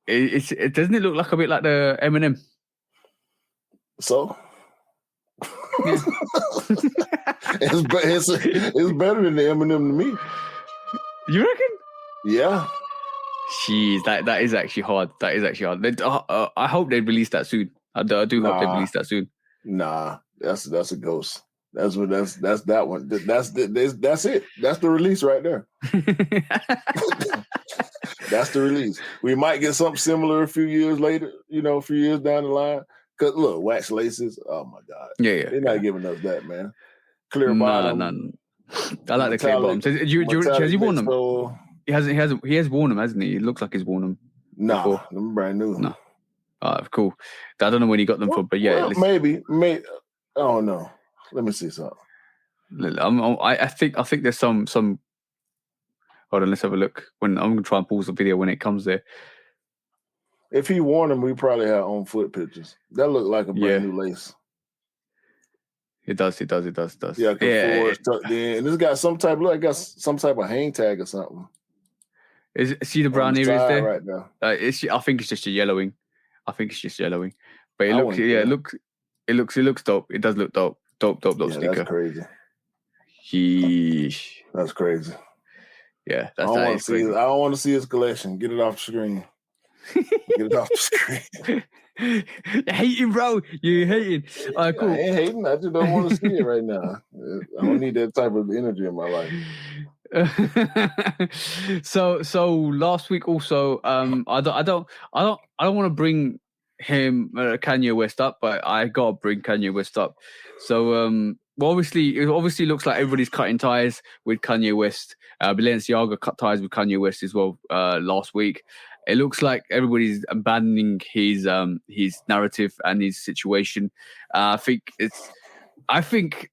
It doesn't it look like a bit like the Eminem? So Yeah. it's better than the Eminem to me. You reckon? Yeah. Jeez, that is actually hard. That is actually hard. I hope they release that soon. I do hope they release that soon. Nah, that's a ghost. That's that one. That's it. That's the release right there. That's the release. We might get something similar a few years later, a few years down the line. Cause look, wax laces. Oh my God. Yeah. They're not giving us that, man. Clear Nah. bottom. I like the clear bottom. So, has he worn them? He has worn them, hasn't he? It looks like he's worn them. Nah, them brand new. No. Cool. I don't know when he got them from, but yeah. Maybe. I don't know. Let me see something. I think there's some. Hold on, let's have a look. I'm gonna try and pause the video when it comes there. If he worn them, we probably have on foot pictures. That look like a brand new lace. It does. Yeah, tucked in. And this got some type of hang tag or something. See the brown areas there? Right now. I think it's just a yellowing. But it looks dope. It does look dope. Dope sticker. That's crazy. Yeesh. That's crazy. Yeah, I don't want to see his collection. Get it off the screen. Get it off the screen. You're hating, bro. You're hating. All right, cool. I ain't hating. I just don't want to see it right now. I don't need that type of energy in my life. So last week also, I don't want to bring him Kanye West up, but I gotta bring Kanye West up. So it obviously looks like everybody's cutting ties with Kanye West. Balenciaga cut ties with Kanye West as well last week. It looks like everybody's abandoning his narrative and his situation. I think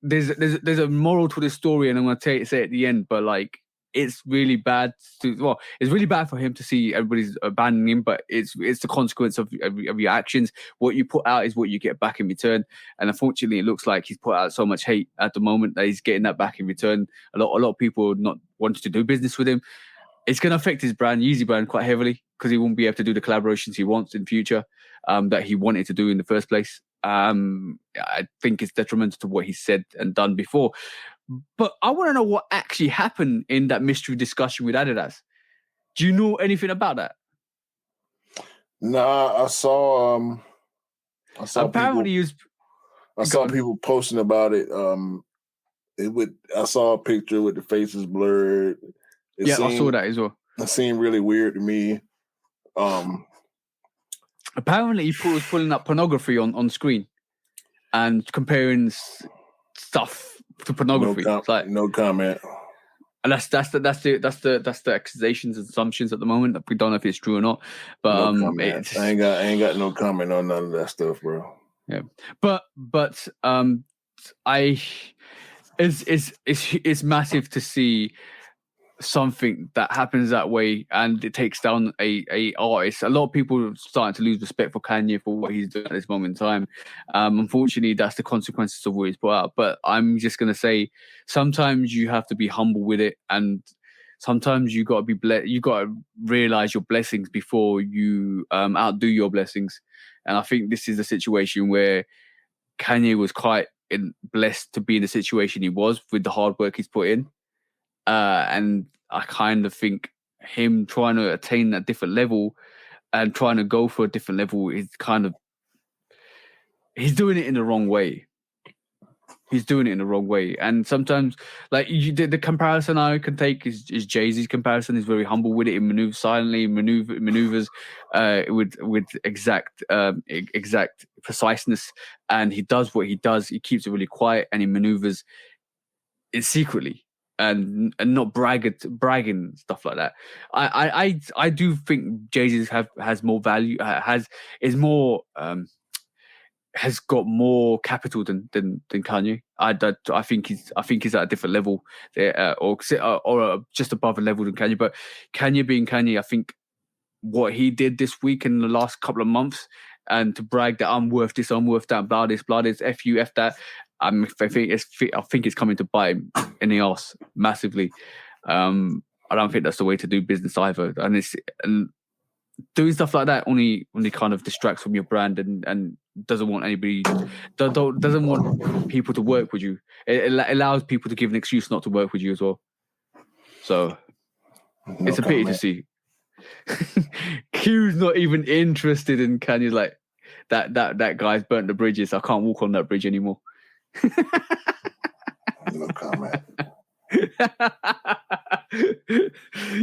there's a moral to this story, and I'm going to say it at the end. But like, it's really bad. It's really bad for him to see everybody's abandoning him. But it's the consequence of your actions. What you put out is what you get back in return. And unfortunately, it looks like he's put out so much hate at the moment that he's getting that back in return. A lot of people not wanting to do business with him. It's going to affect his brand, Yeezy brand, quite heavily because he won't be able to do the collaborations he wants in future that he wanted to do in the first place. I think it's detrimental to what he said and done before. But I want to know what actually happened in that mystery discussion with Adidas. Do you know anything about that? Nah, I saw apparently people posting about it. I saw a picture with the faces blurred. I saw that as well. It seemed really weird to me. Apparently, he was pulling up pornography on screen and comparing stuff to pornography. No comment. And that's the accusations and assumptions at the moment. We don't know if it's true or not. But I ain't got no comment on none of that stuff, bro. Yeah, but it's massive to see something that happens that way and it takes down a artist. A lot of people are starting to lose respect for Kanye for what he's doing at this moment in time. Unfortunately, that's the consequences of what he's put out. But I'm just going to say, sometimes you have to be humble with it, and sometimes you got to be you got to realize your blessings before you outdo your blessings. And I think this is a situation where Kanye was quite blessed to be in the situation he was with the hard work he's put in. And I kind of think him trying to attain that different level and trying to go for a different level is he's doing it in the wrong way. And sometimes, like the comparison I can take is Jay-Z's comparison. He's very humble with it. He maneuvers silently, maneuvers with exact preciseness, and he does what he does. He keeps it really quiet, and he maneuvers it secretly. And not bragging stuff like that. I do think Jay-Z has more value, has got more capital than Kanye. I think he's at a different level there, or just above a level than Kanye. But Kanye being Kanye, I think what he did this week in the last couple of months, and to brag that I'm worth this, I'm worth that, blah this, F you, F that. I think it's coming to bite him in the arse massively. I don't think that's the way to do business either. And doing stuff like that only kind of distracts from your brand and doesn't want anybody, doesn't want people to work with you. It allows people to give an excuse not to work with you as well. So it's a pity to see. Q's not even interested in Kanye's like that guy's burnt the bridges. I can't walk on that bridge anymore. No comment.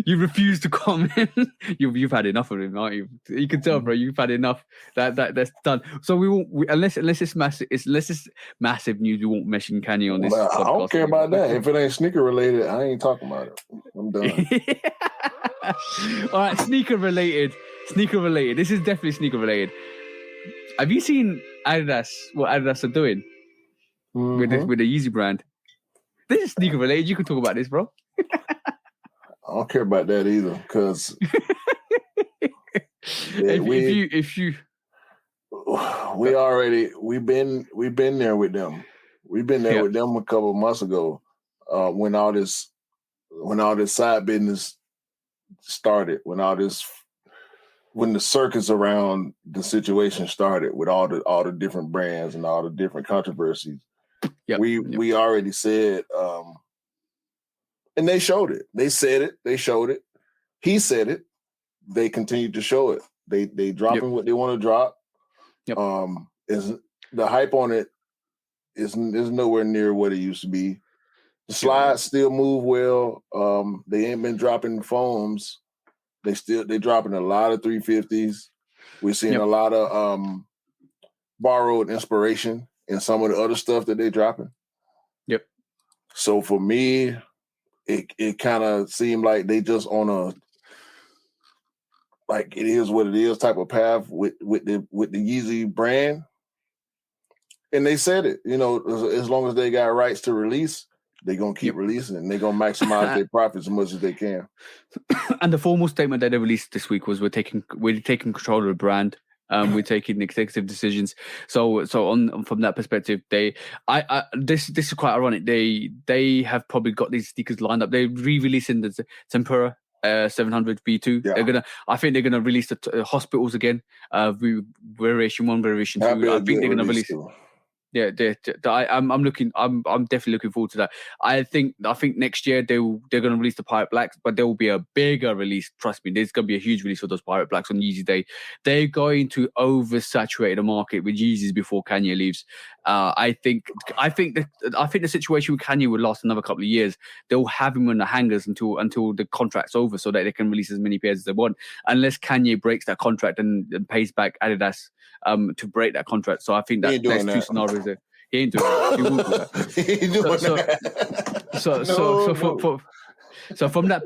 You refuse to comment. You've had enough of him, aren't you? You can tell, bro. You've had enough. That's done. So we won't. Unless it's massive news, we won't mention Kanye on this. Well, podcast I don't care anymore. about that. If it ain't sneaker related, I ain't talking about it. I'm done. All right, sneaker related. This is definitely sneaker related. Have you seen Adidas? What Adidas are doing with the Yeezy brand? This is sneaker related. You can talk about this, bro. I don't care about that either, because we've been there with them. We've been there with them a couple of months ago, when all this side business started, when the circus around the situation started with all the different brands and all the different controversies. We already said, and they showed it. They said it. They showed it. He said it. They continued to show it. They dropping what they want to drop. Is the hype on it is nowhere near what it used to be. The slides still move well. They ain't been dropping foams. They dropping a lot of 350s. We're seeing a lot of borrowed inspiration in some of the other stuff that they're dropping. Yep. So for me, it kind of seemed like they just on a, like, it is what it is type of path with the Yeezy brand. And they said it, as long as they got rights to release, they're going to keep releasing, and they're going to maximize their profits as much as they can. And the formal statement that they released this week was we're taking control of the brand. We're taking executive decisions. So from that perspective, this is quite ironic. They have probably got these sneakers lined up. They're re-releasing the Tempura 700 V2. Yeah. I think they're gonna release the hospitals again. Variation 1, variation 2. I think they're gonna release. Yeah, I'm definitely looking forward to that. I think next year they're going to release the Pirate Blacks, but there will be a bigger release. Trust me, there's going to be a huge release for those Pirate Blacks on Yeezy Day. They're going to oversaturate the market with Yeezys before Kanye leaves. I think the situation with Kanye will last another couple of years. They'll have him on the hangers until the contract's over, so that they can release as many pairs as they want, unless Kanye breaks that contract and pays back Adidas to break that contract. So I think that there's two scenarios there. He ain't doing that. He won't do that. He ain't doing that. So from that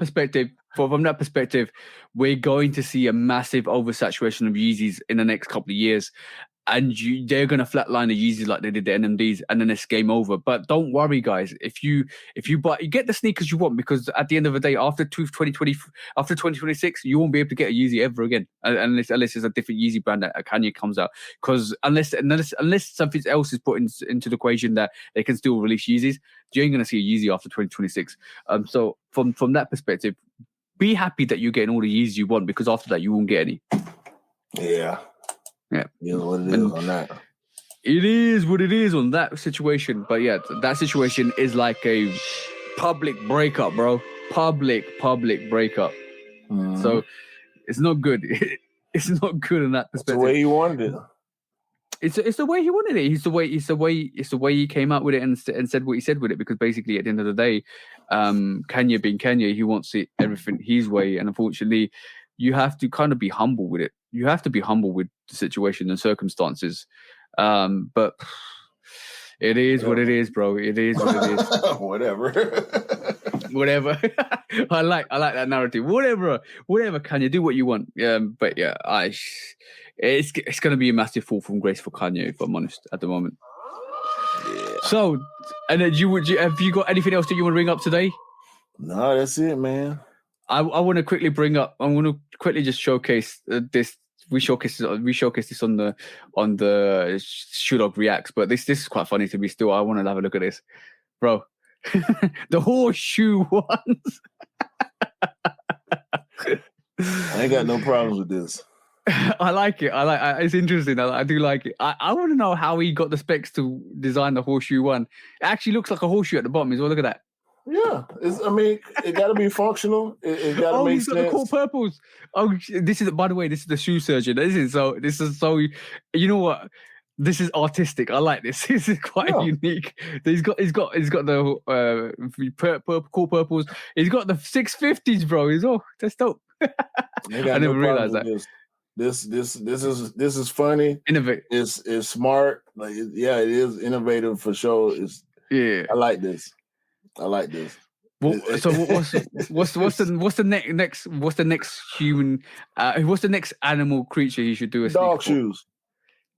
perspective, we're going to see a massive oversaturation of Yeezys in the next couple of years. And they're going to flatline the Yeezys like they did the NMDs, and then it's game over. But don't worry, guys. If you buy, you get the sneakers you want, because at the end of the day, after 2026, you won't be able to get a Yeezy ever again, unless it's a different Yeezy brand that Kanye comes out. Because unless something else is put into the equation that they can still release Yeezys, you ain't going to see a Yeezy after 2026. So from that perspective, be happy that you're getting all the Yeezys you want, because after that, you won't get any. Yeah. Yeah, it is what it is on that. It is what it is on that situation. But yeah, that situation is like a public breakup, bro. Public breakup. Mm. So it's not good. It's not good in that perspective. It's the way he wanted it. It's the way he wanted it. It's the way he came out with it and said what he said with it. Because basically, at the end of the day, Kanye being Kanye, he wants it everything his way, and unfortunately, you have to kind of be humble with it. You have to be humble with the situation and circumstances. But it is what it is, bro. It is what it is. Whatever. I like that narrative. Whatever, Kanye, do what you want. But yeah, it's going to be a massive fall from grace for Kanye, if I'm honest, at the moment. Yeah. So, and then have you got anything else that you want to bring up today? No, that's it, man. I want to quickly just showcase this. We showcased this on the Shoe Dog Reacts, but this is quite funny to me still. I want to have a look at this, bro. The horseshoe ones. I ain't got no problems with this. I like it. It's interesting. I do like it. I want to know how he got the specs to design the horseshoe one. It actually looks like a horseshoe at the bottom as well. Look at that. Yeah, I mean, it got to be functional. It got to make he's got the sense. cool purples. Oh, this is, by the way, this is the shoe surgeon. This is so. You know what? This is artistic. I like this. This is quite unique. He's got the cool purples. He's got the 650s, bro. That's dope. I never realized that. This is funny. Innovate. It's smart. Like, yeah, it is innovative for sure. I like this. Well, so what's the next human? What's the next animal creature he should do a dog sneaker shoes?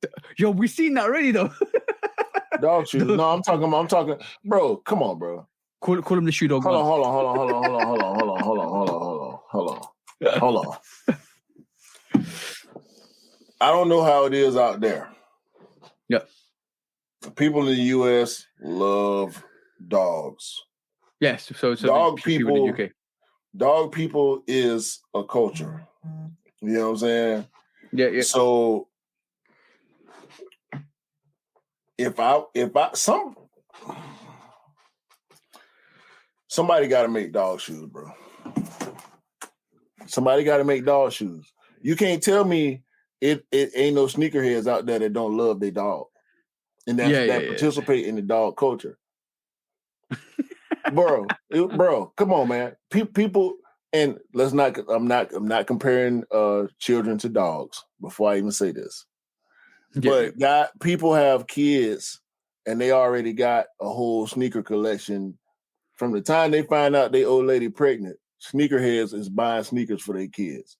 For? Yo, we've seen that already though. Dog shoes. No, I'm talking. Bro, come on, bro. Call him the shoe dog. Hold on. I don't know how it is out there. Yeah. People in the US love dogs. Yes, so dog people in the UK. Dog people is a culture. You know what I'm saying? Yeah. So somebody got to make dog shoes, bro. Somebody got to make dog shoes. You can't tell me it ain't no sneakerheads out there that don't love their dog and that participate in the dog culture. bro, come on, man. People, and I'm not comparing children to dogs before I even say this. But people have kids and they already got a whole sneaker collection. From the time they find out they old lady pregnant, sneakerheads is buying sneakers for their kids.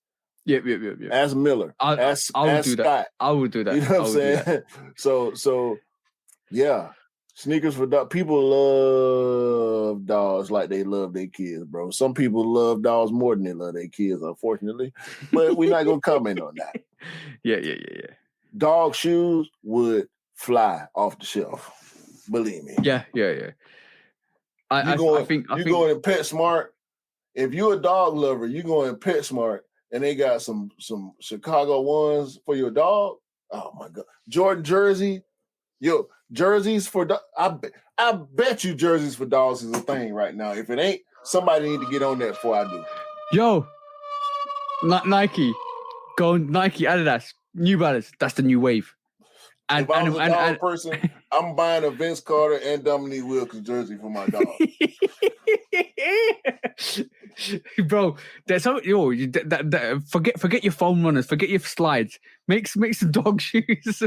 Yep. Ask Miller. Ask Scott. I would do that. You know what I'm saying? So yeah. Sneakers for dogs. People love dogs like they love their kids, bro. Some people love dogs more than they love their kids, unfortunately. But we're not gonna comment on that. Yeah. Dog shoes would fly off the shelf. Believe me. Yeah. I think you go in PetSmart. If you're a dog lover, you go in PetSmart and they got some Chicago ones for your dog. Oh my God. Jordan jersey. Yo, jerseys for dogs. I bet you jerseys for dogs is a thing right now. If it ain't, somebody need to get on that before I do. Yo, Nike, Adidas, New Balance. That's the new wave. And, if I was a dog person, I'm buying a Vince Carter and Dominique Wilkins jersey for my dog. Bro, there's so forget your foam runners, forget your slides. Make some dog shoes.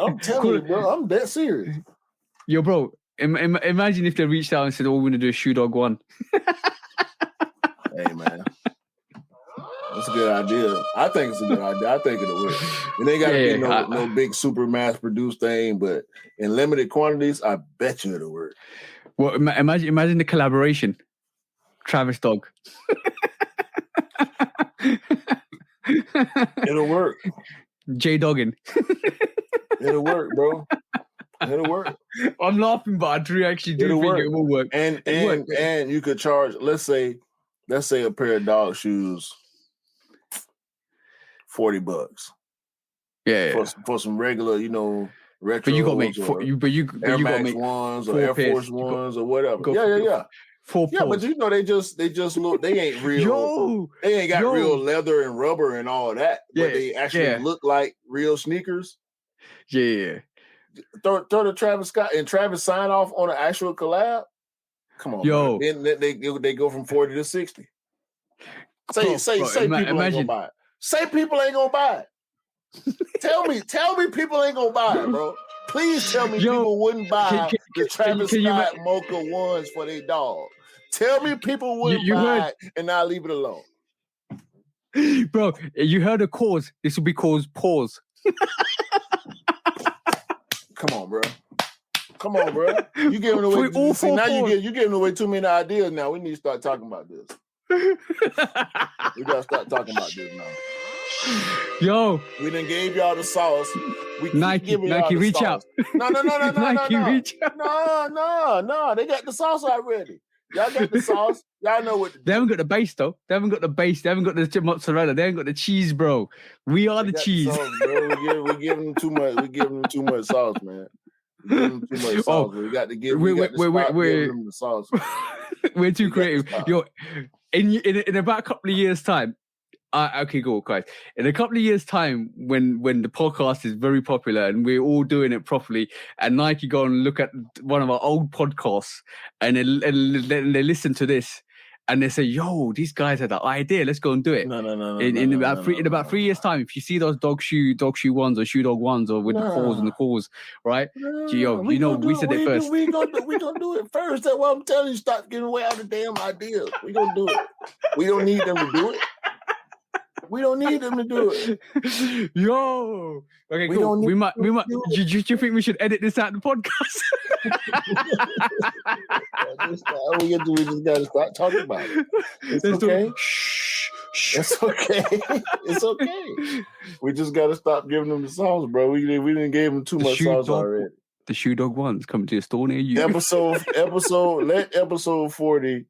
I'm telling you, bro, I'm that serious. Yo, bro, imagine if they reached out and said, "Oh, we're gonna do a shoe dog one." Hey, man. That's a good idea. I think it's a good idea. I think it'll work. It ain't got to be no big super mass produced thing, but in limited quantities, I bet you it'll work. Well, imagine the collaboration. Travis Dog. It'll work. J Doggin. It'll work, bro. It'll work. I'm laughing, but I actually do think it will work. And you could charge, let's say a pair of dog shoes, $40. Yeah. For some regular, retro. But you gotta make Air Max ones or Air Force ones or whatever. Yeah. 4 yeah, but they just look. They ain't real. They ain't got real leather and rubber and all that. But they actually look like real sneakers. Yeah. Throw the Travis Scott and Travis sign off on an actual collab. Come on, yo. Then they go from 40 to 60. Say people ain't gonna buy it. Say people ain't gonna buy it. Tell me people ain't gonna buy it, bro. Please tell me people wouldn't buy the Travis Scott Mocha ones for their dog. Tell me people wouldn't buy it and I'll leave it alone. Bro, you heard a cause. This will be called pause. Come on, bro. You giving away you're giving away too many ideas now. We need to start talking about this. We gotta start talking about this now. Yo, we done gave y'all the sauce. Nike, reach out. No. Nike, reach out. No. They got the sauce already. Y'all got the sauce. Y'all know what. They haven't got the base though. They haven't got the base. They haven't got the mozzarella. They haven't got the cheese, bro. We are the cheese. The sauce, bro. We giving them too much. We giving them too much sauce, man. We give them too much sauce. Oh, We got to stop giving them the sauce. We're too We got to creative. stop. Yo, in about a couple of years' time. Okay, cool, guys. In a couple of years' time, when the podcast is very popular and we're all doing it properly, and Nike go and look at one of our old podcasts and they listen to this, and they say, "Yo, these guys had the idea. Let's go and do it." No. In about 3 years' time, if you see those dog shoe ones or shoe dog ones or with the paws and the claws, right? Yo, we said it first. We gonna do it first. That's why I'm telling you, stop giving away all the damn ideas. We gonna do it. We don't need them to do it. We don't need them to do it. Yo. Okay, We cool. don't need We might. them to do Do you think we should edit this out of the podcast? We just gotta start talking about it. It's okay. Shh. It's okay. It's okay. We just gotta stop giving them the sauce, bro. We didn't give them too much sauce already. The shoe dog ones coming to a store near you. Let episode 40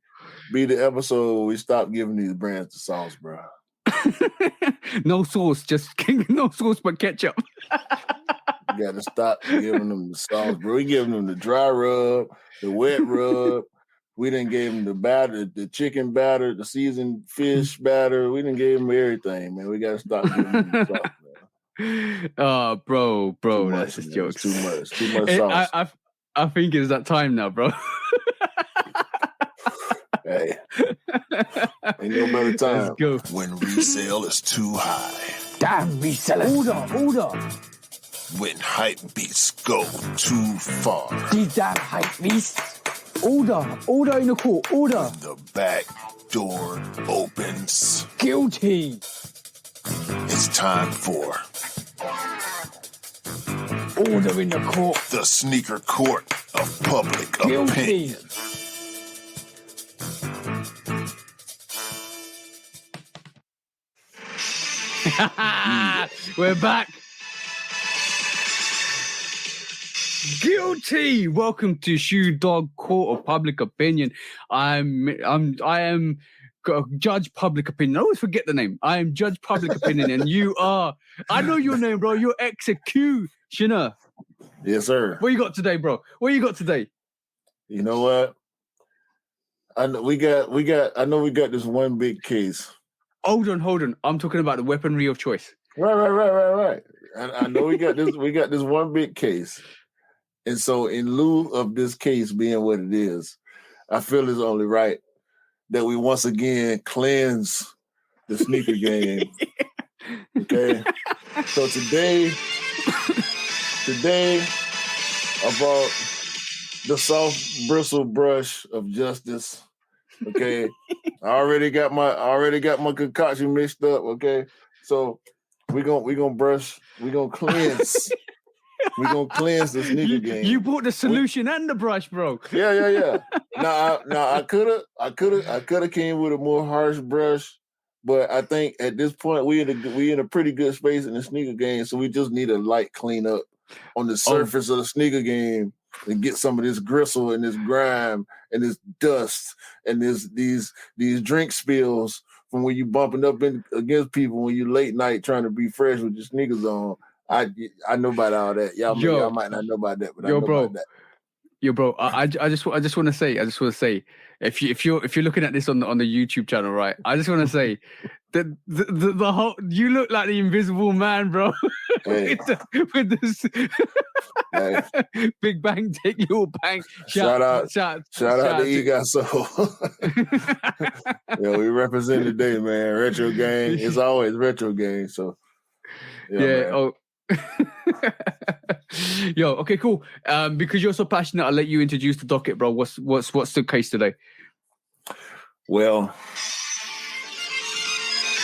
be the episode where we stop giving these brands the sauce, bro. No sauce, no sauce but ketchup. You gotta stop giving them the sauce, bro. We giving them the dry rub, the wet rub. We didn't give them the batter, the chicken batter, the seasoned fish batter. We didn't give them everything, man. We gotta stop giving them the sauce, man. Oh, bro, That's just jokes. Too much sauce. I think it's that time now, bro. Hey, ain't no better time. Let's go. When resale is too high. Damn resellers. Order. When hype beats go too far. These damn hype beasts. Order in the court. Order. The back door opens. Guilty. It's time for Order in the court. the sneaker court of public opinion. Guilty. We're back. Guilty. Welcome to Shoe Dog Court of Public Opinion. I am Judge Public Opinion. I always forget the name. I am Judge Public Opinion, and you are. I know your name, bro. You're Executioner. Yes, sir. What you got today, bro? What you got today? You know what? I know we got. I know we got this one big case. Hold on. I'm talking about the weaponry of choice. Right. I know we got this. We got this one big case, and so in lieu of this case being what it is, I feel it's only right that we once again cleanse the sneaker game. Okay, so today I brought the soft bristle brush of justice. Okay, I already got my concoction mixed up. Okay, so we gonna cleanse. We're gonna cleanse the sneaker game. You bought the solution and the brush, bro. Yeah. Now I could have came with a more harsh brush, but I think at this point we in a pretty good space in the sneaker game, so we just need a light cleanup on the surface of the sneaker game and get some of this gristle and this grime and this dust and these drink spills from when you bumping up against people when you late night trying to be fresh with your sneakers on. I know about all that. Y'all might not know about that, but I know about that. Yo, bro, I just want to say, if you're looking at this on the YouTube channel, right? I just want to say that the whole, you look like the Invisible Man, bro. Hey. with this Hey. Big Bang, take little bang. Shout out to Egaso. Yeah, we represent today, man. Retro gang. It's always retro gang. So yeah. Yo, okay, cool. Because you're so passionate, I'll let you introduce the docket, bro. What's the case today? Well,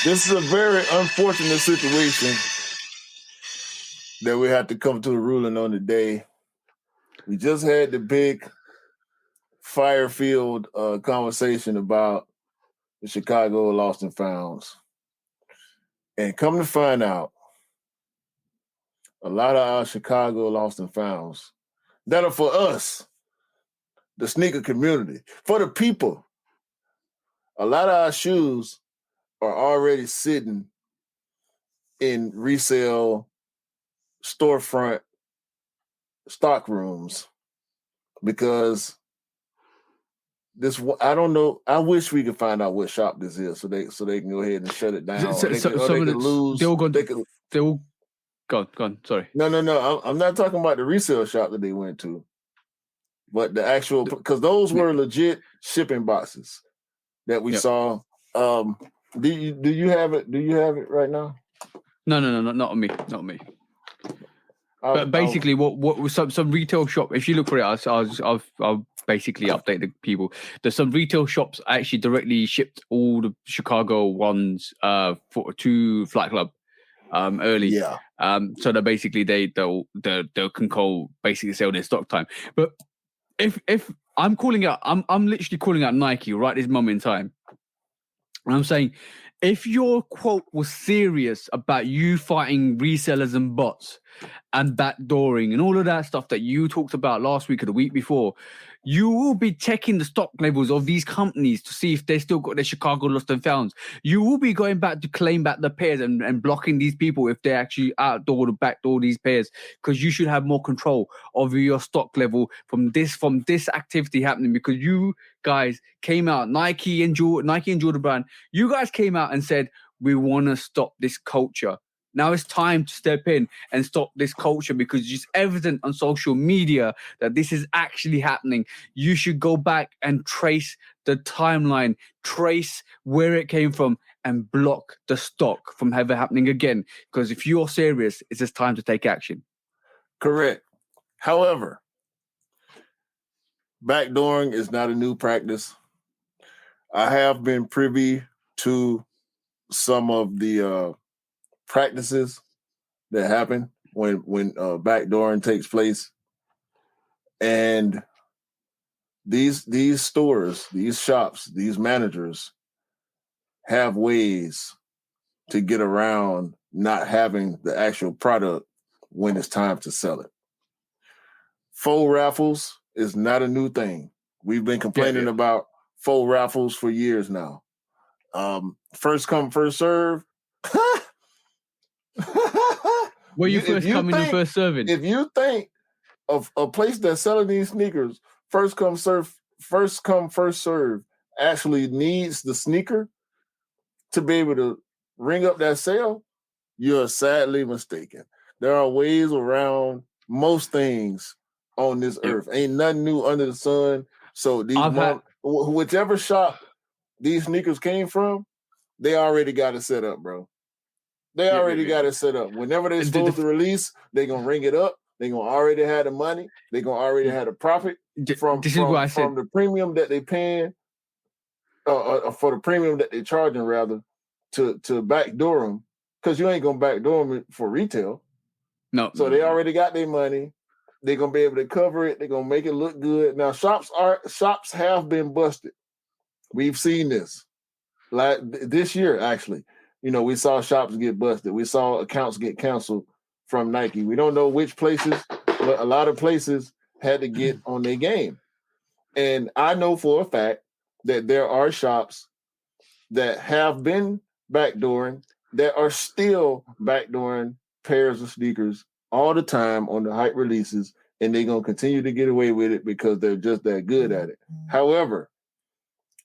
this is a very unfortunate situation that we have to come to a ruling on today. We just had the big fire-filled conversation about the Chicago Lost and Founds. And come to find out, a lot of our Chicago Lost and Founds that are for us, the sneaker community, for the people. A lot of our shoes are already sitting in resale storefront stock rooms because I don't know. I wish we could find out what shop this is so they can go ahead and shut it down. They're all gone. Sorry. No. I'm not talking about the resale shop that they went to, but the actual, because those were legit shipping boxes that we saw. Do you have it? Do you have it right now? No, not on me. But basically, what some retail shop? If you look for it, I'll basically update the people. There's some retail shops actually directly shipped all the Chicago ones to Flight Club early. Yeah. So that basically they'll control basically sell their stock time. But if I'm calling out, I'm literally calling out Nike right this moment in time, and I'm saying, if your quote was serious about you fighting resellers and bots and backdooring and all of that stuff that you talked about last week or the week before, you will be checking the stock levels of these companies to see if they still got their Chicago lost and founds. You will be going back to claim back the pairs and blocking these people if they actually outdoor or backdoor these pairs, because you should have more control over your stock level from this activity happening, because you guys came out, Nike and Jordan Brand, you guys came out and said, we want to stop this culture. Now it's time to step in and stop this culture, because it's evident on social media that this is actually happening. You should go back and trace the timeline, trace where it came from, and block the stock from ever happening again. Because if you're serious, it's just time to take action. Correct. However, backdooring is not a new practice. I have been privy to some of the practices that happen when backdooring takes place, and these stores, these shops, these managers have ways to get around not having the actual product when it's time to sell it. Faux raffles is not a new thing. We've been complaining about faux raffles for years now. First come, first serve. Were you first coming and first serving? If you think of a place that's selling these sneakers, first come, first serve actually needs the sneaker to be able to ring up that sale, you're sadly mistaken. There are ways around most things on this earth. Ain't nothing new under the sun. So whichever shop these sneakers came from, they already got it set up, bro. They already got it set up. Whenever they're supposed to release, they're going to ring it up. They're going to already have the money. They're going to already have the profit from the premium that they paying, for the premium that they're charging, rather, to backdoor them, because you ain't going to backdoor them for retail. No. So they already got their money. They're going to be able to cover it. They're going to make it look good. Now, shops have been busted. We've seen this. Like this year, actually. You know, we saw shops get busted. We saw accounts get canceled from Nike. We don't know which places, but a lot of places had to get on their game. And I know for a fact that there are shops that have been backdooring, that are still backdooring pairs of sneakers all the time on the hype releases, and they're going to continue to get away with it because they're just that good at it. However,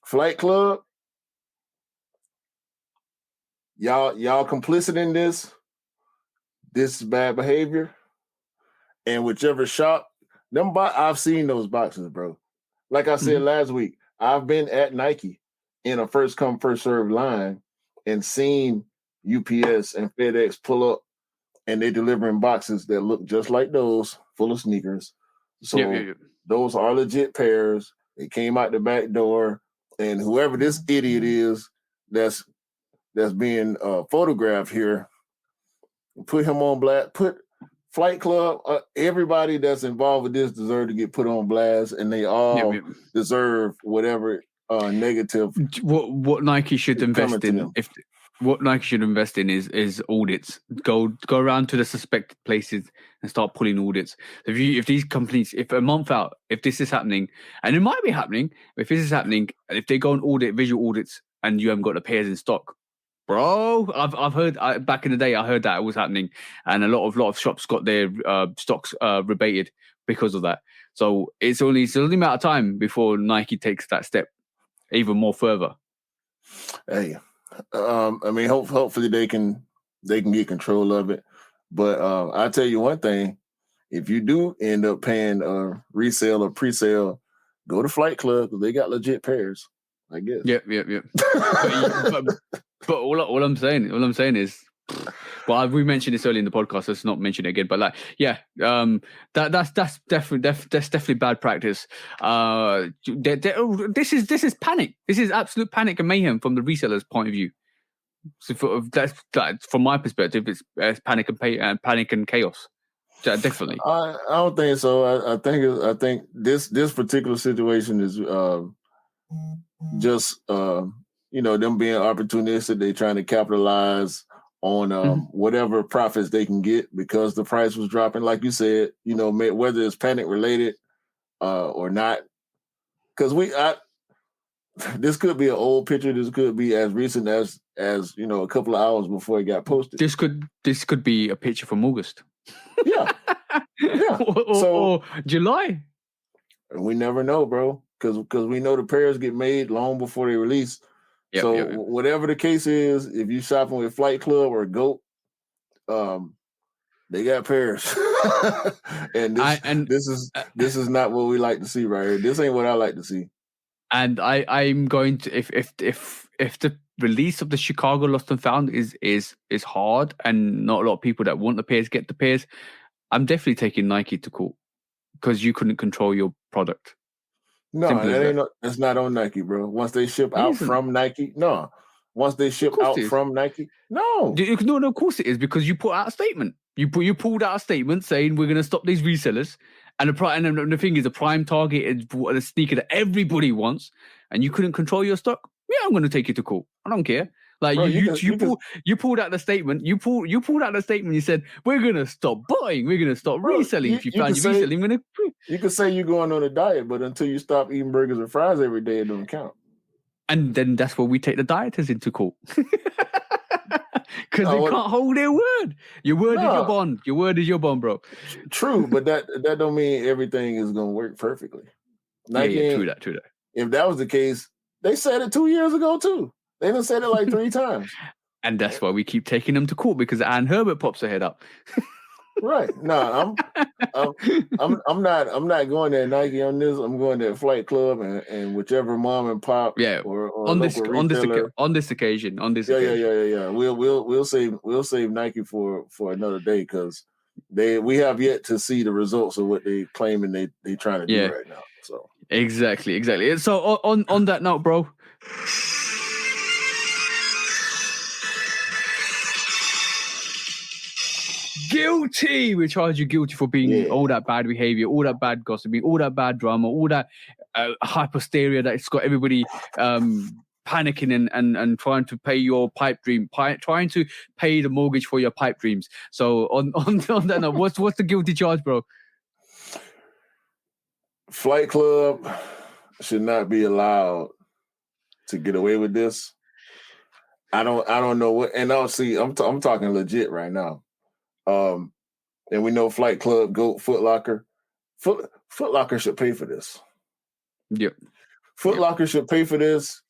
Flight Club, y'all complicit in this. This is bad behavior. And whichever shop, I've seen those boxes, bro. Like I said last week, I've been at Nike in a first come, first serve line and seen UPS and FedEx pull up, and they're delivering boxes that look just like those, full of sneakers. So those are legit pairs. They came out the back door, and whoever this idiot is that's being photographed here, put him on blast. Put Flight Club, everybody that's involved with this deserve to get put on blast, and they all deserve whatever negative. What Nike should invest in, what Nike should invest in is audits. Go around to the suspected places and start pulling audits. If these companies, if a month out, if this is happening, and it might be happening, if this is happening, if they go and audit visual audits and you haven't got the pairs in stock, bro, I've heard back in the day, I heard that it was happening, and a lot of shops got their stocks rebated because of that. So it's only a matter of time before Nike takes that step even more further. Hey, I mean, hopefully they can get control of it. But I'll tell you one thing: if you do end up paying resale or pre-sale, go to Flight Club because they got legit pairs. I guess. Yep. but all I'm saying is, well, we mentioned this earlier in the podcast. Let's not mention it again. But that's definitely bad practice. This is panic. This is absolute panic and mayhem from the reseller's point of view. So that's from my perspective, it's panic and chaos. Definitely. I don't think so. I think this particular situation is just them being opportunistic. They're trying to capitalize on whatever profits they can get because the price was dropping. Like you said, whether it's panic related or not, because this could be an old picture. This could be as recent as a couple of hours before it got posted. This could be a picture from August. Yeah. or July. We never know, bro, because we know the pairs get made long before they release. Whatever the case is, if you shopping with Flight Club or GOAT, they got pairs. and this is not what we like to see right here. This ain't what I like to see. And I'm going to if the release of the Chicago Lost and Found is hard and not a lot of people that want the pairs get the pairs, I'm definitely taking Nike to court because you couldn't control your product. No, that's not on Nike, bro. Once they ship out from Nike, no. Once they ship out from Nike, no. No, of course it is because you put out a statement. You pulled out a statement saying we're going to stop these resellers, and the thing is, the prime target is a sneaker that everybody wants, and you couldn't control your stock. Yeah, I'm going to take you to court. I don't care. Like, bro, you pulled out the statement. You pulled out the statement. You said we're going to stop buying. We're going to stop reselling. If you plan your reselling, we're going to. You could say you're going on a diet, but until you stop eating burgers and fries every day, it don't count. And then that's where we take the dieters into court. Because they can't hold their word. Your word is your bond. Your word is your bond, bro. True, but that don't mean everything is going to work perfectly. Nike, true that. If that was the case, they said it 2 years ago too. They done said it like 3 times. And that's why we keep taking them to court because Ann Herbert pops her head up. Right. No, I'm not going to Nike on this. I'm going to Flight Club and whichever mom and pop. Yeah. Or on this occasion. Yeah. We'll save Nike for another day because we have yet to see the results of what they claiming they trying to do right now. So exactly. So on that note, bro. Guilty! We charge you guilty for being all that bad behavior, all that bad gossiping, all that bad drama, all that hyposteria that's got everybody panicking and trying to pay your pipe dream, trying to pay the mortgage for your pipe dreams. So on that note, what's the guilty charge, bro? Flight Club should not be allowed to get away with this. I don't know what, and obviously I'm talking legit right now. And we know Flight Club, GOAT, Foot Locker. Foot Locker should pay for this. Yep. Foot Locker should pay for this.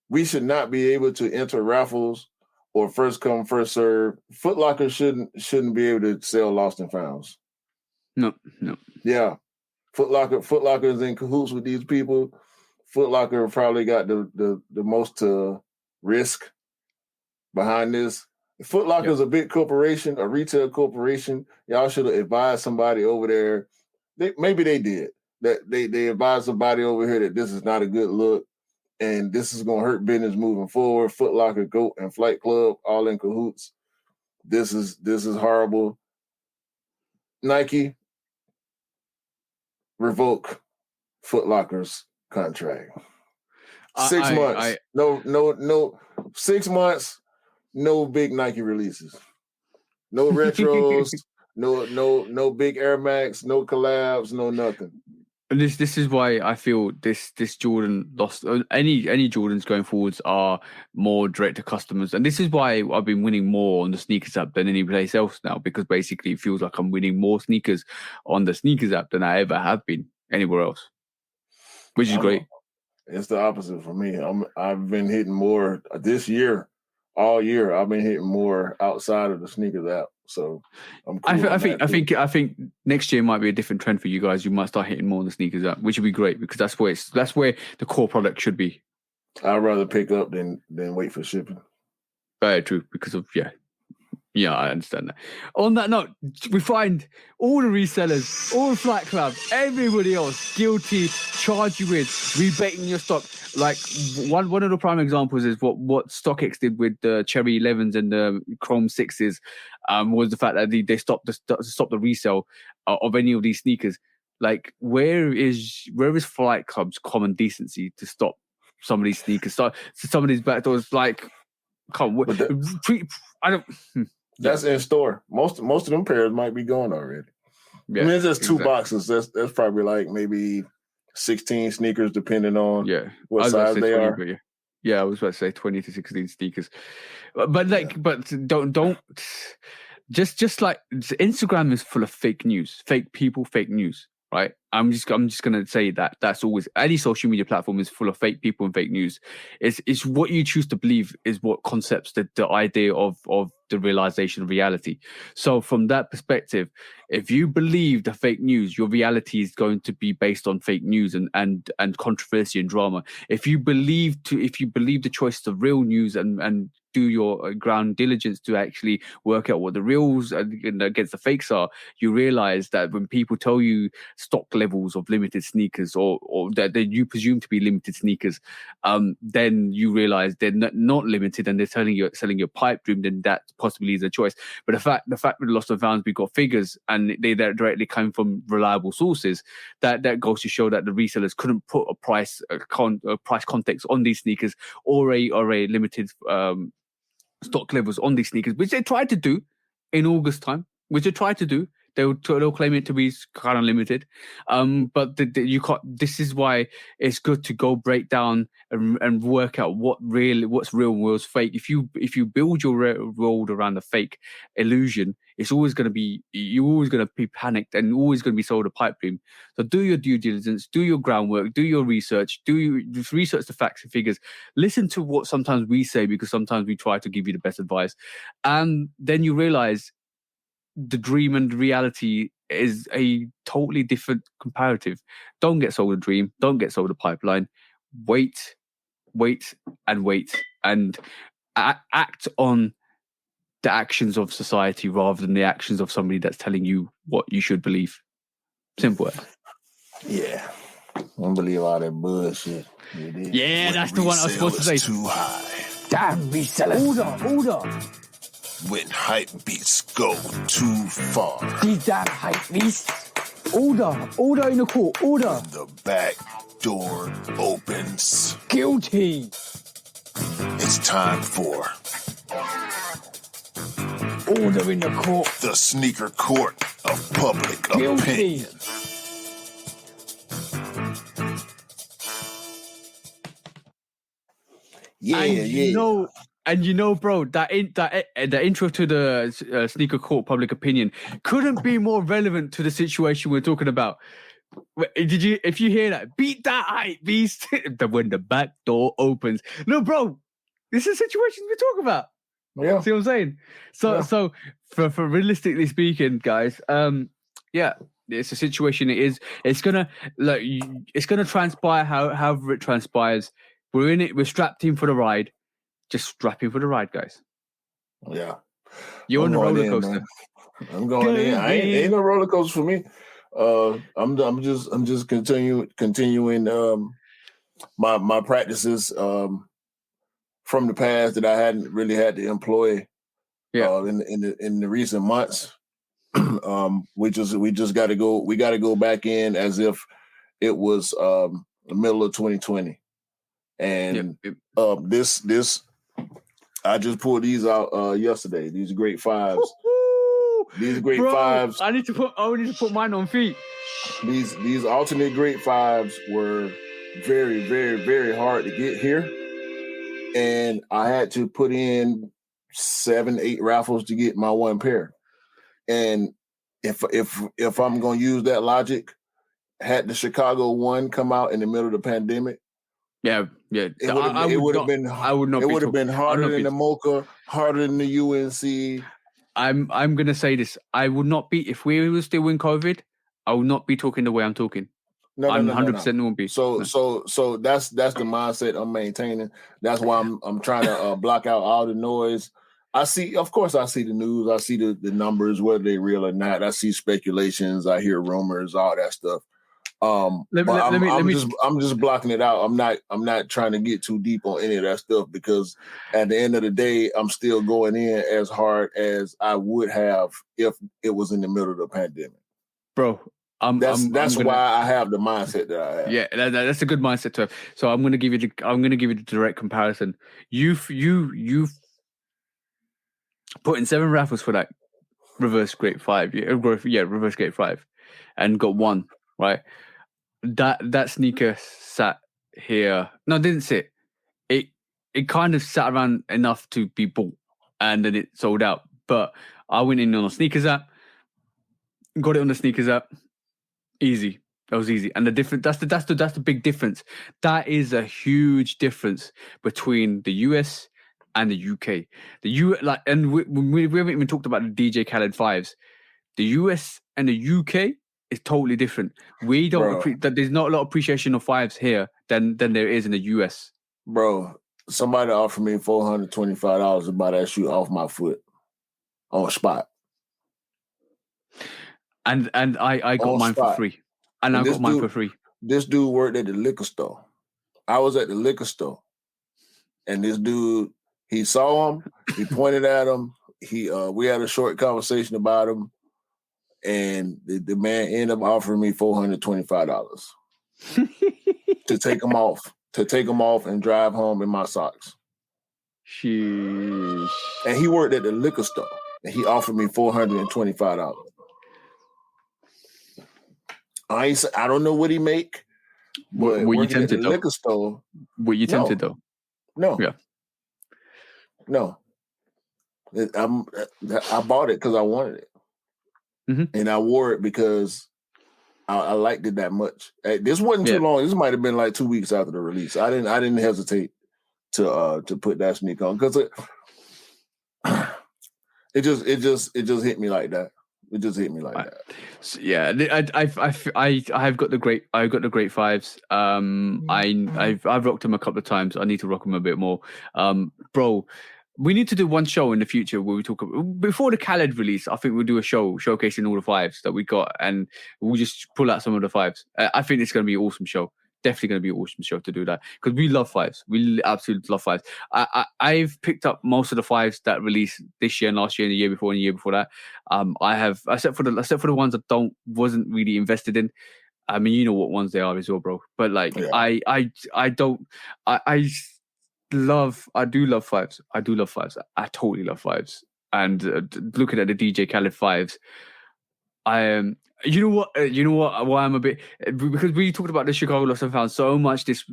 We should not be able to enter raffles or first come, first serve. Foot Locker shouldn't be able to sell lost and founds. No. Yeah. Foot Locker is in cahoots with these people. Foot Locker probably got the most risk behind this. Foot Locker is a big corporation, a retail corporation. Y'all should have advised somebody over there. Maybe they did. That they advised somebody over here that this is not a good look and this is going to hurt business moving forward. Foot Locker, GOAT, and Flight Club all in cahoots. This is horrible. Nike, revoke Foot Locker's contract. 6 months. No 6 months. No big Nike releases. No retros. no big Air Max. No collabs. No nothing. And this is why I feel this Jordan lost. Any Jordans going forwards are more direct to customers, and this is why I've been winning more on the sneakers app than any place else now, because basically it feels like I'm winning more sneakers on the sneakers app than I ever have been anywhere else, which is great. It's the opposite for me. I've been hitting more this year, all year. I've been hitting more outside of the sneakers app. So I'm cool. I think next year might be a different trend for you guys. You might start hitting more on the sneakers app, which would be great, because that's where the core product should be. I'd rather pick up than wait for shipping. Very true, because of yeah, I understand that. On that note, we find all the resellers, all the Flight Club, everybody else guilty, charge you with rebating your stock. Like one of the prime examples is what StockX did with the Cherry 11s and the Chrome 6s, was the fact that they stopped the resale of any of these sneakers. Like, where is Flight Club's common decency to stop some of these sneakers? So some of these backdoors, like, I don't. That's in store. Most of them pairs might be gone already. Yeah, I mean, it's just two boxes. That's probably like maybe 16 sneakers, depending on what size they are. Yeah, I was about to say 20 to 16 sneakers, but don't just like Instagram is full of fake news, fake people, fake news. Right, I'm just gonna say that that's always, any social media platform is full of fake people and fake news. It's what you choose to believe is what concepts the idea of the realization of reality. So from that perspective, if you believe the fake news, your reality is going to be based on fake news and controversy and drama. If you believe the choice of real news and do your ground diligence to actually work out what the reals against the fakes are, you realize that when people tell you stock levels of limited sneakers or that you presume to be limited sneakers, then you realize they're not limited and they're selling you a pipe dream, then that possibly is a choice. But the fact with Lost and Found, we've got figures and they're directly coming from reliable sources, that goes to show that the resellers couldn't put a price context on these sneakers or a limited stock levels on these sneakers, which they tried to do in August time, they'll claim it to be kind of limited, but you can't. This is why it's good to go break down and work out what's real and what's fake. If you build your world around a fake illusion, you're always going to be panicked and always going to be sold a pipe dream. So do your due diligence, do your groundwork, do your research, research the facts and figures. Listen to what sometimes we say, because sometimes we try to give you the best advice, and then you realize the dream and the reality is a totally different comparative. Don't get sold a dream. Don't get sold a pipeline. Wait, and act on the actions of society rather than the actions of somebody that's telling you what you should believe. Simple. Yeah. I don't believe all that bullshit. Yeah, that's the one I was supposed to say. Too high. Damn resellers. Order. When hype beats go too far. These damn hype beasts. Order in the court. Order. The back door opens. Guilty. It's time for Order in the court. the sneaker court of public opinion. And you know, bro, the intro to the sneaker court public opinion couldn't be more relevant to the situation we're talking about. If you hear that, beat that hype beast when the back door opens. No, bro, this is a situation we talk about. Yeah. See what I'm saying? So for realistically speaking, guys, it's a situation. It's gonna transpire however it transpires. We're in it. We're strapped in for the ride. Just strap in for the ride, guys. Yeah. You're on the roller coaster. I'm going in. Ain't no roller coaster for me. I'm just continuing my practices from the past that I hadn't really had to employ in the recent months. We just got to go. We got to go back in as if it was the middle of 2020, and this I just pulled these out yesterday. These great fives. These grade Bro, fives. I need to put mine on feet. These alternate grade fives were very, very, very hard to get here, and I had to put in 7-8 raffles to get my one pair. And if I'm going to use that logic, had the Chicago one come out in the middle of the pandemic, Yeah. it would have been harder than the Mocha, harder than the UNC. I'm gonna say this. I would not be if we were still in COVID. I would not be talking the way I'm talking. No, 100% won't be. So that's the mindset I'm maintaining. That's why I'm trying to block out all the noise. Of course I see the news. I see the numbers, whether they're real or not. I see speculations. I hear rumors, all that stuff. I'm just blocking it out. I'm not trying to get too deep on any of that stuff because at the end of the day, I'm still going in as hard as I would have if it was in the middle of the pandemic. Bro, that's why I have the mindset that I have. Yeah, that's a good mindset to have. So I'm gonna give you the direct comparison. You've put in 7 raffles for that reverse grade 5, reverse grade 5, and got 1, right? That sneaker sat here. No, it didn't sit. It kind of sat around enough to be bought, and then it sold out. But I went in on a sneakers app, got it on the sneakers app. Easy. That was easy. And that's the big difference. That is a huge difference between the US and the UK. And we haven't even talked about the DJ Khaled 5s. The US and the UK is totally different. We don't there's not a lot of appreciation of 5s here than there is in the US. Bro, somebody offered me $425 to buy that shoe off my foot on spot. And I got mine for free. And I got mine for free. This dude worked at the liquor store. I was at the liquor store. And this dude, he saw him, he pointed at him, we had a short conversation about him, and the man ended up offering me $425 to take him off and drive home in my socks. Sheesh. And he worked at the liquor store, and he offered me $425. I don't know what he make. Were you tempted though? Liquor store. Were you tempted though? No. Yeah. No. I bought it because I wanted it, and I wore it because I liked it that much. This wasn't too long. This might have been like 2 weeks after the release. I didn't hesitate to put that sneaker on because it just hit me like that. It just hit me like that. So, yeah, I've got the great 5s. I've rocked them a couple of times. I need to rock them a bit more. Bro, we need to do one show in the future where we talk about, before the Khaled release. I think we'll do a show showcasing all the 5s that we got, and we'll just pull out some of the 5s. I think it's going to be an awesome show. Definitely going to be an awesome show to do that because we love 5s. We absolutely love 5s. I've picked up most of the 5s that released this year and last year and the year before and the year before that. I have, except for the ones that wasn't really invested in. I mean, you know what ones they are as well, bro. But like, yeah. I do love 5s. I do love 5s. I totally love 5s. And looking at the DJ Khaled 5s, I am. You know what? Why I'm a bit, because we talked about the Chicago Lost and Found so much this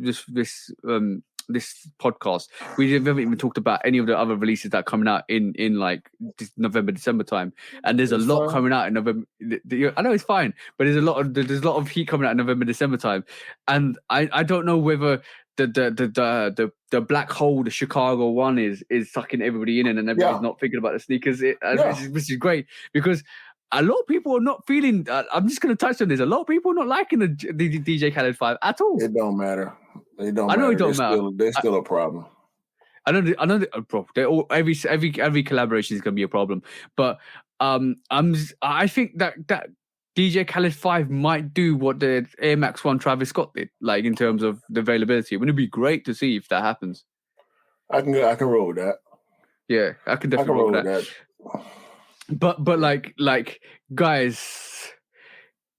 podcast. We haven't even talked about any of the other releases that are coming out in like November, December time. And there's a lot coming out in November. I know it's fine, but there's a lot of heat coming out in November, December time. And I don't know whether the black hole, the Chicago one is sucking everybody in, and everybody's not thinking about the sneakers. Which is great because a lot of people are not feeling. I'm just going to touch on this. A lot of people are not liking the DJ Khaled 5 at all. It don't matter. It don't. I know matter. It don't matter. They're still a problem. I know. Bro, every collaboration is going to be a problem. But I think that DJ Khaled 5 might do what the Air Max 1 Travis Scott did, like in terms of the availability. Wouldn't it be great to see if that happens? I can roll with that. Yeah, I can definitely roll with that. But like guys,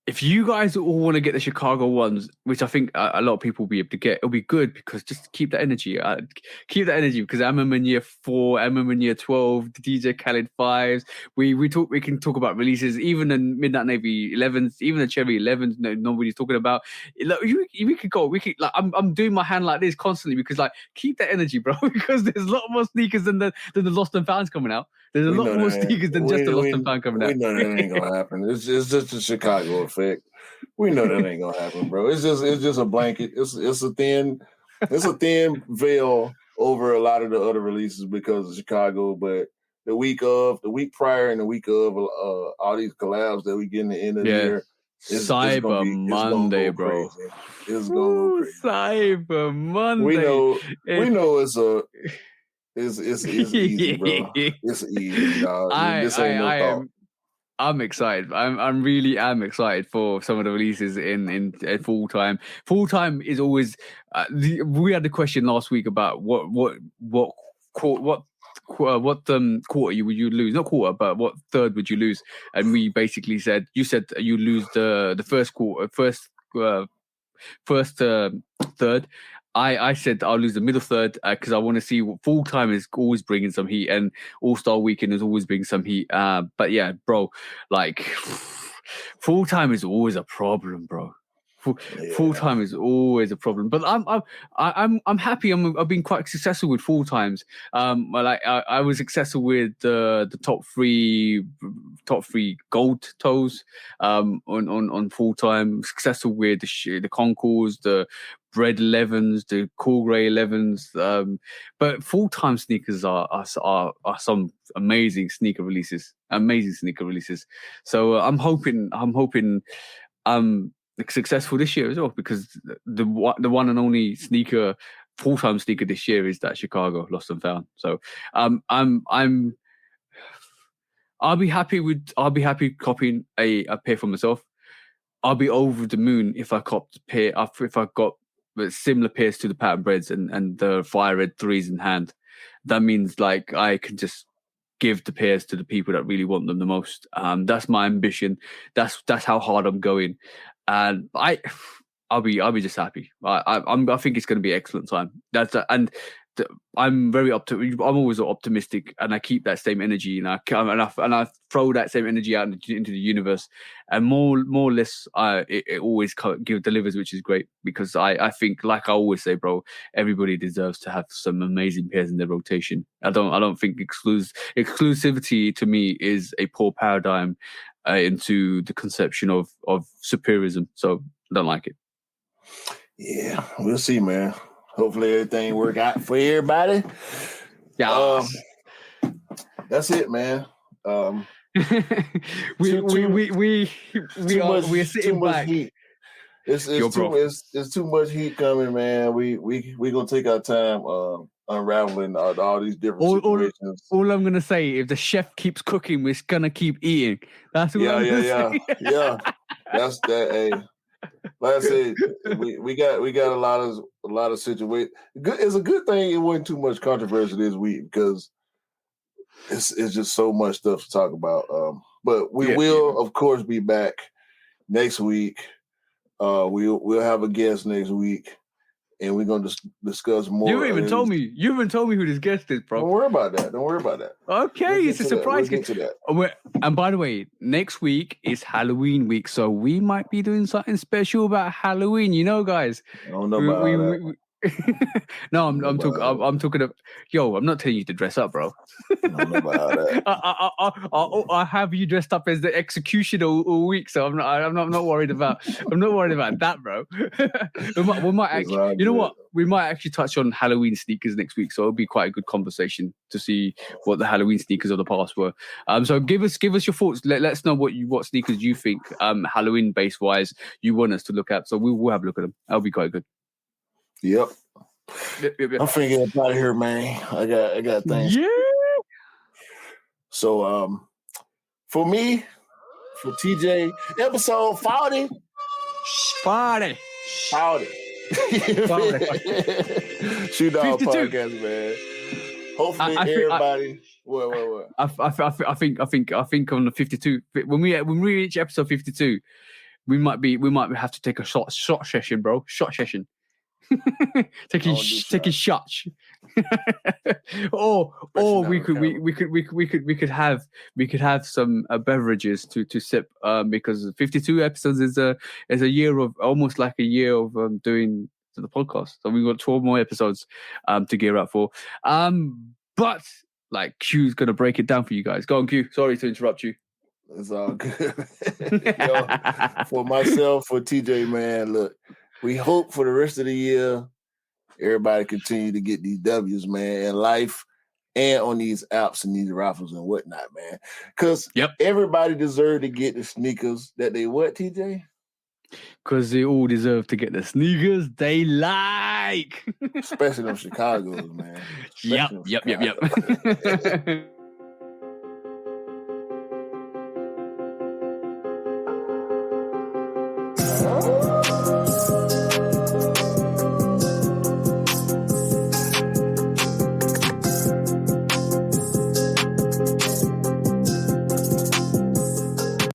if you guys all want to get the Chicago ones, which I think a lot of people will be able to get, it'll be good because just keep that energy. Keep that energy because I remember in year 4, I remember in year 12, the DJ Khaled 5s. We can talk about releases, even the Midnight Navy 11s, even the Cherry 11s. Nobody's talking about. Like, we could go. We could like I'm doing my hand like this constantly because like keep that energy, bro. Because there's a lot more sneakers than the Lost and Founds coming out. There's a lot more sneakers than just the Lost and Found coming out. We know that ain't gonna happen. It's just the Chicago effect. We know that ain't gonna happen, bro. It's just a blanket. It's a thin veil over a lot of the other releases because of Chicago. But the week prior, and the week of all these collabs that we get in the end of the year, Cyber Monday, bro. It's gonna go crazy. Cyber Monday. We know it's easy, bro. It's easy, dog. This ain't no thought. I'm excited. I'm really excited for some of the releases in full time. Full time is always. We had the question last week about what quarter would you lose? Not quarter, but what third would you lose? And we basically said you lose the first quarter, first third. I said I'll lose the middle third because I want to see what full time is always bringing some heat and All-Star Weekend is always bringing some heat. But yeah, bro, like full time is always a problem, bro. Full time is always a problem, but I'm happy. I've been quite successful with full times. I was successful with the top three gold toes on full time. Successful with the Concours, the Bread 11s, the Cool Grey 11s. But full time sneakers are some amazing sneaker releases. So I'm hoping successful this year as well because the one and only sneaker full time sneaker this year is that Chicago Lost and Found. So I'll be happy copying a pair for myself. I'll be over the moon if I copped a pair if I got similar pairs to the Pattern Breads and the Fire Red 3s in hand. That means like I can just give the pairs to the people that really want them the most. That's my ambition. That's how hard I'm going. And I'll be just happy. I think it's going to be an excellent time. I'm very I'm always optimistic, and I keep that same energy, and I throw that same energy out into the universe, and more or less, it always delivers, which is great because I think, like I always say, bro, everybody deserves to have some amazing pairs in their rotation. I don't think exclusivity to me is a poor paradigm into the conception of superiorism. So I don't like it. Yeah, we'll see, man. Hopefully everything work out for everybody. Yeah, that's it, man. We're sitting back. Heat. It's too much heat coming, man. We gonna take our time unraveling all these different situations. All I'm gonna say, if the chef keeps cooking, we're gonna keep eating. That's what I'm gonna say. Yeah. That's that. Hey, like I said, we got a lot of situations. It's a good thing it wasn't too much controversy this week because it's just so much stuff to talk about. But we will, of course, be back next week. We'll have a guest next week, and we're gonna discuss more. You haven't told me who this guest is, bro. Don't worry about that. Okay, it's a surprise. We'll get to that. And by the way, next week is Halloween week, so we might be doing something special about Halloween. You know, guys. I don't know about that. No, I'm talking. Yo, I'm not telling you to dress up, bro. I don't know about that. I have you dressed up as the executioner all week, so I'm not worried about. I'm not worried about that, bro. we might actually. You know what? We might actually touch on Halloween sneakers next week, so it'll be quite a good conversation to see what the Halloween sneakers of the past were. So give us your thoughts. Let us know what sneakers you think Halloween base wise you want us to look at. So we'll have a look at them. That'll be quite good. Yep. I'm thinking out of here, man. I got things. Yeah. So for me, for TJ, episode 40. 40. Shoot Dog Podcast, man. Hopefully everybody. What? I think on the 52 when we reach episode 52, we might have to take a shot session, bro. Shot session. taking shots. or we could have some beverages to sip because 52 episodes is a year of almost like a year of doing the podcast. So we've got 12 more episodes to gear up for. But like Q's gonna break it down for you guys. Go on, Q. Sorry to interrupt you. It's all good. Yo, for myself, for TJ, man, look, we hope for the rest of the year, everybody continue to get these W's, man, in life and on these apps and these raffles and whatnot, man. Because everybody deserves to get the sneakers that they what, TJ? Because they all deserve to get the sneakers they like. Especially them Chicago's, man. Yep.